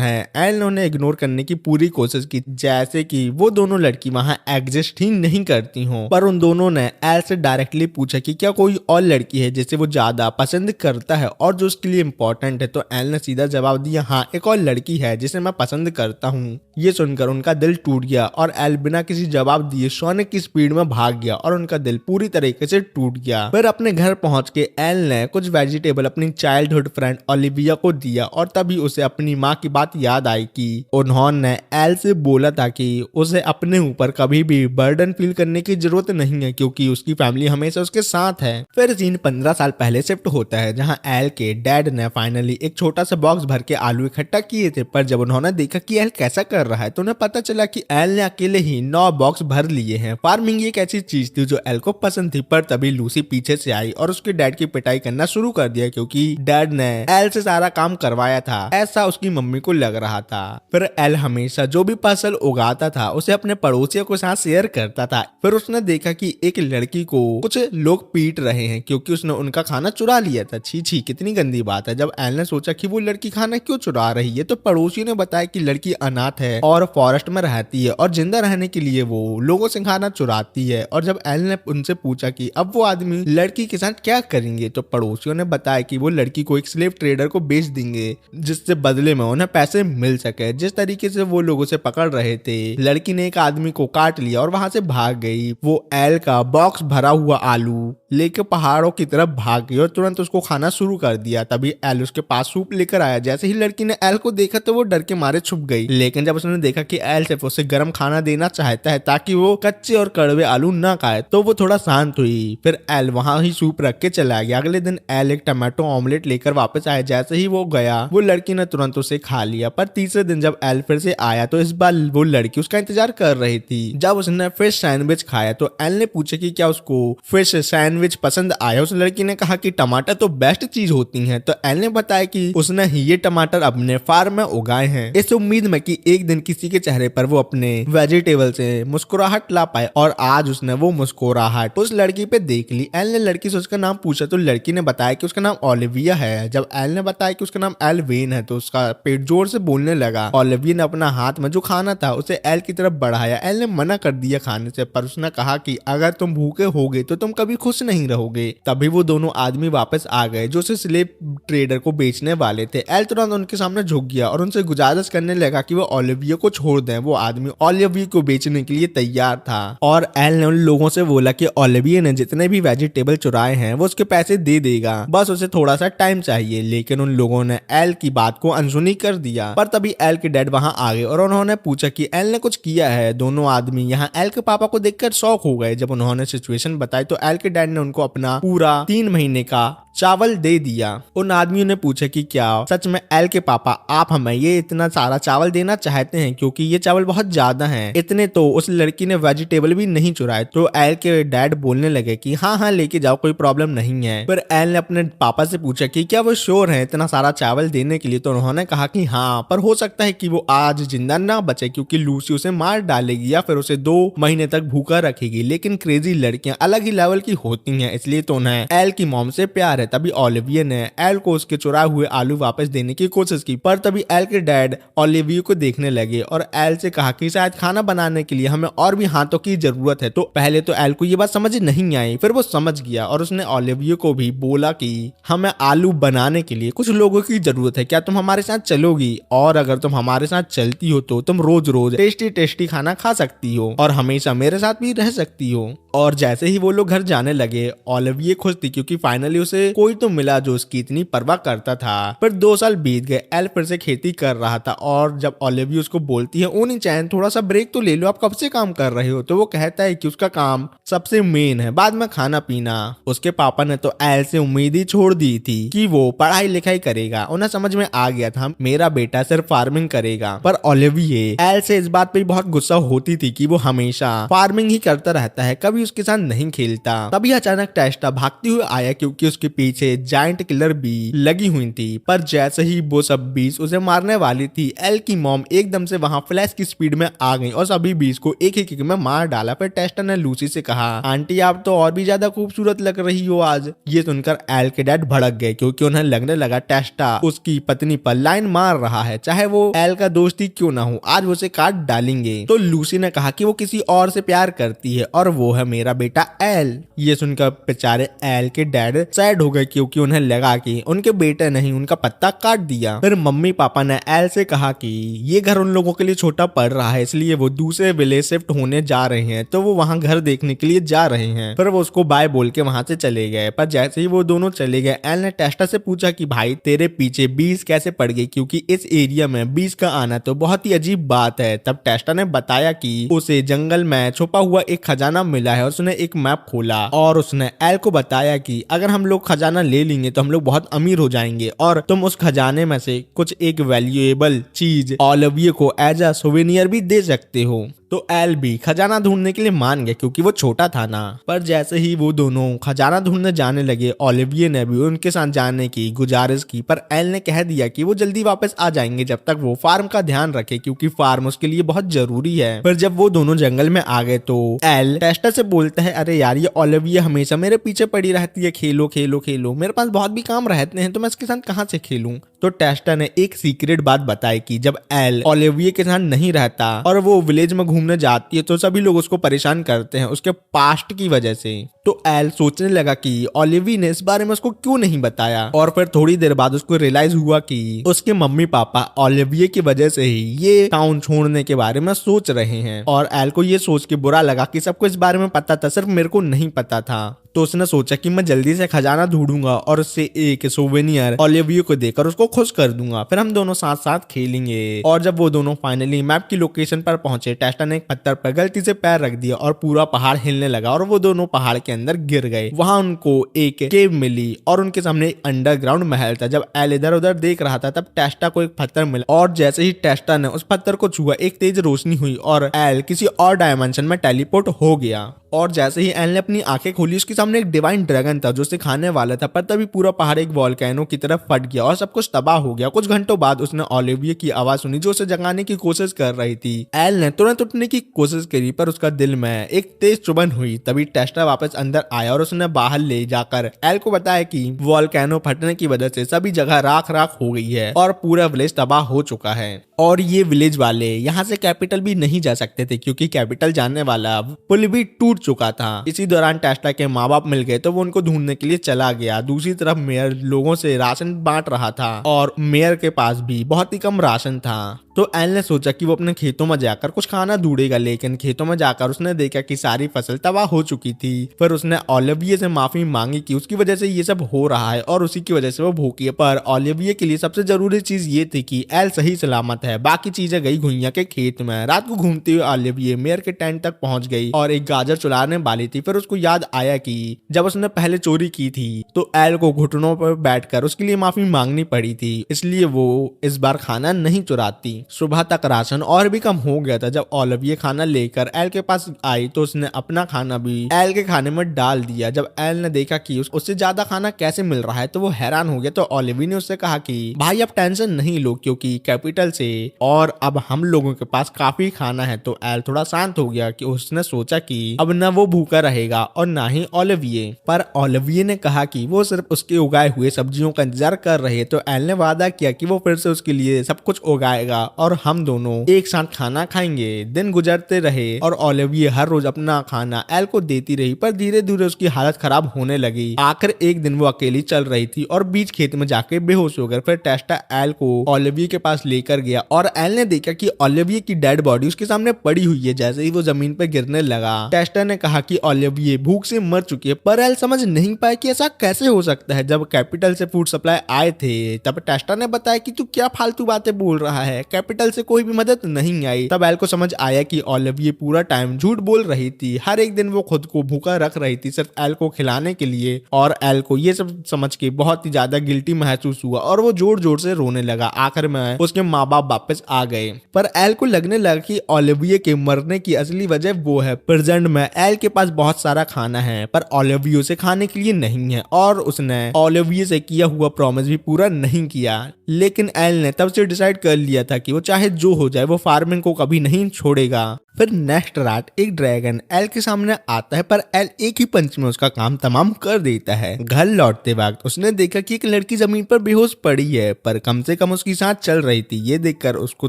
है। एल ने उन्हें इग्नोर करने की पूरी कोशिश की जैसे कि वो दोनों लड़की वहां एग्जिस्ट ही नहीं करती हों, पर उन दोनों ने एल से डायरेक्टली पूछा कि क्या कोई और लड़की है जिसे वो ज्यादा पसंद करता है और जो उसके लिए इम्पोर्टेंट है। तो एल ने सीधा जवाब दिया हाँ, एक और लड़की है जिसे मैं पसंद करता हूँ। ये सुनकर उनका दिल टूट गया और एल बिना किसी जवाब दिए सोनिक की स्पीड में भाग गया और उनका दिल पूरी तरीके से टूट गया। फिर अपने घर पहुंच के एल ने कुछ वेजिटेबल अपनी चाइल्डहुड फ्रेंड ओलिविया को दिया और तभी उसे अपनी माँ की बात याद आई कि उन्होंने एल से बोला था कि उसे अपने ऊपर कभी भी बर्डन फील करने की जरूरत नहीं है क्योंकि उसकी फैमिली हमेशा उसके साथ है। फिर सीन 15 साल पहले शिफ्ट होता है जहाँ एल के डैड ने फाइनली एक छोटा सा बॉक्स भर के आलू इकट्ठा किए थे, पर जब उन्होंने देखा कि एल कैसा कर रहा है तो उन्हें पता चला कि एल ने अकेले ही 9 बॉक्स भर लिए हैं। फार्मिंग एक ऐसी चीज थी जो एल को पसंद थी, पर तभी लूसी पीछे से आई और उसके डैड की पिटाई करना शुरू कर दिया क्योंकि डैड ने एल से सारा काम करवाया था, ऐसा उसकी मम्मी को लग रहा था। फिर एल हमेशा जो भी फसल उगाता था उसे अपने पड़ोसियों के साथ शेयर करता था। फिर उसने देखा कि एक लड़की को कुछ लोग पीट रहे हैं क्योंकि उसने उनका खाना चुरा लिया था। छी छी, कितनी गंदी बात है। जब एल ने सोचा कि वो लड़की खाना क्यों चुरा रही है तो पड़ोसियों ने बताया कि लड़की अनाथ है और फॉरेस्ट में रहती है और जिंदा रहने के लिए वो लोगों से खाना चुराती है। और जब एल ने उनसे पूछा कि अब वो आदमी लड़की के साथ क्या करेंगे तो पड़ोसियों ने बताया कि वो लड़की को एक स्लेव ट्रेडर को बेच देंगे जिससे बदले में उन्हें पैसे मिल सके। जिस तरीके से वो लोगों से पकड़ रहे थे, लड़की ने एक आदमी को काट लिया और वहां से भाग गई। वो एल का बॉक्स भरा हुआ आलू लेके पहाड़ों की तरफ भाग गई और तुरंत उसको खाना शुरू कर दिया। तभी एल उसके पास सूप लेकर आया। जैसे ही लड़की ने एल को देखा तो वो डर के मारे छुप गई, लेकिन जब उसने देखा कि एल सिर्फ उसे गर्म खाना देना चाहता है ताकि वो कच्चे और कड़वे आलू ना खाए तो वो थोड़ा शांत हुई। फिर एल वहां ही सूप रख के चला गया। अगले दिन एल एक टमाटो ऑमलेट लेकर वापस आया। जैसे ही वो गया वो लड़की ने तुरंत उसे खा लिया। पर तीसरे दिन जब एल फिर से आया तो इस बार वो लड़की उसका इंतजार कर रही थी। जब उसने फिश सैंडविच खाया तो एल ने पूछा कि क्या उसको फिश सैंडविच पसंद आया। उस लड़की ने कहा कि टमाटर तो बेस्ट चीज होती है। तो एल ने बताया कि उसने ही ये टमाटर अपने फार्म में उगाए हैं इस उम्मीद में कि एक दिन किसी के चेहरे पर वो अपने वेजिटेबल से मुस्कुराहट ला पाए, और आज उसने वो मुस्कुराहट उस लड़की पे देख ली। एल ने लड़की से उसका नाम पूछा तो लड़की ने बताया कि उसका नाम ओलिविया है। जब एल ने बताया कि उसका नाम एलवेन है तो उसका पेट जोर से बोलने लगा। ओलिविया ने अपना हाथ में जो खाना था उसे एल की तरफ बढ़ाया। एल ने मना कर दिया खाने से, पर उसने कहा कि अगर तुम भूखे होगे तो तुम कभी खुश नहीं रहोगे। तभी वो दोनों आदमी वापस आ गए जो उसे स्लेव ट्रेडर को बेचने वाले थे। एल तुरंत उनके सामने झुक गया और उनसे गुजारिश करने लगा कि वो ओलिविया को छोड़ दें। वो आदमी ओलिविया को बेचने के लिए तैयार था और एल ने उन लोगों से बोला कि ओलिविया ने जितने भी वेजिटेबल चुराए हैं वो उसके पैसे दे देगा, बस उसे थोड़ा सा टाइम चाहिए। लेकिन उन लोगों ने एल की बात को अनसुनी कर दिया। पर तभी एल के डैड वहां आ गए और उन्होंने पूछा कि एल ने कुछ किया है। दोनों आदमी यहाँ एल के पापा को देखकर शॉक हो गए। जब उन्होंने सिचुएशन बताई तो एल के डैड ने उनको अपना पूरा 3 महीने का चावल दे दिया। उन आदमियों ने पूछा कि क्या सच में एल के पापा आप हमें ये इतना सारा चावल देना चाहते हैं क्योंकि ये चावल बहुत ज्यादा हैं। इतने तो उस लड़की ने वेजिटेबल भी नहीं चुराए। तो एल के डैड बोलने लगे कि हाँ हाँ लेके जाओ, कोई प्रॉब्लम नहीं है। फिर एल ने अपने पापा से पूछा कि क्या वो श्योर है इतना सारा चावल देने के लिए। तो उन्होंने कहा कि हाँ, पर हो सकता है कि वो आज जिंदा ना बचे क्योंकि लूसी उसे मार डालेगी या फिर उसे 2 महीने तक भूखा रखेगी। लेकिन क्रेजी लड़कियां अलग ही लेवल की होती हैं, इसलिए तो उन्हें एल की मॉम से प्यार है। तभी ओलिविया ने एल को उसके चुराए हुए आलू वापस देने की कोशिश की, पर तभी एल के डैड ओलिविया को देखने लगे और एल से कहा कि शायद खाना बनाने के लिए हमें और भी हाथों की जरूरत है। तो पहले तो एल को ये बात समझ नहीं आई, फिर वो समझ गया और उसने ओलिविया को भी बोला कि हमें आलू बनाने के लिए कुछ लोगों की जरूरत है, क्या तुम हमारे साथ चलोगी? और अगर तुम हमारे साथ चलती हो तो तुम रोज रोज टेस्टी टेस्टी खाना खा सकती हो और हमेशा मेरे साथ भी रह सकती हो। और जैसे ही वो लोग घर जाने लगे ओलिविया खुश थी क्योंकि फाइनली उसे कोई तो मिला जो उसकी इतनी परवाह करता था। फिर 2 साल बीत गए। एल फिर से खेती कर रहा था और जब ओलिविया उसको बोलती है ओनी चैन थोड़ा सा ब्रेक तो ले लो, आप कब से काम कर रहे हो? तो वो कहता है कि उसका काम सबसे मेन है, बाद में खाना पीना। उसके पापा ने तो एल से उम्मीद ही छोड़ दी थी कि वो पढ़ाई लिखाई करेगा। उन्हें समझ में आ गया था मेरा बेटा सिर्फ फार्मिंग करेगा। पर ओलिविया एल से इस बात पे बहुत गुस्सा होती थी कि वो हमेशा फार्मिंग ही करता रहता है, कभी उसके साथ नहीं खेलता। तभी अचानक टेस्टा भागती हुई आया क्योंकि उसके पीछे जायंट किलर बी लगी हुई थी। पर जैसे ही वो सब बीस उसे मारने वाली थी, एल की मॉम एकदम से वहां फ्लैश की स्पीड में आ गई और सभी बीस को एक ही किक में मार डाला। फिर टेस्टा ने लूसी से कहा, आंटी आप तो और भी ज्यादा खूबसूरत लग रही हो आज। ये सुनकर एल के डैड भड़क गए क्योंकि उन्हें लगने लगा टेस्टा उसकी पत्नी पर लाइन मार रहा है, चाहे वो एल का दोस्त ही क्यों ना हो, आज वो उसे काट डालेंगे। तो लूसी ने कहा कि वो किसी और से प्यार करती है और वो है मेरा बेटा एल। ये सुनकर बेचारे एल के डैड सैड हो गए गए क्योंकि उन्हें लगा कि उनके बेटे नहीं उनका पत्ता काट दिया। फिर मम्मी पापा ने एल से कहा कि ये घर उन लोगों के लिए छोटा पड़ रहा है, इसलिए वो दूसरे विलेज शिफ्ट होने जा रहे हैं, तो वो वहाँ घर देखने के लिए जा रहे हैं। फिर वो उसको बाय बोल के वहां से चले गए। पर जैसे ही वो दोनों चले गए, एल ने टेस्टा से पूछा कि भाई तेरे पीछे बीज कैसे पड़ गई, क्योंकि इस एरिया में बीज का आना तो बहुत ही अजीब बात है। तब टेस्टा ने बताया कि उसे जंगल में छुपा हुआ एक खजाना मिला है और उसने एक मैप खोला और उसने एल को बताया कि अगर हम लोग खजाना ले लेंगे तो हम लोग बहुत अमीर हो जाएंगे और तुम उस खजाने में से कुछ एक वैल्यूएबल चीज ओलिविये को एज अ सोवेनियर भी दे सकते हो। तो एल भी खजाना ढूंढने के लिए मान गया क्योंकि वो छोटा था ना। पर जैसे ही वो दोनों खजाना ढूंढने जाने लगे, ओलिविये ने भी उनके साथ जाने की गुजारिश की, पर एल ने कह दिया कि वो जल्दी वापस आ जाएंगे जब तक वो फार्म का ध्यान रखे, क्योंकि फार्म उसके लिए बहुत जरूरी है। पर जब वो दोनों जंगल में आ गए तो एल टेस्टा से बोलता है, अरे यार ये ओलिविये हमेशा मेरे पीछे पड़ी रहती है, खेलो खेलो खेलो, मेरे पास बहुत भी काम रहते हैं तो मैं इसके साथ कहाँ से खेलूं। तो टेस्टा ने एक सीक्रेट बात बताई कि जब एल ओलिविये के साथ नहीं रहता और वो विलेज में घूमने जाती है तो सभी लोग उसको परेशान करते हैं उसके पास्ट की वजह से। तो एल सोचने लगा कि ओलिविये ने इस बारे में उसको क्यों नहीं बताया, और फिर थोड़ी देर बाद उसको रियलाइज हुआ कि उसके मम्मी पापा ओलिविये की वजह से ही ये टाउन छोड़ने के बारे में सोच रहे हैं। और एल को ये सोच के बुरा लगा कि सबको इस बारे में पता था, सिर्फ मेरे को नहीं पता था। तो उसने सोचा कि मैं जल्दी से खजाना ढूंढूंगा और उससे एक सोवेनियर ओलिविये को देकर उसको खुश कर दूंगा, फिर हम दोनों साथ साथ खेलेंगे। और जब वो दोनों फाइनली मैप की लोकेशन पर पहुंचे, टेस्टा ने एक पत्थर पर गलती से पैर रख दिया और पूरा पहाड़ हिलने लगा और वो दोनों पहाड़ के अंदर गिर गए। वहां उनको एक केव मिली और उनके सामने एक अंडरग्राउंड महल था। जब एल इधर उधर देख रहा था तब टेस्टा को एक पत्थर मिला और जैसे ही टेस्टा ने उस पत्थर को छुआ, एक तेज रोशनी हुई और एल किसी और डायमेंशन में टेलीपोर्ट हो गया। और जैसे ही एल ने अपनी आंखें खोली, उसके सामने एक डिवाइन ड्रैगन था जो उसे खाने वाला था। पर तभी पूरा पहाड़ एक वोल्केनो की तरफ फट गया और सब कुछ तबाह हो गया। कुछ घंटों बाद उसने ओलिविये की आवाज सुनी जो उसे जगाने की कोशिश कर रही थी। एल ने तुरंत उठने की कोशिश करी पर उसका दिल में एक तेज चुभन हुई। तभी टेस्टा वापस अंदर आया और उसने बाहर ले जाकर एल को बताया कि वोल्केनो फटने की वजह से सभी जगह राख राख हो गई है और पूरा विलेज तबाह हो चुका है। और ये विलेज वाले यहाँ से कैपिटल भी नहीं जा सकते थे क्योंकि कैपिटल जाने वाला पुल भी टूट चुका था। इसी दौरान टेस्टा के माँ बाप मिल गए तो वो उनको ढूंढने के लिए चला गया। दूसरी तरफ मेयर लोगों से राशन बांट रहा था और मेयर के पास भी बहुत ही कम राशन था। तो एल ने सोचा कि वो अपने खेतों में जाकर कुछ खाना ढूंढेगा, लेकिन खेतों में जाकर उसने देखा कि सारी फसल तबाह हो चुकी थी। फिर उसने ओलिविये से माफी मांगी कि उसकी वजह से ये सब हो रहा है और उसी की वजह से वो भूखी है। पर ओलिविये के लिए सबसे जरूरी चीज ये थी कि एल सही सलामत है, बाकी चीजें गई घुइयां के खेत में। रात को घूमते हुए ओलिविये मेयर के टेंट तक पहुंच गई और एक गाजर चुराने वाली थी। फिर उसको याद आया कि जब उसने पहले चोरी की थी तो एल को घुटनों पर बैठकर उसके लिए माफी मांगनी पड़ी थी, इसलिए वो इस बार खाना नहीं चुराती। सुबह तक राशन और भी कम हो गया था। जब ओलिविये खाना लेकर एल के पास आई तो उसने अपना खाना भी एल के खाने में डाल दिया। जब एल ने देखा कि उससे ज्यादा खाना कैसे मिल रहा है तो वो हैरान हो गया। तो ओलिविये ने उससे कहा कि भाई अब टेंशन नहीं लो क्योंकि कैपिटल से और अब हम लोगों के पास काफी खाना है। तो एल थोड़ा शांत हो गया कि उसने सोचा कि अब न वो भूखा रहेगा और ना ही ओलिविये। पर ओलिविये ने कहा कि वो सिर्फ उसके उगाए हुए सब्जियों का इंतजार कर रहे हैं। तो एल ने वादा किया कि वो फिर से उसके लिए सब कुछ उगाएगा और हम दोनों एक साथ खाना खाएंगे। दिन गुजरते रहे और ओलिविये हर रोज अपना खाना एल को देती रही, पर धीरे धीरे उसकी हालत खराब होने लगी। आखिर एक दिन वो अकेली चल रही थी और बीच खेत में जाके बेहोश हो गई। फिर टेस्टा एल को ओलिविये के पास लेकर गया और एल ने देखा कि ओलिविये की डेड बॉडी उसके सामने पड़ी हुई है। जैसे ही वो जमीन पर गिरने लगा, टेस्टा ने कहा कि ओलिविये भूख से मर चुकी है। पर एल समझ नहीं पाया कि ऐसा कैसे हो सकता है। जब कैपिटल से फूड सप्लाई आए थे तब टेस्टा ने बताया कि तू क्या फालतू बातें बोल रहा है, कैपिटल से कोई भी मदद नहीं आई। तब एल को समझ आया कि ओलिविये पूरा टाइम झूठ बोल रही थी। हर एक दिन वो खुद को भूखा रख रही थी सिर्फ एल को खिलाने के लिए। और एल को ये सब समझ के बहुत ही ज्यादा गिल्टी महसूस हुआ और वो जोर जोर से रोने लगा। आखिर में उसके माँ बाप वापस आ गए। पर एल को लगने लगा कि ओलिविये के मरने की असली वजह वो है। प्रेजेंट में एल के पास बहुत सारा खाना है पर ओलिविये से खाने के लिए नहीं है और उसने ओलिविये से किया हुआ प्रॉमिस भी पूरा नहीं किया। लेकिन एल ने तब से डिसाइड कर लिया था कि वो चाहे जो हो जाए वो फार्मिंग को कभी नहीं छोड़ेगा। फिर नेक्स्ट रात एक ड्रैगन एल के सामने आता है, पर एल एक ही पंच में उसका काम तमाम कर देता है। घर लौटते वक्त उसने देखा कि एक लड़की जमीन पर बेहोश पड़ी है, पर कम से कम उसकी सांस चल रही थी। ये देखकर उसको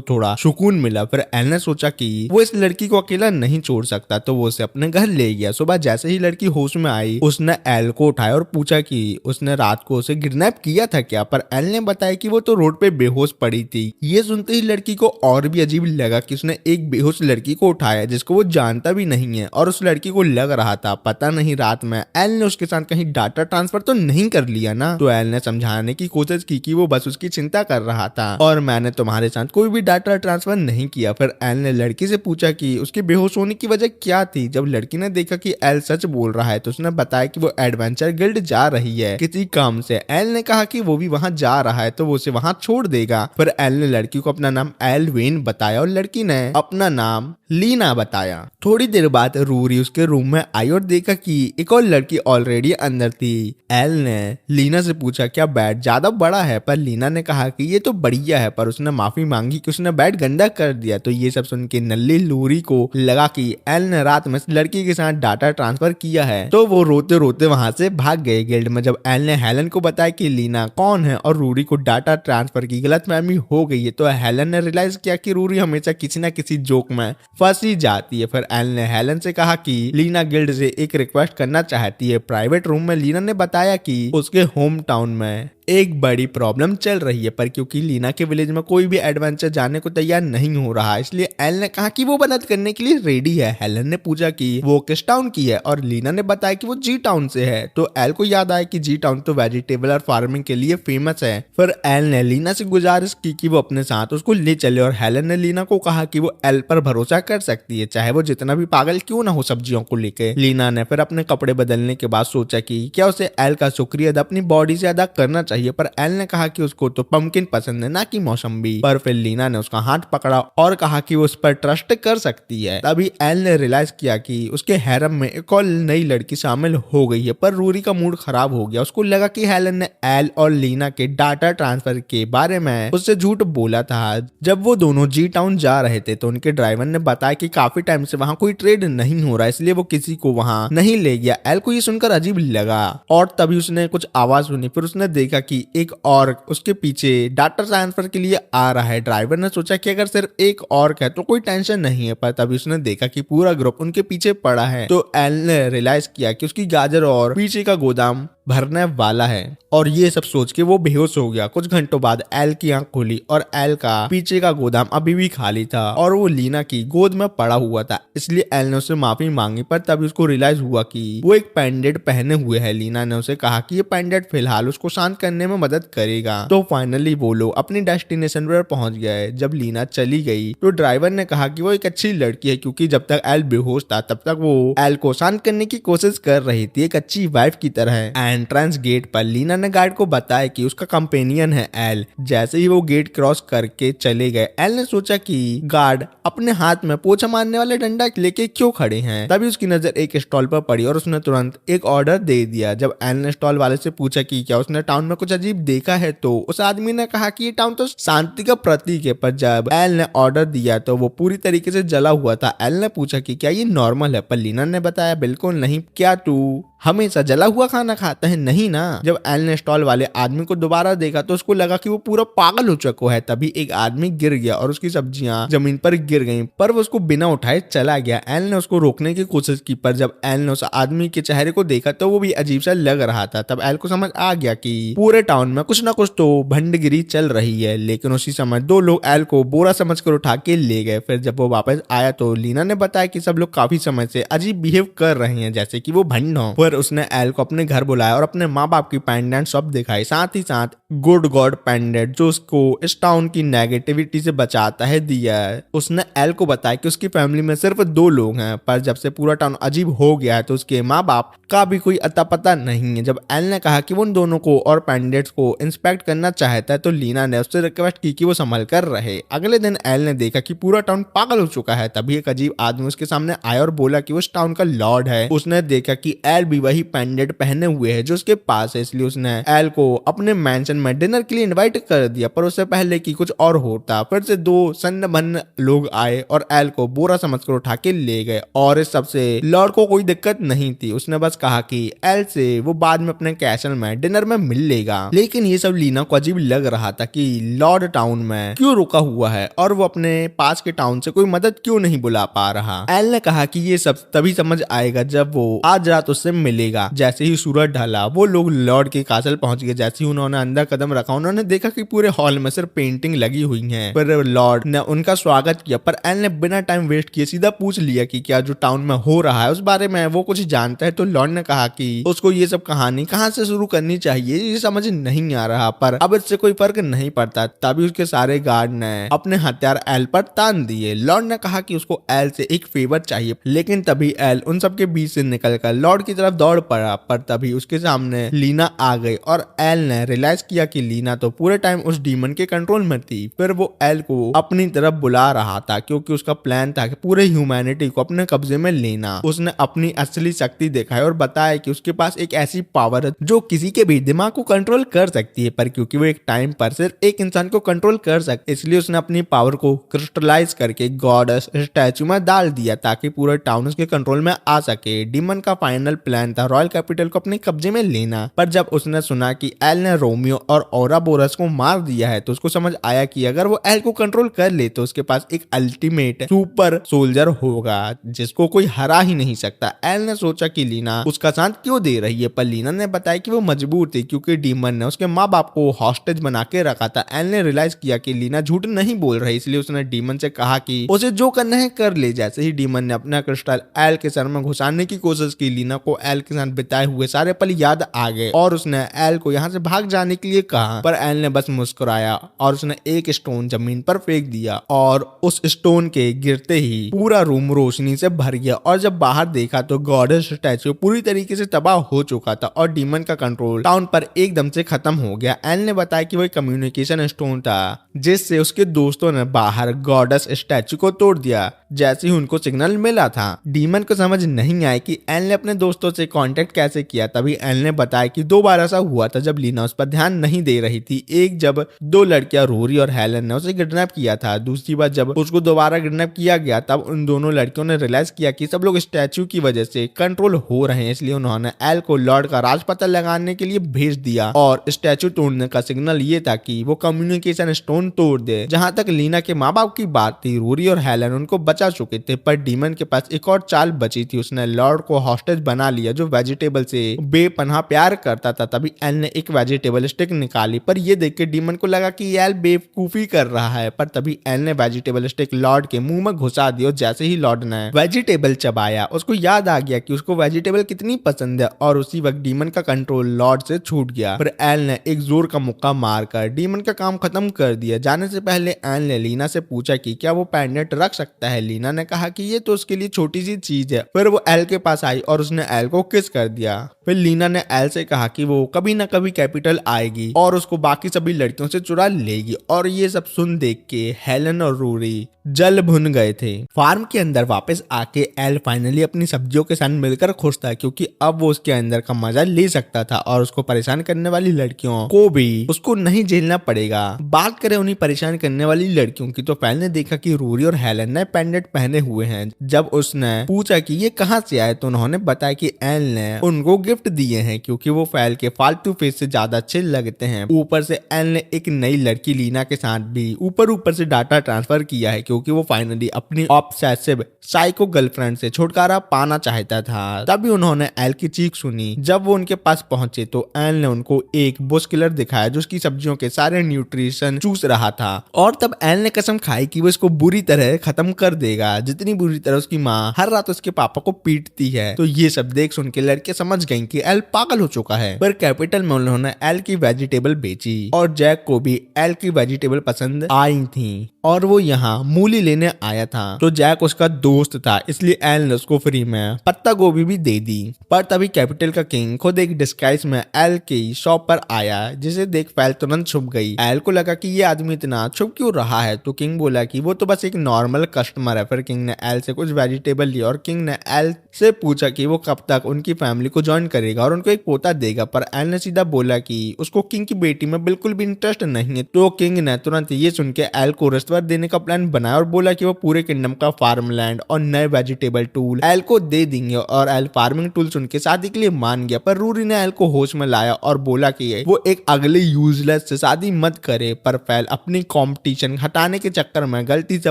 थोड़ा सुकून मिला। फिर एल ने सोचा कि वो इस लड़की को अकेला नहीं छोड़ सकता, तो वो उसे अपने घर ले गया। सुबह जैसे ही लड़की होश में आई, उसने एल को उठाया और पूछा कि उसने रात को उसे किडनैप किया था क्या, पर एल ने बताया कि वो तो रोड पे बेहोश पड़ी थी। ये सुनते ही लड़की को और भी अजीब लगा कि उसने एक बेहोश लड़की को उठाया जिसको वो जानता भी नहीं है, और उस लड़की को लग रहा था पता नहीं रात में एल ने उसके साथ कहीं डाटा ट्रांसफर तो नहीं कर लिया ना। तो एल ने समझाने की कोशिश की कि वो बस उसकी चिंता कर रहा था और मैंने तुम्हारे साथ कोई भी डाटा ट्रांसफर नहीं किया। फिर एल ने लड़की से पूछा कि उसके बेहोश होने की वजह क्या थी। जब लड़की ने देखा कि एल सच बोल रहा है तो उसने बताया कि वो एडवेंचर गिल्ड जा रही है किसी काम से। एल ने कहा कि वो भी वहां जा रहा है तो वो उसे वहां छोड़ देगा। फिर एल ने लड़की को अपना नाम एलवेन बताया और लड़की ने अपना नाम लीना बताया। थोड़ी देर बाद रूरी उसके रूम में आई और देखा कि एक और लड़की ऑलरेडी अंदर थी। एल ने लीना से पूछा क्या बेड ज्यादा बड़ा है, पर लीना ने कहा कि ये तो बढ़िया है, पर उसने माफी मांगी कि उसने बेड गंदा कर दिया। तो ये सब सुन के नल्ली लूरी को लगा कि एल ने रात में लड़की के साथ डाटा ट्रांसफर किया है, तो वो रोते रोते वहां से भाग गए गिल्ड में। जब एल ने हेलन को बताया कि लीना कौन है और रूरी को डाटा ट्रांसफर की गलतफहमी हो गई है, तो हेलन ने रियलाइज किया कि रूरी हमेशा किसी ना किसी जोक में फंसी जाती है। फिर एल ने हेलन से कहा कि लीना गिल्ड से एक रिक्वेस्ट करना चाहती है। प्राइवेट रूम में लीना ने बताया कि उसके होम टाउन में एक बड़ी प्रॉब्लम चल रही है, पर क्योंकि लीना के विलेज में कोई भी एडवेंचर जाने को तैयार नहीं हो रहा, इसलिए एल ने कहा कि वो मदद करने के लिए रेडी है। हेलन ने पूछा कि वो किस टाउन की है और लीना ने बताया कि वो जी टाउन से है। तो एल को याद आया कि जी टाउन तो वेजिटेबल और फार्मिंग के लिए फेमस है। फिर एल ने लीना से गुजारिश की कि वो अपने साथ उसको ले चले और हेलन ने लीना को कहा कि वो एल पर भरोसा कर सकती है, चाहे वो जितना भी पागल क्यों ना हो सब्जियों को लेकर। लीना ने फिर अपने कपड़े बदलने के बाद सोचा कि क्या उसे एल का शुक्रिया अपनी बॉडी से अदा करना चाहिए, पर एल ने कहा कि उसको तो पंपकिन पसंद है ना कि मौसम्बी। पर फिर लीना ने उसका हाथ पकड़ा और कहा कि वो उस पर ट्रस्ट कर सकती है। तभी एल ने रियलाइज किया कि उसके हैरम में एक और नई लड़की शामिल हो गई है। पर रूरी का मूड खराब हो गया। उसको लगा कि हेलन ने एल और लीना के डाटा ट्रांसफर के बारे में उससे झूठ बोला था। जब वो दोनों जी टाउन जा रहे थे तो उनके ड्राइवर ने बताया कि काफी टाइम से वहां कोई ट्रेड नहीं हो रहा, इसलिए वो किसी को वहां नहीं ले गया। एल को ये सुनकर अजीब लगा और तभी उसने कुछ आवाज सुनी। फिर उसने देखा कि एक ऑर्क उसके पीछे डाटा ट्रांसफर के लिए आ रहा है। ड्राइवर ने सोचा कि अगर सिर्फ एक ऑर्क है तो कोई टेंशन नहीं है, पर तभी उसने देखा कि पूरा ग्रुप उनके पीछे पड़ा है। तो एल ने रियलाइज किया कि उसकी गाजर और पीछे का गोदाम भरने वाला है और ये सब सोच के वो बेहोश हो गया। कुछ घंटों बाद एल की आंख खुली और एल का पीछे का गोदाम अभी भी खाली था और वो लीना की गोद में पड़ा हुआ था, इसलिए एल ने उससे माफी मांगी। पर तभी उसको रियलाइज हुआ कि वो एक पेंडेंट पहने हुए है। लीना ने उसे कहा कि ये पेंडेंट फिलहाल उसको शांत करने में मदद करेगा। तो फाइनली वो लोग अपनी डेस्टिनेशन पर पहुंच गए। जब लीना चली गई तो ड्राइवर ने कहा कि वो एक अच्छी लड़की है, क्योंकि जब तक एल बेहोश था तब तक वो एल को शांत करने की कोशिश कर रही थी, एक अच्छी वाइफ की तरह। एंट्रेंस गेट पर लीना ने गार्ड को बताया कि उसका कंपेनियन है एल। जैसे ही वो गेट क्रॉस करके चले गए, एल ने सोचा कि गार्ड अपने हाथ में पोछा मारने वाले डंडा लेके क्यों खड़े हैं। तभी उसकी नजर एक स्टॉल पर पड़ी और उसने तुरंत एक ऑर्डर दे दिया। जब एल ने स्टॉल वाले से पूछा कि क्या उसने टाउन में कुछ अजीब देखा है, तो उस आदमी ने कहा कि ये टाउन तो शांति का प्रतीक है। पर जब एल ने ऑर्डर दिया तो वो पूरी तरीके से जला हुआ था। एल ने पूछा कि क्या ये नॉर्मल है, पर लीना ने बताया बिल्कुल नहीं। क्या तू हमेशा जला हुआ खाना खाता है? नहीं ना। जब एल ने स्टॉल वाले आदमी को दोबारा देखा तो उसको लगा कि वो पूरा पागल हो चुका है। तभी एक आदमी गिर गया और उसकी सब्जियां जमीन पर गिर गईं, पर वो उसको बिना उठाए चला गया। एल ने उसको रोकने की कोशिश की, पर जब एल ने उस आदमी के चेहरे को देखा तो वो भी अजीब सा लग रहा था। तब एल को समझ आ गया कि पूरे टाउन में कुछ ना कुछ तो भंडगिरी चल रही है। लेकिन उसी समय दो लोग एल को बोरा समझकर उठा के ले गए। फिर जब वो वापस आया तो लीना ने बताया कि सब लोग काफी समय से अजीब बिहेव कर रहे हैं, जैसे कि वो भंड हो। फिर उसने एल को अपने घर बुलाया और अपने माँ बाप की पेंडेंट सब दिखाई, साथ ही साथ गुड गॉड पेंडेंट जो उसको इस टाउन की नेगेटिविटी से बचाता है दिया है। उसने एल को बताया कि उसकी फैमिली में सिर्फ 2 लोग हैं, पर जब से पूरा टाउन अजीब हो गया है तो उसके माँ बाप का भी कोई अता पता नहीं है। जब एल ने कहा कि वो उन दोनों को और पेंडेंट्स को इंस्पेक्ट करना चाहता है तो लीना ने उससे रिक्वेस्ट की कि वो संभल कर रहे। अगले दिन एल ने देखा कि पूरा टाउन पागल हो चुका है। तभी एक अजीब आदमी उसके सामने आया और बोला कि वो इस टाउन का लॉर्ड है। उसने देखा कि एल भी भी वही पेंडेंट पहने हुए है जो उसके पास है, इसलिए उसने एल को अपने मैंशन में डिनर के लिए इनवाइट कर दिया। पर उससे पहले कि कुछ और होता, फिर से दो सन्न भन्न लोग आए और एल को बोरा समझकर उठा के ले गए। और इस सबसे लॉर्ड को कोई दिक्कत नहीं थी, उसने बस कहा कि एल से वो बाद में अपने कैसल में डिनर में मिल लेगा। लेकिन ये सब लीना को अजीब लग रहा था कि लॉर्ड टाउन में क्यों रुका हुआ है और वो अपने पास के टाउन से कोई मदद क्यों नहीं बुला पा रहा। एल ने कहा कि ये सब तभी समझ आएगा जब वो आज रात उससे मिलेगा। जैसे ही सूरज ढला वो लोग लॉर्ड के कासल पहुंच गए। जैसे ही उन्होंने अंदर कदम रखा उन्होंने देखा कि पूरे हॉल में सिर्फ पेंटिंग लगी हुई है। पर लॉर्ड ने उनका स्वागत किया, पर एल ने बिना टाइम वेस्ट किए सीधा पूछ लिया कि क्या जो टाउन में हो रहा है उस बारे में वो कुछ जानता है। तो लॉर्ड ने कहा कि उसको ये सब कहानी कहाँ से शुरू करनी चाहिए ये समझ नहीं आ रहा, पर अब इससे कोई फर्क नहीं पड़ता। तभी उसके सारे गार्ड ने अपने हथियार एल पर तान दिए। लॉर्ड ने कहा कि उसको एल से एक फेवर चाहिए, लेकिन तभी एल उन सब के बीच से निकलकर लॉर्ड की तरफ दौड़ पड़ा। पर तभी उसके सामने लीना आ गई और एल ने रियलाइज किया कि लीना तो पूरे टाइम उस डीमन के कंट्रोल में थी। फिर वो एल को अपनी तरफ बुला रहा था क्योंकि उसका प्लान था कि पूरे ह्यूमैनिटी को अपने कब्जे में लेना। उसने अपनी असली शक्ति दिखाई और बताया कि उसके पास एक ऐसी पावर है जो किसी के भी दिमाग को कंट्रोल कर सकती है, पर क्योंकि वो एक टाइम पर सिर्फ एक इंसान को कंट्रोल कर सकती, इसलिए उसने अपनी पावर को क्रिस्टलाइज करके गॉडेस स्टैचू में डाल दिया ताकि पूरे टाउन उसके कंट्रोल में आ सके। डीमन का फाइनल प्लान था रॉयल कैपिटल को अपने कब्जे में लेना, पर जब उसने सुना कि एल ने रोमियो और ओराबोरस को मार दिया है तो उसको समझ आया कि अगर वो एल को कंट्रोल कर ले तो उसके पास एक अल्टीमेट सुपर सोल्जर होगा जिसको कोई हरा ही नहीं सकता। एल ने सोचा कि लीना उसका साथ क्यों दे रही है, पर लीना ने बताया कि वो मजबूर थी क्योंकि डीमन ने उसके माँ बाप को हॉस्टेज बना के रखा था। एल ने रियलाइज किया कि लीना झूठ नहीं बोल रही, इसलिए उसने डीमन से कहा कि उसे जो करना है कर ले। जैसे ही डीमन ने अपना क्रिस्टल एल के सर में घुसाने की कोशिश की, लीना को एल के साथ बिताए हुए सारे पल याद आ गए और उसने एल को यहाँ से भाग जाने के लिए कहा, पर एल ने बस मुस्कुराया और उसने एक स्टोन जमीन पर फेंक दिया और उस स्टोन के गिरते ही पूरा रूम रोशनी से भर गया। और जब बाहर देखा तो गॉडेस स्टैचू पूरी तरीके से तबाह हो चुका था और डीमन का कंट्रोल टाउन पर एकदम से खत्म हो गया। एल ने बताया कि वो कम्युनिकेशन स्टोन था जिससे उसके दोस्तों ने बाहर गॉडेस स्टैचू को तोड़ दिया जैसे ही उनको सिग्नल मिला था। डीमन को समझ नहीं आया कि एल ने अपने दोस्तों से कांटेक्ट कैसे किया। तभी एल ने बताया कि 2 बार ऐसा हुआ था जब लीना उस पर ध्यान नहीं दे रही थी। एक जब 2 लड़कियां रोरी और हेलन ने उसे किडनैप किया था, दूसरी बार जब उसको दोबारा किडनैप किया गया तब उन दोनों लड़कियों ने रियलाइज किया कि सब लोग स्टैचू की वजह से कंट्रोल हो रहे हैं, इसलिए उन्होंने एल को लॉर्ड का राज पता लगाने के लिए भेज दिया। और स्टैचू तोड़ने का सिग्नल ये था कि वो कम्युनिकेशन स्टोन तोड़ दे। जहां तक लीना के माँ बाप की बात थी, रोरी और हेलन उनको बचा चुके थे, पर डीमन के पास एक और चाल बची थी। उसने लॉर्ड को हॉस्टेज बना लिया जो वेजिटेबल से बेपनाह प्यार करता था। तभी एल ने एक वेजिटेबल स्टिक निकाली, पर ये देख के डीमन को लगा कि एल बेवकूफी कर रहा है। पर तभी एल ने वेजिटेबल स्टिक लॉर्ड के मुंह में घुसा दिया। जैसे ही लॉर्ड ने वेजिटेबल चबाया उसको याद आ गया कि उसको वेजिटेबल कितनी पसंद है और उसी वक्त डीमन का कंट्रोल लॉर्ड से छूट गया। फिर एल ने एक जोर का मुक्का मारकर डीमन का काम खत्म कर दिया। जाने से पहले एल ने लीना से पूछा कि क्या वो पेंडेंट रख सकता है। लीना ने कहा कि ये तो उसके लिए छोटी सी चीज है। फिर वो एल के पास आई और उसने एल को किस कर दिया। फिर लीना ने एल से कहा कि वो कभी ना कभी कैपिटल आएगी और उसको बाकी सभी लड़कियों से चुरा लेगी। और ये सब सुन देख के हेलन और रूरी जल भुन गए थे। फार्म के अंदर वापस आके एल फाइनली अपनी सब्जियों के साथ मिलकर खुश था क्योंकि अब वो उसके अंदर का मजा ले सकता था और उसको परेशान करने वाली लड़कियों को भी उसको नहीं झेलना पड़ेगा। बात करें उन्हें परेशान करने वाली लड़कियों की तो फैल ने देखा कि रूरी और हेलन ने पेंडेंट पहने हुए हैं। जब उसने पूछा कि ये कहाँ से आए तो उन्होंने बताया कि एल ने उनको गिफ्ट दिए हैं क्योंकि वो फैल के फालतू फेस से ज्यादा अच्छे लगते हैं। ऊपर से एल ने एक नई लड़की लीना के साथ भी ऊपर से डाटा ट्रांसफर किया है क्योंकि वो फाइनली अपनी ऑब्सेसिव साइको गर्लफ्रेंड से छुटकारा पाना चाहता था। तभी उन्होंने एल की चीख सुनी। जब वो उनके पास पहुंचे तो एल ने उनको एक बुश किलर दिखाया जो उसकी सब्जियों के सारे न्यूट्रिशन चूस रहा था और तब एल ने कसम खाई कि वो इसको बुरी तरह खत्म कर देगा, जितनी बुरी तरह उसकी माँ हर रात उसके पापा को पीटती है। तो ये सब देख सुन के लड़के समझ गए कि एल पागल हो चुका है। पर कैपिटल में उन्होंने एल की वेजिटेबल बेची और जैक को भी एल की वेजिटेबल पसंद आई थी और वो यहाँ मूली लेने आया था। तो जैक उसका दोस्त था इसलिए एल ने उसको फ्री में पत्ता गोभी भी दे दी। पर तभी कैपिटल का किंग खुद एक डिस्गाइज में एल की शॉप पर आया जिसे देख फैल तुरंत छुप गई। एल को लगा कि ये आदमी इतना छुप क्यों रहा है तो किंग बोला कि वो तो बस एक नॉर्मल कस्टमर बीमार है। फिर किंग ने एल से कुछ वेजिटेबल लिया और किंग ने एल से पूछा कि वो कब तक उनकी फैमिली को ज्वाइन करेगा और उनको एक पोता देगा, पर एल ने सीधा बोला कि उसको किंग की बेटी में बिल्कुल भी इंटरेस्ट नहीं है। तो किंग ने तुरंत ये सुन के एल को रिश्वत देने का प्लान बनाया और बोला कि वो पूरे किंगडम का फार्म लैंड और नए वेजिटेबल टूल एल को दे देंगे और एल फार्मिंग टूल सुन के शादी के लिए मान गया। पर रूरी ने एल को होश में लाया और बोला कि वो एक अगले यूजलेस से शादी मत करे। पर फैल अपनी कंपटीशन हटाने के चक्कर में गलती से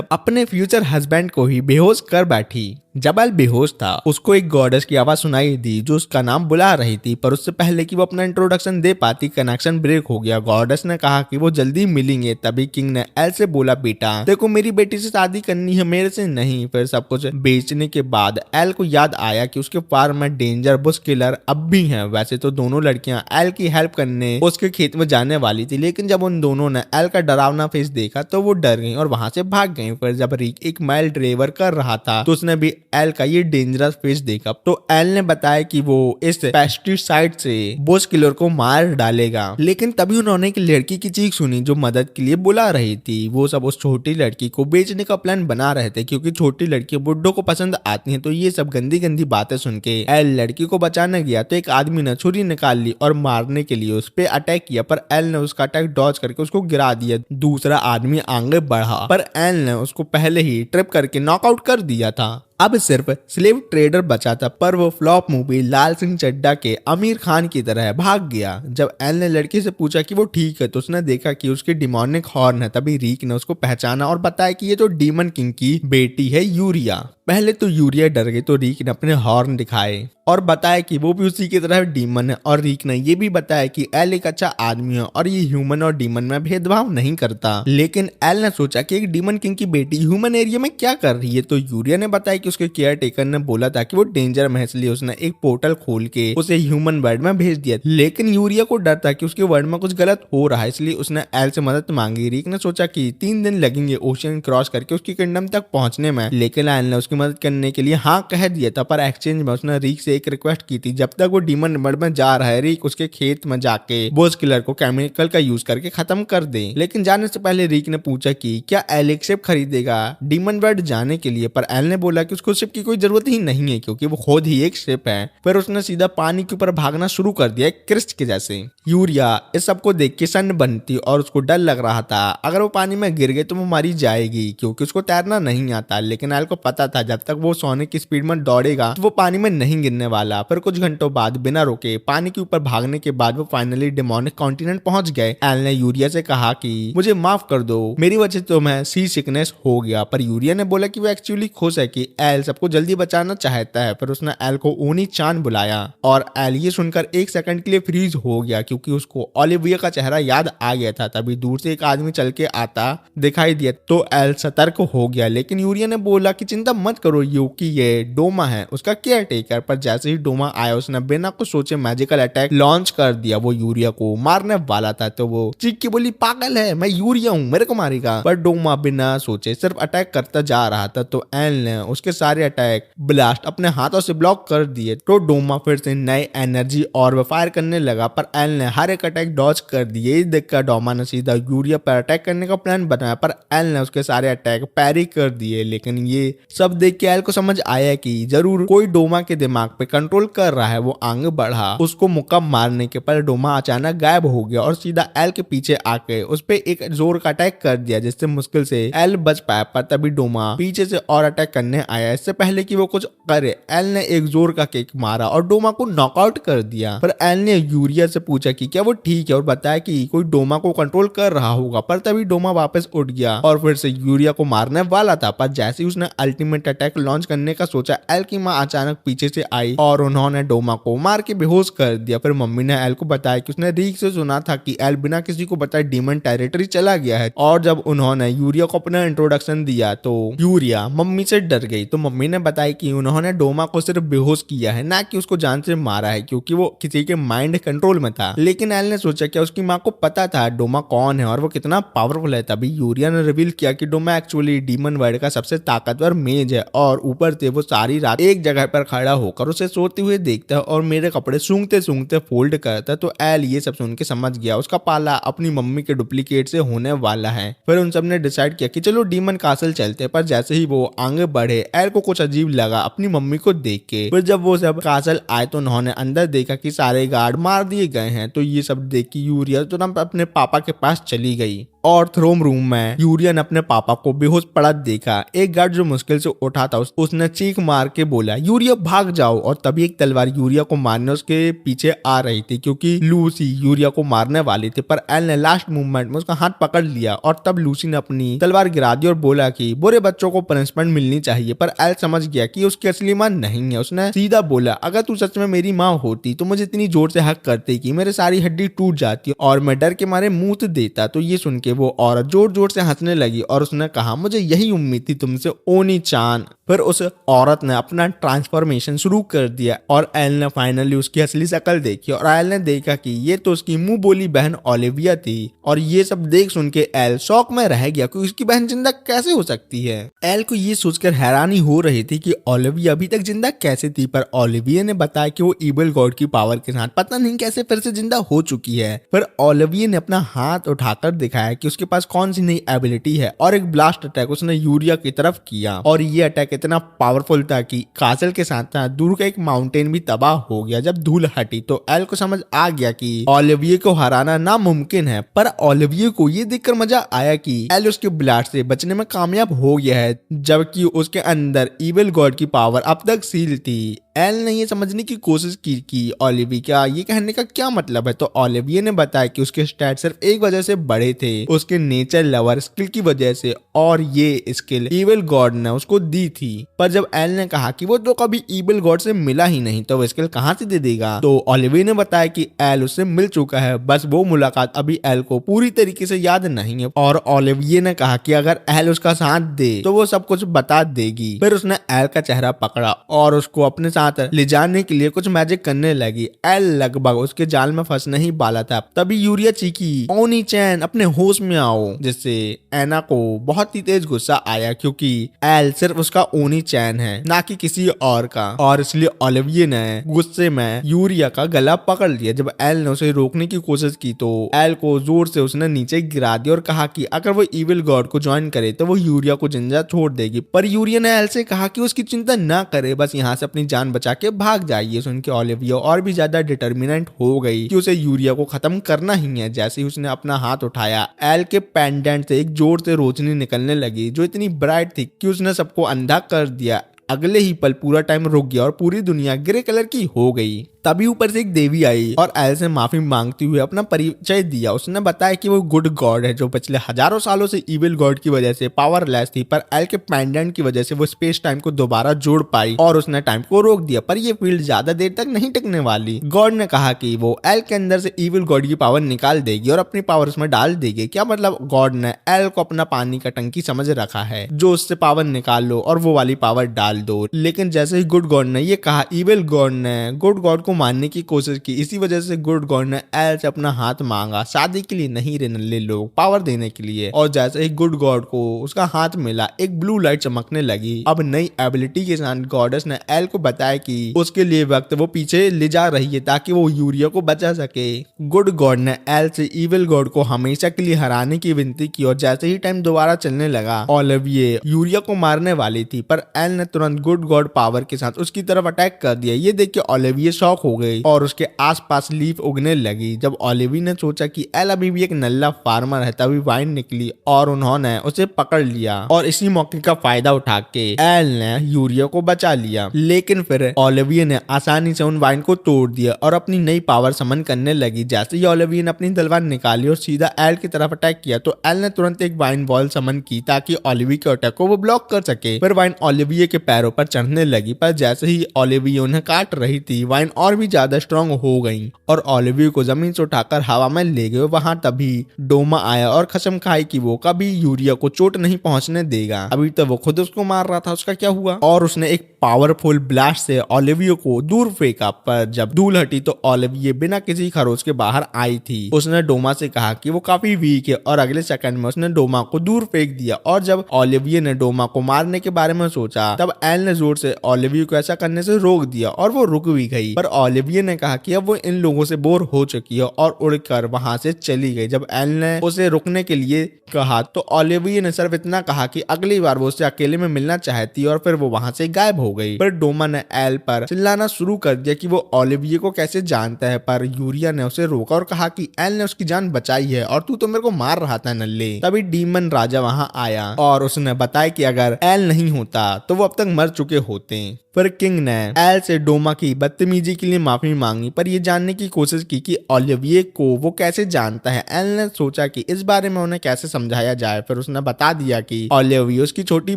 अपने फ्यूचर हस्बैंड को ही बेहोश कर बैठी। जब एल बेहोश था उसको एक गॉडेस की आवाज सुनाई दी जो उसका नाम बुला रही थी, पर उससे पहले कि वो अपना इंट्रोडक्शन दे पाती कनेक्शन ब्रेक हो गया। गॉडेस ने कहा कि वो जल्दी मिलेंगे। तभी किंग ने एल से बोला, बेटा देखो मेरी बेटी से शादी करनी है, मेरे से नहीं। फिर सब कुछ बेचने के बाद एल को याद आया कि उसके फार्म में डेंजर बुश किलर अब भी हैं। वैसे तो दोनों लड़कियां एल की हेल्प करने उसके खेत में जाने वाली थी, लेकिन जब उन दोनों ने एल का डरावना फेस देखा तो वो डर गई और वहां से भाग गई। फिर जब रिक एक माइल ड्राइवर कर रहा था तो उसने भी एल का ये डेंजरस फेस देखा। तो एल ने बताया कि वो इस पेस्टिसाइड से बुश किलर को मार डालेगा, लेकिन तभी उन्होंने एक लड़की की चीख सुनी जो मदद के लिए बुला रही थी। वो सब उस छोटी लड़की को बेचने का प्लान बना रहे थे क्योंकि छोटी लड़की बुड्ढों को पसंद आती हैं। तो ये सब गंदी गंदी बातें सुन के एल लड़की को बचाने गया तो एक आदमी ने छुरी निकाल ली और मारने के लिए उस पर अटैक किया, पर एल ने उसका अटैक डॉज करके उसको गिरा दिया। दूसरा आदमी आगे बढ़ा पर एल ने उसको पहले ही ट्रिप करके नॉकआउट कर दिया था। अब सिर्फ स्लेव ट्रेडर बचा था, पर वो फ्लॉप मूवी लाल सिंह चड्ढा के आमिर खान की तरह भाग गया। जब एल ने लड़की से पूछा कि वो ठीक है तो उसने देखा कि उसके डिमोनिक हॉर्न है। तभी रीक ने उसको पहचाना और बताया कि ये तो डीमन किंग की बेटी है यूरिया। पहले तो यूरिया डर गई तो रीक ने अपने हॉर्न दिखाए और बताया कि वो भी उसी की तरह डीमन है। और रीक ने ये भी बताया कि एल एक अच्छा आदमी है और ये ह्यूमन और डीमन में भेदभाव नहीं करता। लेकिन एल ने सोचा कि एक डीमन किंग की बेटी ह्यूमन एरिया में क्या कर रही है। तो यूरिया ने बताया कि उसके केयर टेकर ने बोला था कि वो डेंजर में है, इसलिए उसने एक पोर्टल खोल के उसे ह्यूमन वर्ल्ड में भेज दिया। लेकिन यूरिया को डर था कि उसके वर्ल्ड में कुछ गलत हो रहा है, इसलिए उसने एल से मदद मांगी। रीक ने सोचा कि 3 दिन लगेंगे ओशियन क्रॉस करके उसकी किंगडम तक पहुंचने में, लेकिन एल ने उसकी मदद करने के लिए हाँ कह दिया था। पर एक्सचेंज में उसने रीक से एक रिक्वेस्ट की थी, जब तक वो डीमन वर्ल्ड में जा रहा है रीक उसके खेत में जाके बोस किलर को केमिकल का यूज करके खत्म कर दे। लेकिन जाने से पहले रीक ने पूछा कि क्या एल एक शिप खरीदेगा डीमन वर्ल्ड जाने के लिए, पर एल ने बोला कि उसको शिप की कोई जरूरत ही नहीं है क्योंकि वो खुद ही एक शिप है। फिर उसने सीधा पानी के ऊपर भागना शुरू कर दिया क्रिस्ट के जैसे। यूरिया इस सबको देख के सन्न बनती और उसको डर लग रहा था अगर वो पानी में गिर गई तो वो मारी जाएगी क्योंकि उसको तैरना नहीं आता। लेकिन एल को पता था जब तक वो सोने की स्पीड में दौड़ेगा तो वो पानी में नहीं गिरने वाला। फिर कुछ घंटों बाद बिना रोके पानी के ऊपर भागने के बाद वो फाइनली डेमोनिक कॉन्टिनेंट पहुंच गए। एल ने यूरिया से कहा कि मुझे माफ कर दो, मेरी वजह से तो मैं सी सिकनेस हो गया। पर यूरिया ने बोला कि वो एक्चुअली खुश है कि एल सबको जल्दी बचाना चाहता है। फिर उसने एल को ओनी चान बुलाया और एल ये सुनकर 1 सेकंड के लिए फ्रीज हो गया क्योंकि उसको ओलिविया का चेहरा याद आ गया था। तभी दूर से एक आदमी चल के आता दिखाई दिया तो एल सतर्क हो गया। लेकिन यूरिया ने बोला कि चिंता मत करो क्योंकि ये डोमा है उसका केयर टेकर। पर जैसे ही डोमा आया उसने बिना कुछ सोचे मैजिकल अटैक लॉन्च कर दिया। वो यूरिया को मारने वाला था तो वो चीख के बोली, पागल है, मैं यूरिया हूँ, मेरे को मारेगा। पर डोमा बिना सोचे सिर्फ अटैक करता जा रहा था तो एल ने उसके सारे अटैक ब्लास्ट अपने हाथों से ब्लॉक कर दिए। तो डोमा फिर से नई एनर्जी और फायर करने लगा पर एल ने हर एक अटैक डॉज कर दिए। देखकर डोमा ने सीधा यूरिया पर अटैक करने का प्लान बनाया पर एल ने उसके सारे अटैक पैरी कर दिए। लेकिन ये सब देख के एल को समझ आया कि जरूर कोई डोमा के दिमाग पे कंट्रोल कर रहा है। वो आगे बढ़ा उसको मुक्का मारने के पर डोमा अचानक गायब हो गया और सीधा एल के पीछे आके उस पे एक जोर का अटैक कर दिया जिससे मुश्किल से एल बच पाया। पर तभी डोमा पीछे से और अटैक करने आया। इससे पहले कि वो कुछ करे एल ने एक जोर का किक मारा और डोमा को नॉकआउट कर दिया। पर एल ने यूरिया से पूछा कि क्या वो ठीक है और बताया कि कोई डोमा को कंट्रोल कर रहा होगा। पर तभी डोमा वापस उठ गया और फिर से यूरिया को मारने वाला था। पर जैसे ही उसने अल्टीमेट अटैक लॉन्च करने का सोचा एल की माँ अचानक पीछे से आई और उन्होंने डोमा को मार के बेहोश कर दिया। फिर मम्मी ने एल को बताया कि उसने रीक से सुना था कि एल बिना किसी को बताए डीमन टेरिटरी चला गया है। और जब उन्होंने यूरिया को अपना इंट्रोडक्शन दिया तो यूरिया मम्मी से डर गई। तो मम्मी ने बताया कि उन्होंने डोमा को सिर्फ बेहोश किया है, ना कि उसको जान से मारा है क्योंकि वो किसी के माइंड कंट्रोल में था। लेकिन एल ने सोचा कि उसकी माँ को पता था डोमा कौन है और वो कितना पावरफुल है। तभी यूरिया ने रिवील किया कि डोमा एक्चुअली डीमन वर्ल्ड का सबसे ताकतवर मेज है और ऊपर से वो सारी रात एक जगह पर खड़ा होकर उसे सोते हुए देखता है और मेरे कपड़े सूंघते सूंघते फोल्ड करता है। तो एल ये सब सुन के समझ गया उसका पाला अपनी मम्मी के डुप्लीकेट से होने वाला है। फिर उन सब ने डिसाइड किया कि चलो डीमन कासल चलते हैं। पर जैसे ही वो आगे बढ़े एल को कुछ अजीब लगा अपनी मम्मी को देख के। फिर जब वो सब कासल आए तो उन्होंने अंदर देखा कि सारे गार्ड मार दिए गए हैं। तो ये सब देख के यूरिया तुरंत अपने पापा के पास चली गई और थ्रोम रूम में यूरिया ने अपने पापा को बेहोश पड़ा देखा। एक गार्ड जो मुश्किल से उठा था उसने चीख मार के बोला यूरिया भाग जाओ। और तभी एक तलवार यूरिया को मारने उसके पीछे आ रही थी क्योंकि लूसी यूरिया को मारने वाली थी। पर एल ने लास्ट मूवमेंट में उसका हाथ पकड़ लिया और तब लूसी ने अपनी तलवार गिरा दी और बोला कि बुरे बच्चों को पनिशमेंट मिलनी चाहिए। पर एल समझ गया कि उसकी असली मां नहीं है। उसने सीधा बोला अगर तू सच में मेरी माँ होती तो मुझे इतनी जोर से हक करती कि मेरे सारी हड्डी टूट जाती और मैं डर के मारे मुंह देता। तो ये सुन के वो औरत जोर जोर से हंसने लगी और उसने कहा मुझे यही उम्मीद थी तुमसे ओनी चान। फिर उस औरत ने अपना ट्रांसफॉर्मेशन शुरू कर दिया और एल ने फाइनली उसकी असली शक्ल देखी और एल ने देखा कि ये तो उसकी मुंह बोली बहन ओलिविया थी। और ये सब देख सुन के एल शौक में रह गया कि उसकी बहन जिंदा कैसे हो सकती है। एल को ये सोचकर हैरानी हो रही थी कि ओलिविया अभी तक जिंदा कैसे थी। पर ओलिविया ने बताया कि वो इविल गॉड की पावर के साथ पता नहीं कैसे फिर से जिंदा हो चुकी है। फिर ओलिविया ने अपना हाथ उठाकर दिखाया कि उसके पास कौन सी नई एबिलिटी है और एक ब्लास्ट अटैक उसने यूरिया की तरफ किया। और ये अटैक इतना पावरफुल था कि कासल के साथ साथ दूर का एक माउंटेन भी तबाह हो गया। जब धूल हटी तो एल को समझ आ गया कि ओलिविया को हराना नामुमकिन है। पर ओलिविया को ये देखकर मजा आया कि एल उसके ब्लास्ट से बचने में कामयाब हो गया है जबकि उसके अंदर इविल गॉड की पावर अब तक सील थी। एल ने ये समझने की कोशिश की कि ओलिविया ये कहने का क्या मतलब है। तो ओलिविया ने बताया कि उसके स्टैट सिर्फ एक वजह से बड़े थे उसके नेचर लवर स्किल की वजह से और ये स्किल इविल गॉड ने उसको दी थी। पर जब एल ने कहा कि वो तो कभी इविल गॉड से मिला ही नहीं तो वो स्किल कहां से दे देगा। तो ओलिविया ने बताया कि एल उससे मिल चुका है बस वो मुलाकात अभी एल को पूरी तरीके से याद नहीं है। और ओलिविया ने कहा कि अगर एल उसका साथ दे तो वो सब कुछ बता देगी। फिर उसने एल का चेहरा पकड़ा और उसको अपने साथ ले जाने के लिए कुछ मैजिक करने लगी। एल लगभग उसके जाल में फंसने ही वाला था तभी यूरिया चीखी ओनी चैन अपने होश में आओ, जिससे एना को बहुत ही तेज गुस्सा आया क्योंकि एल सिर्फ उसका ओनी चैन है ना कि किसी और का। और इसलिए ओलिविया ने गुस्से में यूरिया का गला पकड़ लिया। जब एल ने उसे रोकने की कोशिश की तो एल को जोर से उसने नीचे गिरा दिया और कहा कि अगर वो इविल गॉड को ज्वाइन करे तो वो यूरिया को जिंदा छोड़ देगी। पर यूरिया ने एल से कहा कि उसकी चिंता ना करे बस यहाँ से अपनी जान बचा के भाग जाइए। सुन के ओलिविया और भी ज्यादा डिटर्मिनेंट हो गई कि उसे यूरिया को खत्म करना ही है। जैसे ही उसने अपना हाथ उठाया एल के पेंडेंट से एक जोर से रोशनी निकलने लगी जो इतनी ब्राइट थी कि उसने सबको अंधा कर दिया। अगले ही पल पूरा टाइम रुक गया और पूरी दुनिया ग्रे कलर की हो गई। तभी ऊपर से एक देवी आई और एल से माफी मांगते हुए अपना परिचय दिया। उसने बताया कि वो गुड गॉड है जो पिछले हजारों सालों से इविल गॉड की वजह से पावरलेस थी। पर एल के पेंडेंट की वजह से वो स्पेस टाइम को दोबारा जोड़ पाई और उसने टाइम को रोक दिया। पर ये फील्ड ज्यादा देर तक नहीं टिकने वाली। गॉड ने कहा कि वो एल के अंदर से इविल गॉड की पावर निकाल देगी और अपनी पावर उसमें डाल देगी। क्या मतलब गॉड ने एल को अपना पानी का टंकी समझ रखा है जो उससे पावर निकाल लो और वो वाली पावर डाल दो। लेकिन जैसे ही गुड गॉड ने ये कहा इविल गॉड ने गुड गॉड को मारने की कोशिश की। इसी वजह से गुड गॉड ने एल से अपना हाथ मांगा शादी के लिए नहीं रे नल्ले लोग पावर देने के लिए। और जैसे ही गुड गॉड को उसका हाथ मिला एक ब्लू लाइट चमकने लगी। अब नई एबिलिटी के साथ गॉडेस ने एल को बताया कि उसके लिए वक्त वो पीछे ले जा रही है ताकि वो यूरिया को बचा सके। गुड गॉड ने एल से इविल गॉड को हमेशा के लिए हराने की विनती की और जैसे ही टाइम दोबारा चलने लगा ओलिविया यूरिया को मारने वाली थी पर एल ने तुरंत गुड गॉड पावर के साथ उसकी तरफ अटैक कर दिया। ये देख के ओलिविया शॉक हो गई और उसके आसपास लीफ उगने लगी। जब ओलिविया ने सोचा कि एल अभी भी एक नल्ला फार्मर है तभी वाइन निकली और उन्होंने उसे पकड़ लिया और इसी मौके का फायदा उठा के एल ने यूरिया को बचा लिया। लेकिन फिर ओलिविया ने आसानी से उन वाइन को तोड़ दिया और अपनी नई पावर समन करने लगी। जैसे ही ओलिविया ने अपनी तलवार निकाली और सीधा एल की तरफ अटैक किया तो एल ने तुरंत एक वाइन बॉल समन की ताकि ओलिविया के अटैक को वो ब्लॉक कर सके। फिर वाइन ओलिविया के पैरों पर चढ़ने लगी पर जैसे ही ओलिविया उन्हें काट रही थी वाइन और और भी ज्यादा स्ट्रांग हो गई और ओलिविया को जमीन से उठाकर हवा में ले गए। वहां तभी डोमा आया और कसम खाई कि वो कभी यूरिया को चोट नहीं पहुंचने देगा। अभी तो वो खुद उसको मार रहा था, उसका क्या हुआ? और उसने एक पावरफुल ब्लास्ट से ओलिविया को दूर फेंका, पर जब धूल हटी तो ओलिविया बिना किसी खरोच के बाहर आई थी। उसने डोमा से कहा कि वो काफी वीक है और अगले सेकंड में उसने डोमा को दूर फेंक दिया। और जब ओलिविया ने डोमा को मारने के बारे में सोचा तब एल ने जोर से ओलिविया को ऐसा करने से रोक दिया और वो रुक भी गई। पर ओलिविया ने कहा कि अब वो इन लोगों से बोर हो चुकी है और उड़कर वहां से चली गई। जब एल ने उसे रुकने के लिए कहा तो ओलिविया ने सिर्फ इतना कहा कि अगली बार वो उससे अकेले में मिलना चाहती है और फिर वो वहां से गायब हो गई। पर डोमा ने एल पर चिल्लाना शुरू कर दिया कि वो ओलिविया को कैसे जानता है, पर यूरिया ने उसे रोका और कहा कि एल ने उसकी जान बचाई है और तू तो मेरे को मार रहा था नल्ले। तभी डीमन राजा वहां आया और उसने बताया कि अगर एल नहीं होता तो वो अब तक मर चुके होते। पर किंग ने एल से डोमा की बदतमीजी के लिए माफी मांगी, पर ये जानने की कोशिश की कि ओलिविया को वो कैसे जानता है। एल ने सोचा कि इस बारे में उन्हें कैसे समझाया जाए, फिर उसने बता दिया कि ओलिविया उसकी छोटी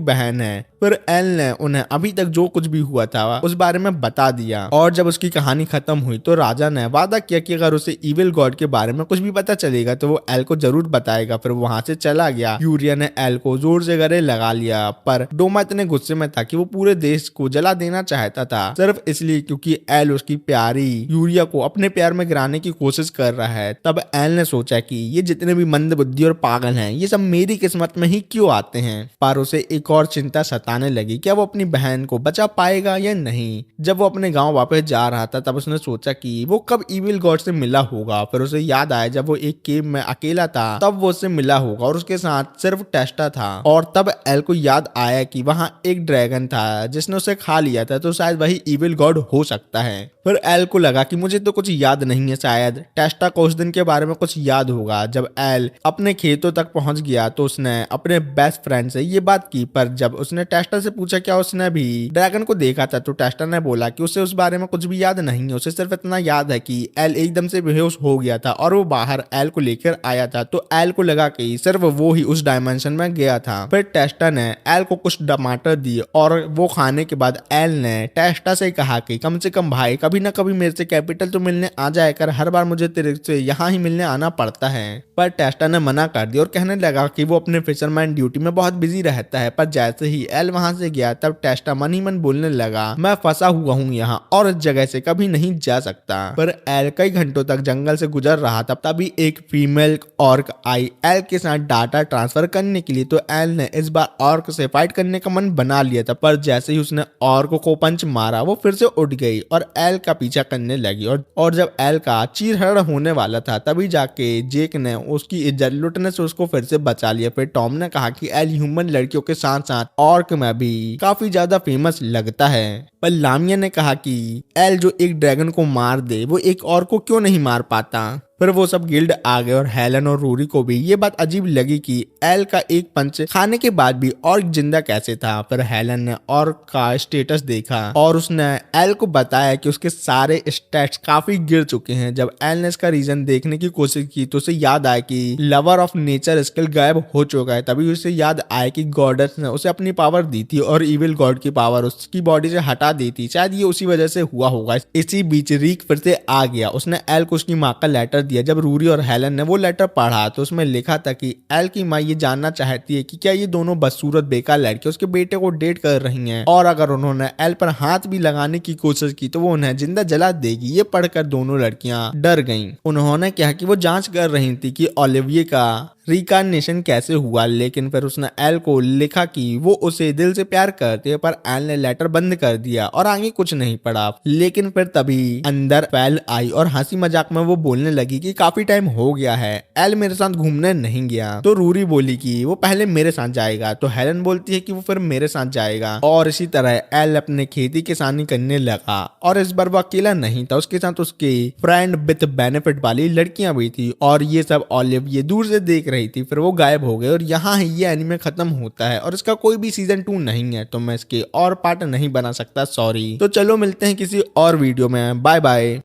बहन है। फिर एल ने उन्हें अभी तक जो कुछ भी हुआ था उस बारे में बता दिया और जब उसकी कहानी खत्म हुई तो राजा ने वादा किया कि अगर उसे इविल गॉड के बारे में कुछ भी पता चलेगा तो वो एल को जरूर बताएगा। फिर वहां से चला गया। यूरिया ने एल को जोर से गले लगा लिया, पर डोमा इतने गुस्से में था कि वो पूरे देश को जला देना चाहता था सिर्फ इसलिए क्योंकि एल उसकी प्यारी यूरिया को अपने प्यार में गिराने की कोशिश कर रहा है। तब एल ने सोचा कि ये जितने भी मंद बुद्धि और पागल हैं ये सब मेरी किस्मत में ही क्यों आते हैं। पर उसे एक और चिंता सताने लगी, क्या वो अपनी बहन को बचा पाएगा या नहीं। जब वो अपने गांव वापस जा रहा था तब उसने सोचा कि वो कब इविल गॉड से मिला होगा। फिर उसे याद आया जब वो एक केव में अकेला था तब वो उससे मिला होगा और उसके साथ सिर्फ टेस्टा था। और तब एल को याद आया कि वहां एक ड्रैगन था जिसने उसे खा लिया था, तो शायद वही इविल गॉड हो सकता है। फिर एल को लगा कि मुझे तो कुछ याद नहीं है, शायद टेस्टा को उस दिन के बारे में कुछ याद होगा। जब एल अपने खेतों तक पहुंच गया तो उसने अपने बेस्ट फ्रेंड से ये बात की, पर जब उसने टेस्टा से पूछा क्या उसने भी ड्रैगन को देखा था तो टेस्टा ने बोला कि उसे उस बारे में कुछ भी याद नहीं है, उसे सिर्फ इतना याद है कि एल एकदम से बेहोश हो गया था और वो बाहर एल को लेकर आया था। तो एल को लगा कि सिर्फ वो ही उस डायमेंशन में गया था। फिर टेस्टा ने एल को कुछ टमाटर दिए और वो खाने के बाद एल ने टेस्टा से कहा कि कम से कम भाई कभी ना कभी मेरे से कैपिटल तो मिलने आ जाए कर, हर बार मुझे तेरे से यहाँ ही मिलने आना पड़ता है। पर टेस्टा ने मना कर दिया और कहने लगा कि वो अपने फिशरमैन ड्यूटी में बहुत बिजी रहता है। पर जैसे ही एल वहां से गया तब टेस्टा मन ही मन बोलने लगा, मैं फंसा हुआ हूँ यहाँ और इस जगह से कभी नहीं जा सकता। पर एल कई घंटों तक जंगल से गुजर रहा था, तभी एक फीमेल ऑर्क आई एल के साथ डाटा ट्रांसफर करने के लिए। तो एल ने इस बार ऑर्क से फाइट करने का मन बना लिया था, पर जैसे ही उसने ऑर्क को पंच मारा वो फिर से उठ गई और एल का पीछा करने लगी। और जब एल का चीरहरण होने वाला था तभी जाके जेक ने उसकी इज्जत लुटने से उसको फिर से बचा लिया। फिर टॉम ने कहा कि एल ह्यूमन लड़कियों के साथ साथ ऑर्क में भी काफी ज्यादा फेमस लगता है। पर लामिया ने कहा कि एल जो एक ड्रैगन को मार दे वो एक और को क्यों नहीं मार पाता। फिर वो सब गिल्ड आ गए और हेलन और रूरी को भी ये बात अजीब लगी कि एल का एक पंच खाने के बाद भी ऑर्क जिंदा कैसे था। फिर हेलन ने ऑर्क का स्टेटस देखा और उसने एल को बताया कि उसके सारे स्टैट्स काफी गिर चुके हैं। जब एल ने इसका रीजन देखने की कोशिश की तो उसे याद आया कि लवर ऑफ नेचर स्किल गायब हो चुका है। तभी उसे याद आया कि गॉडेस ने उसे अपनी पावर दी थी और इविल गॉड की पावर उसकी बॉडी से हटा दी थी, शायद ये उसी वजह से हुआ होगा। इसी बीच रीक फिर से आ गया। उसने एल को उसकी माँ का लेटर दिया। जब रूरी और हेलन ने वो लेटर पढ़ा तो उसमें लिखा था कि एल की माँ ये जानना चाहती है कि क्या ये दोनों बदसूरत बेकार लड़के उसके बेटे को डेट कर रही हैं और अगर उन्होंने एल पर हाथ भी लगाने की कोशिश की तो वो उन्हें जिंदा जला देगी। ये पढ़कर दोनों लड़कियां डर गईं। उन्होंने कहा कि वो जांच कर रही थी कि ओलिविया का रिकार्नेशन कैसे हुआ, लेकिन फिर उसने एल को लिखा कि वो उसे दिल से प्यार करती है। पर एल ने लेटर बंद कर दिया और आगे कुछ नहीं पढ़ा। लेकिन फिर तभी अंदर फैल आई और हंसी मजाक में वो बोलने लगी कि काफी टाइम हो गया है एल मेरे साथ घूमने नहीं गया। तो रूरी बोली कि वो पहले मेरे साथ जाएगा, तो हेलन बोलती है कि वो फिर मेरे साथ जाएगा। और इसी तरह एल अपने खेती किसानी करने लगा और इस बार वो अकेला नहीं था, उसके साथ उसके फ्रेंड विद बेनिफिट वाली लड़कियां भी थी और ये सब ओलिविया दूर से देख रही थी। फिर वो गायब हो गए और यहाँ ही ये एनिमे खत्म होता है और इसका कोई भी सीजन 2 नहीं है, तो मैं इसके और पार्ट नहीं बना सकता, सॉरी। तो चलो मिलते हैं किसी और वीडियो में, बाय बाय।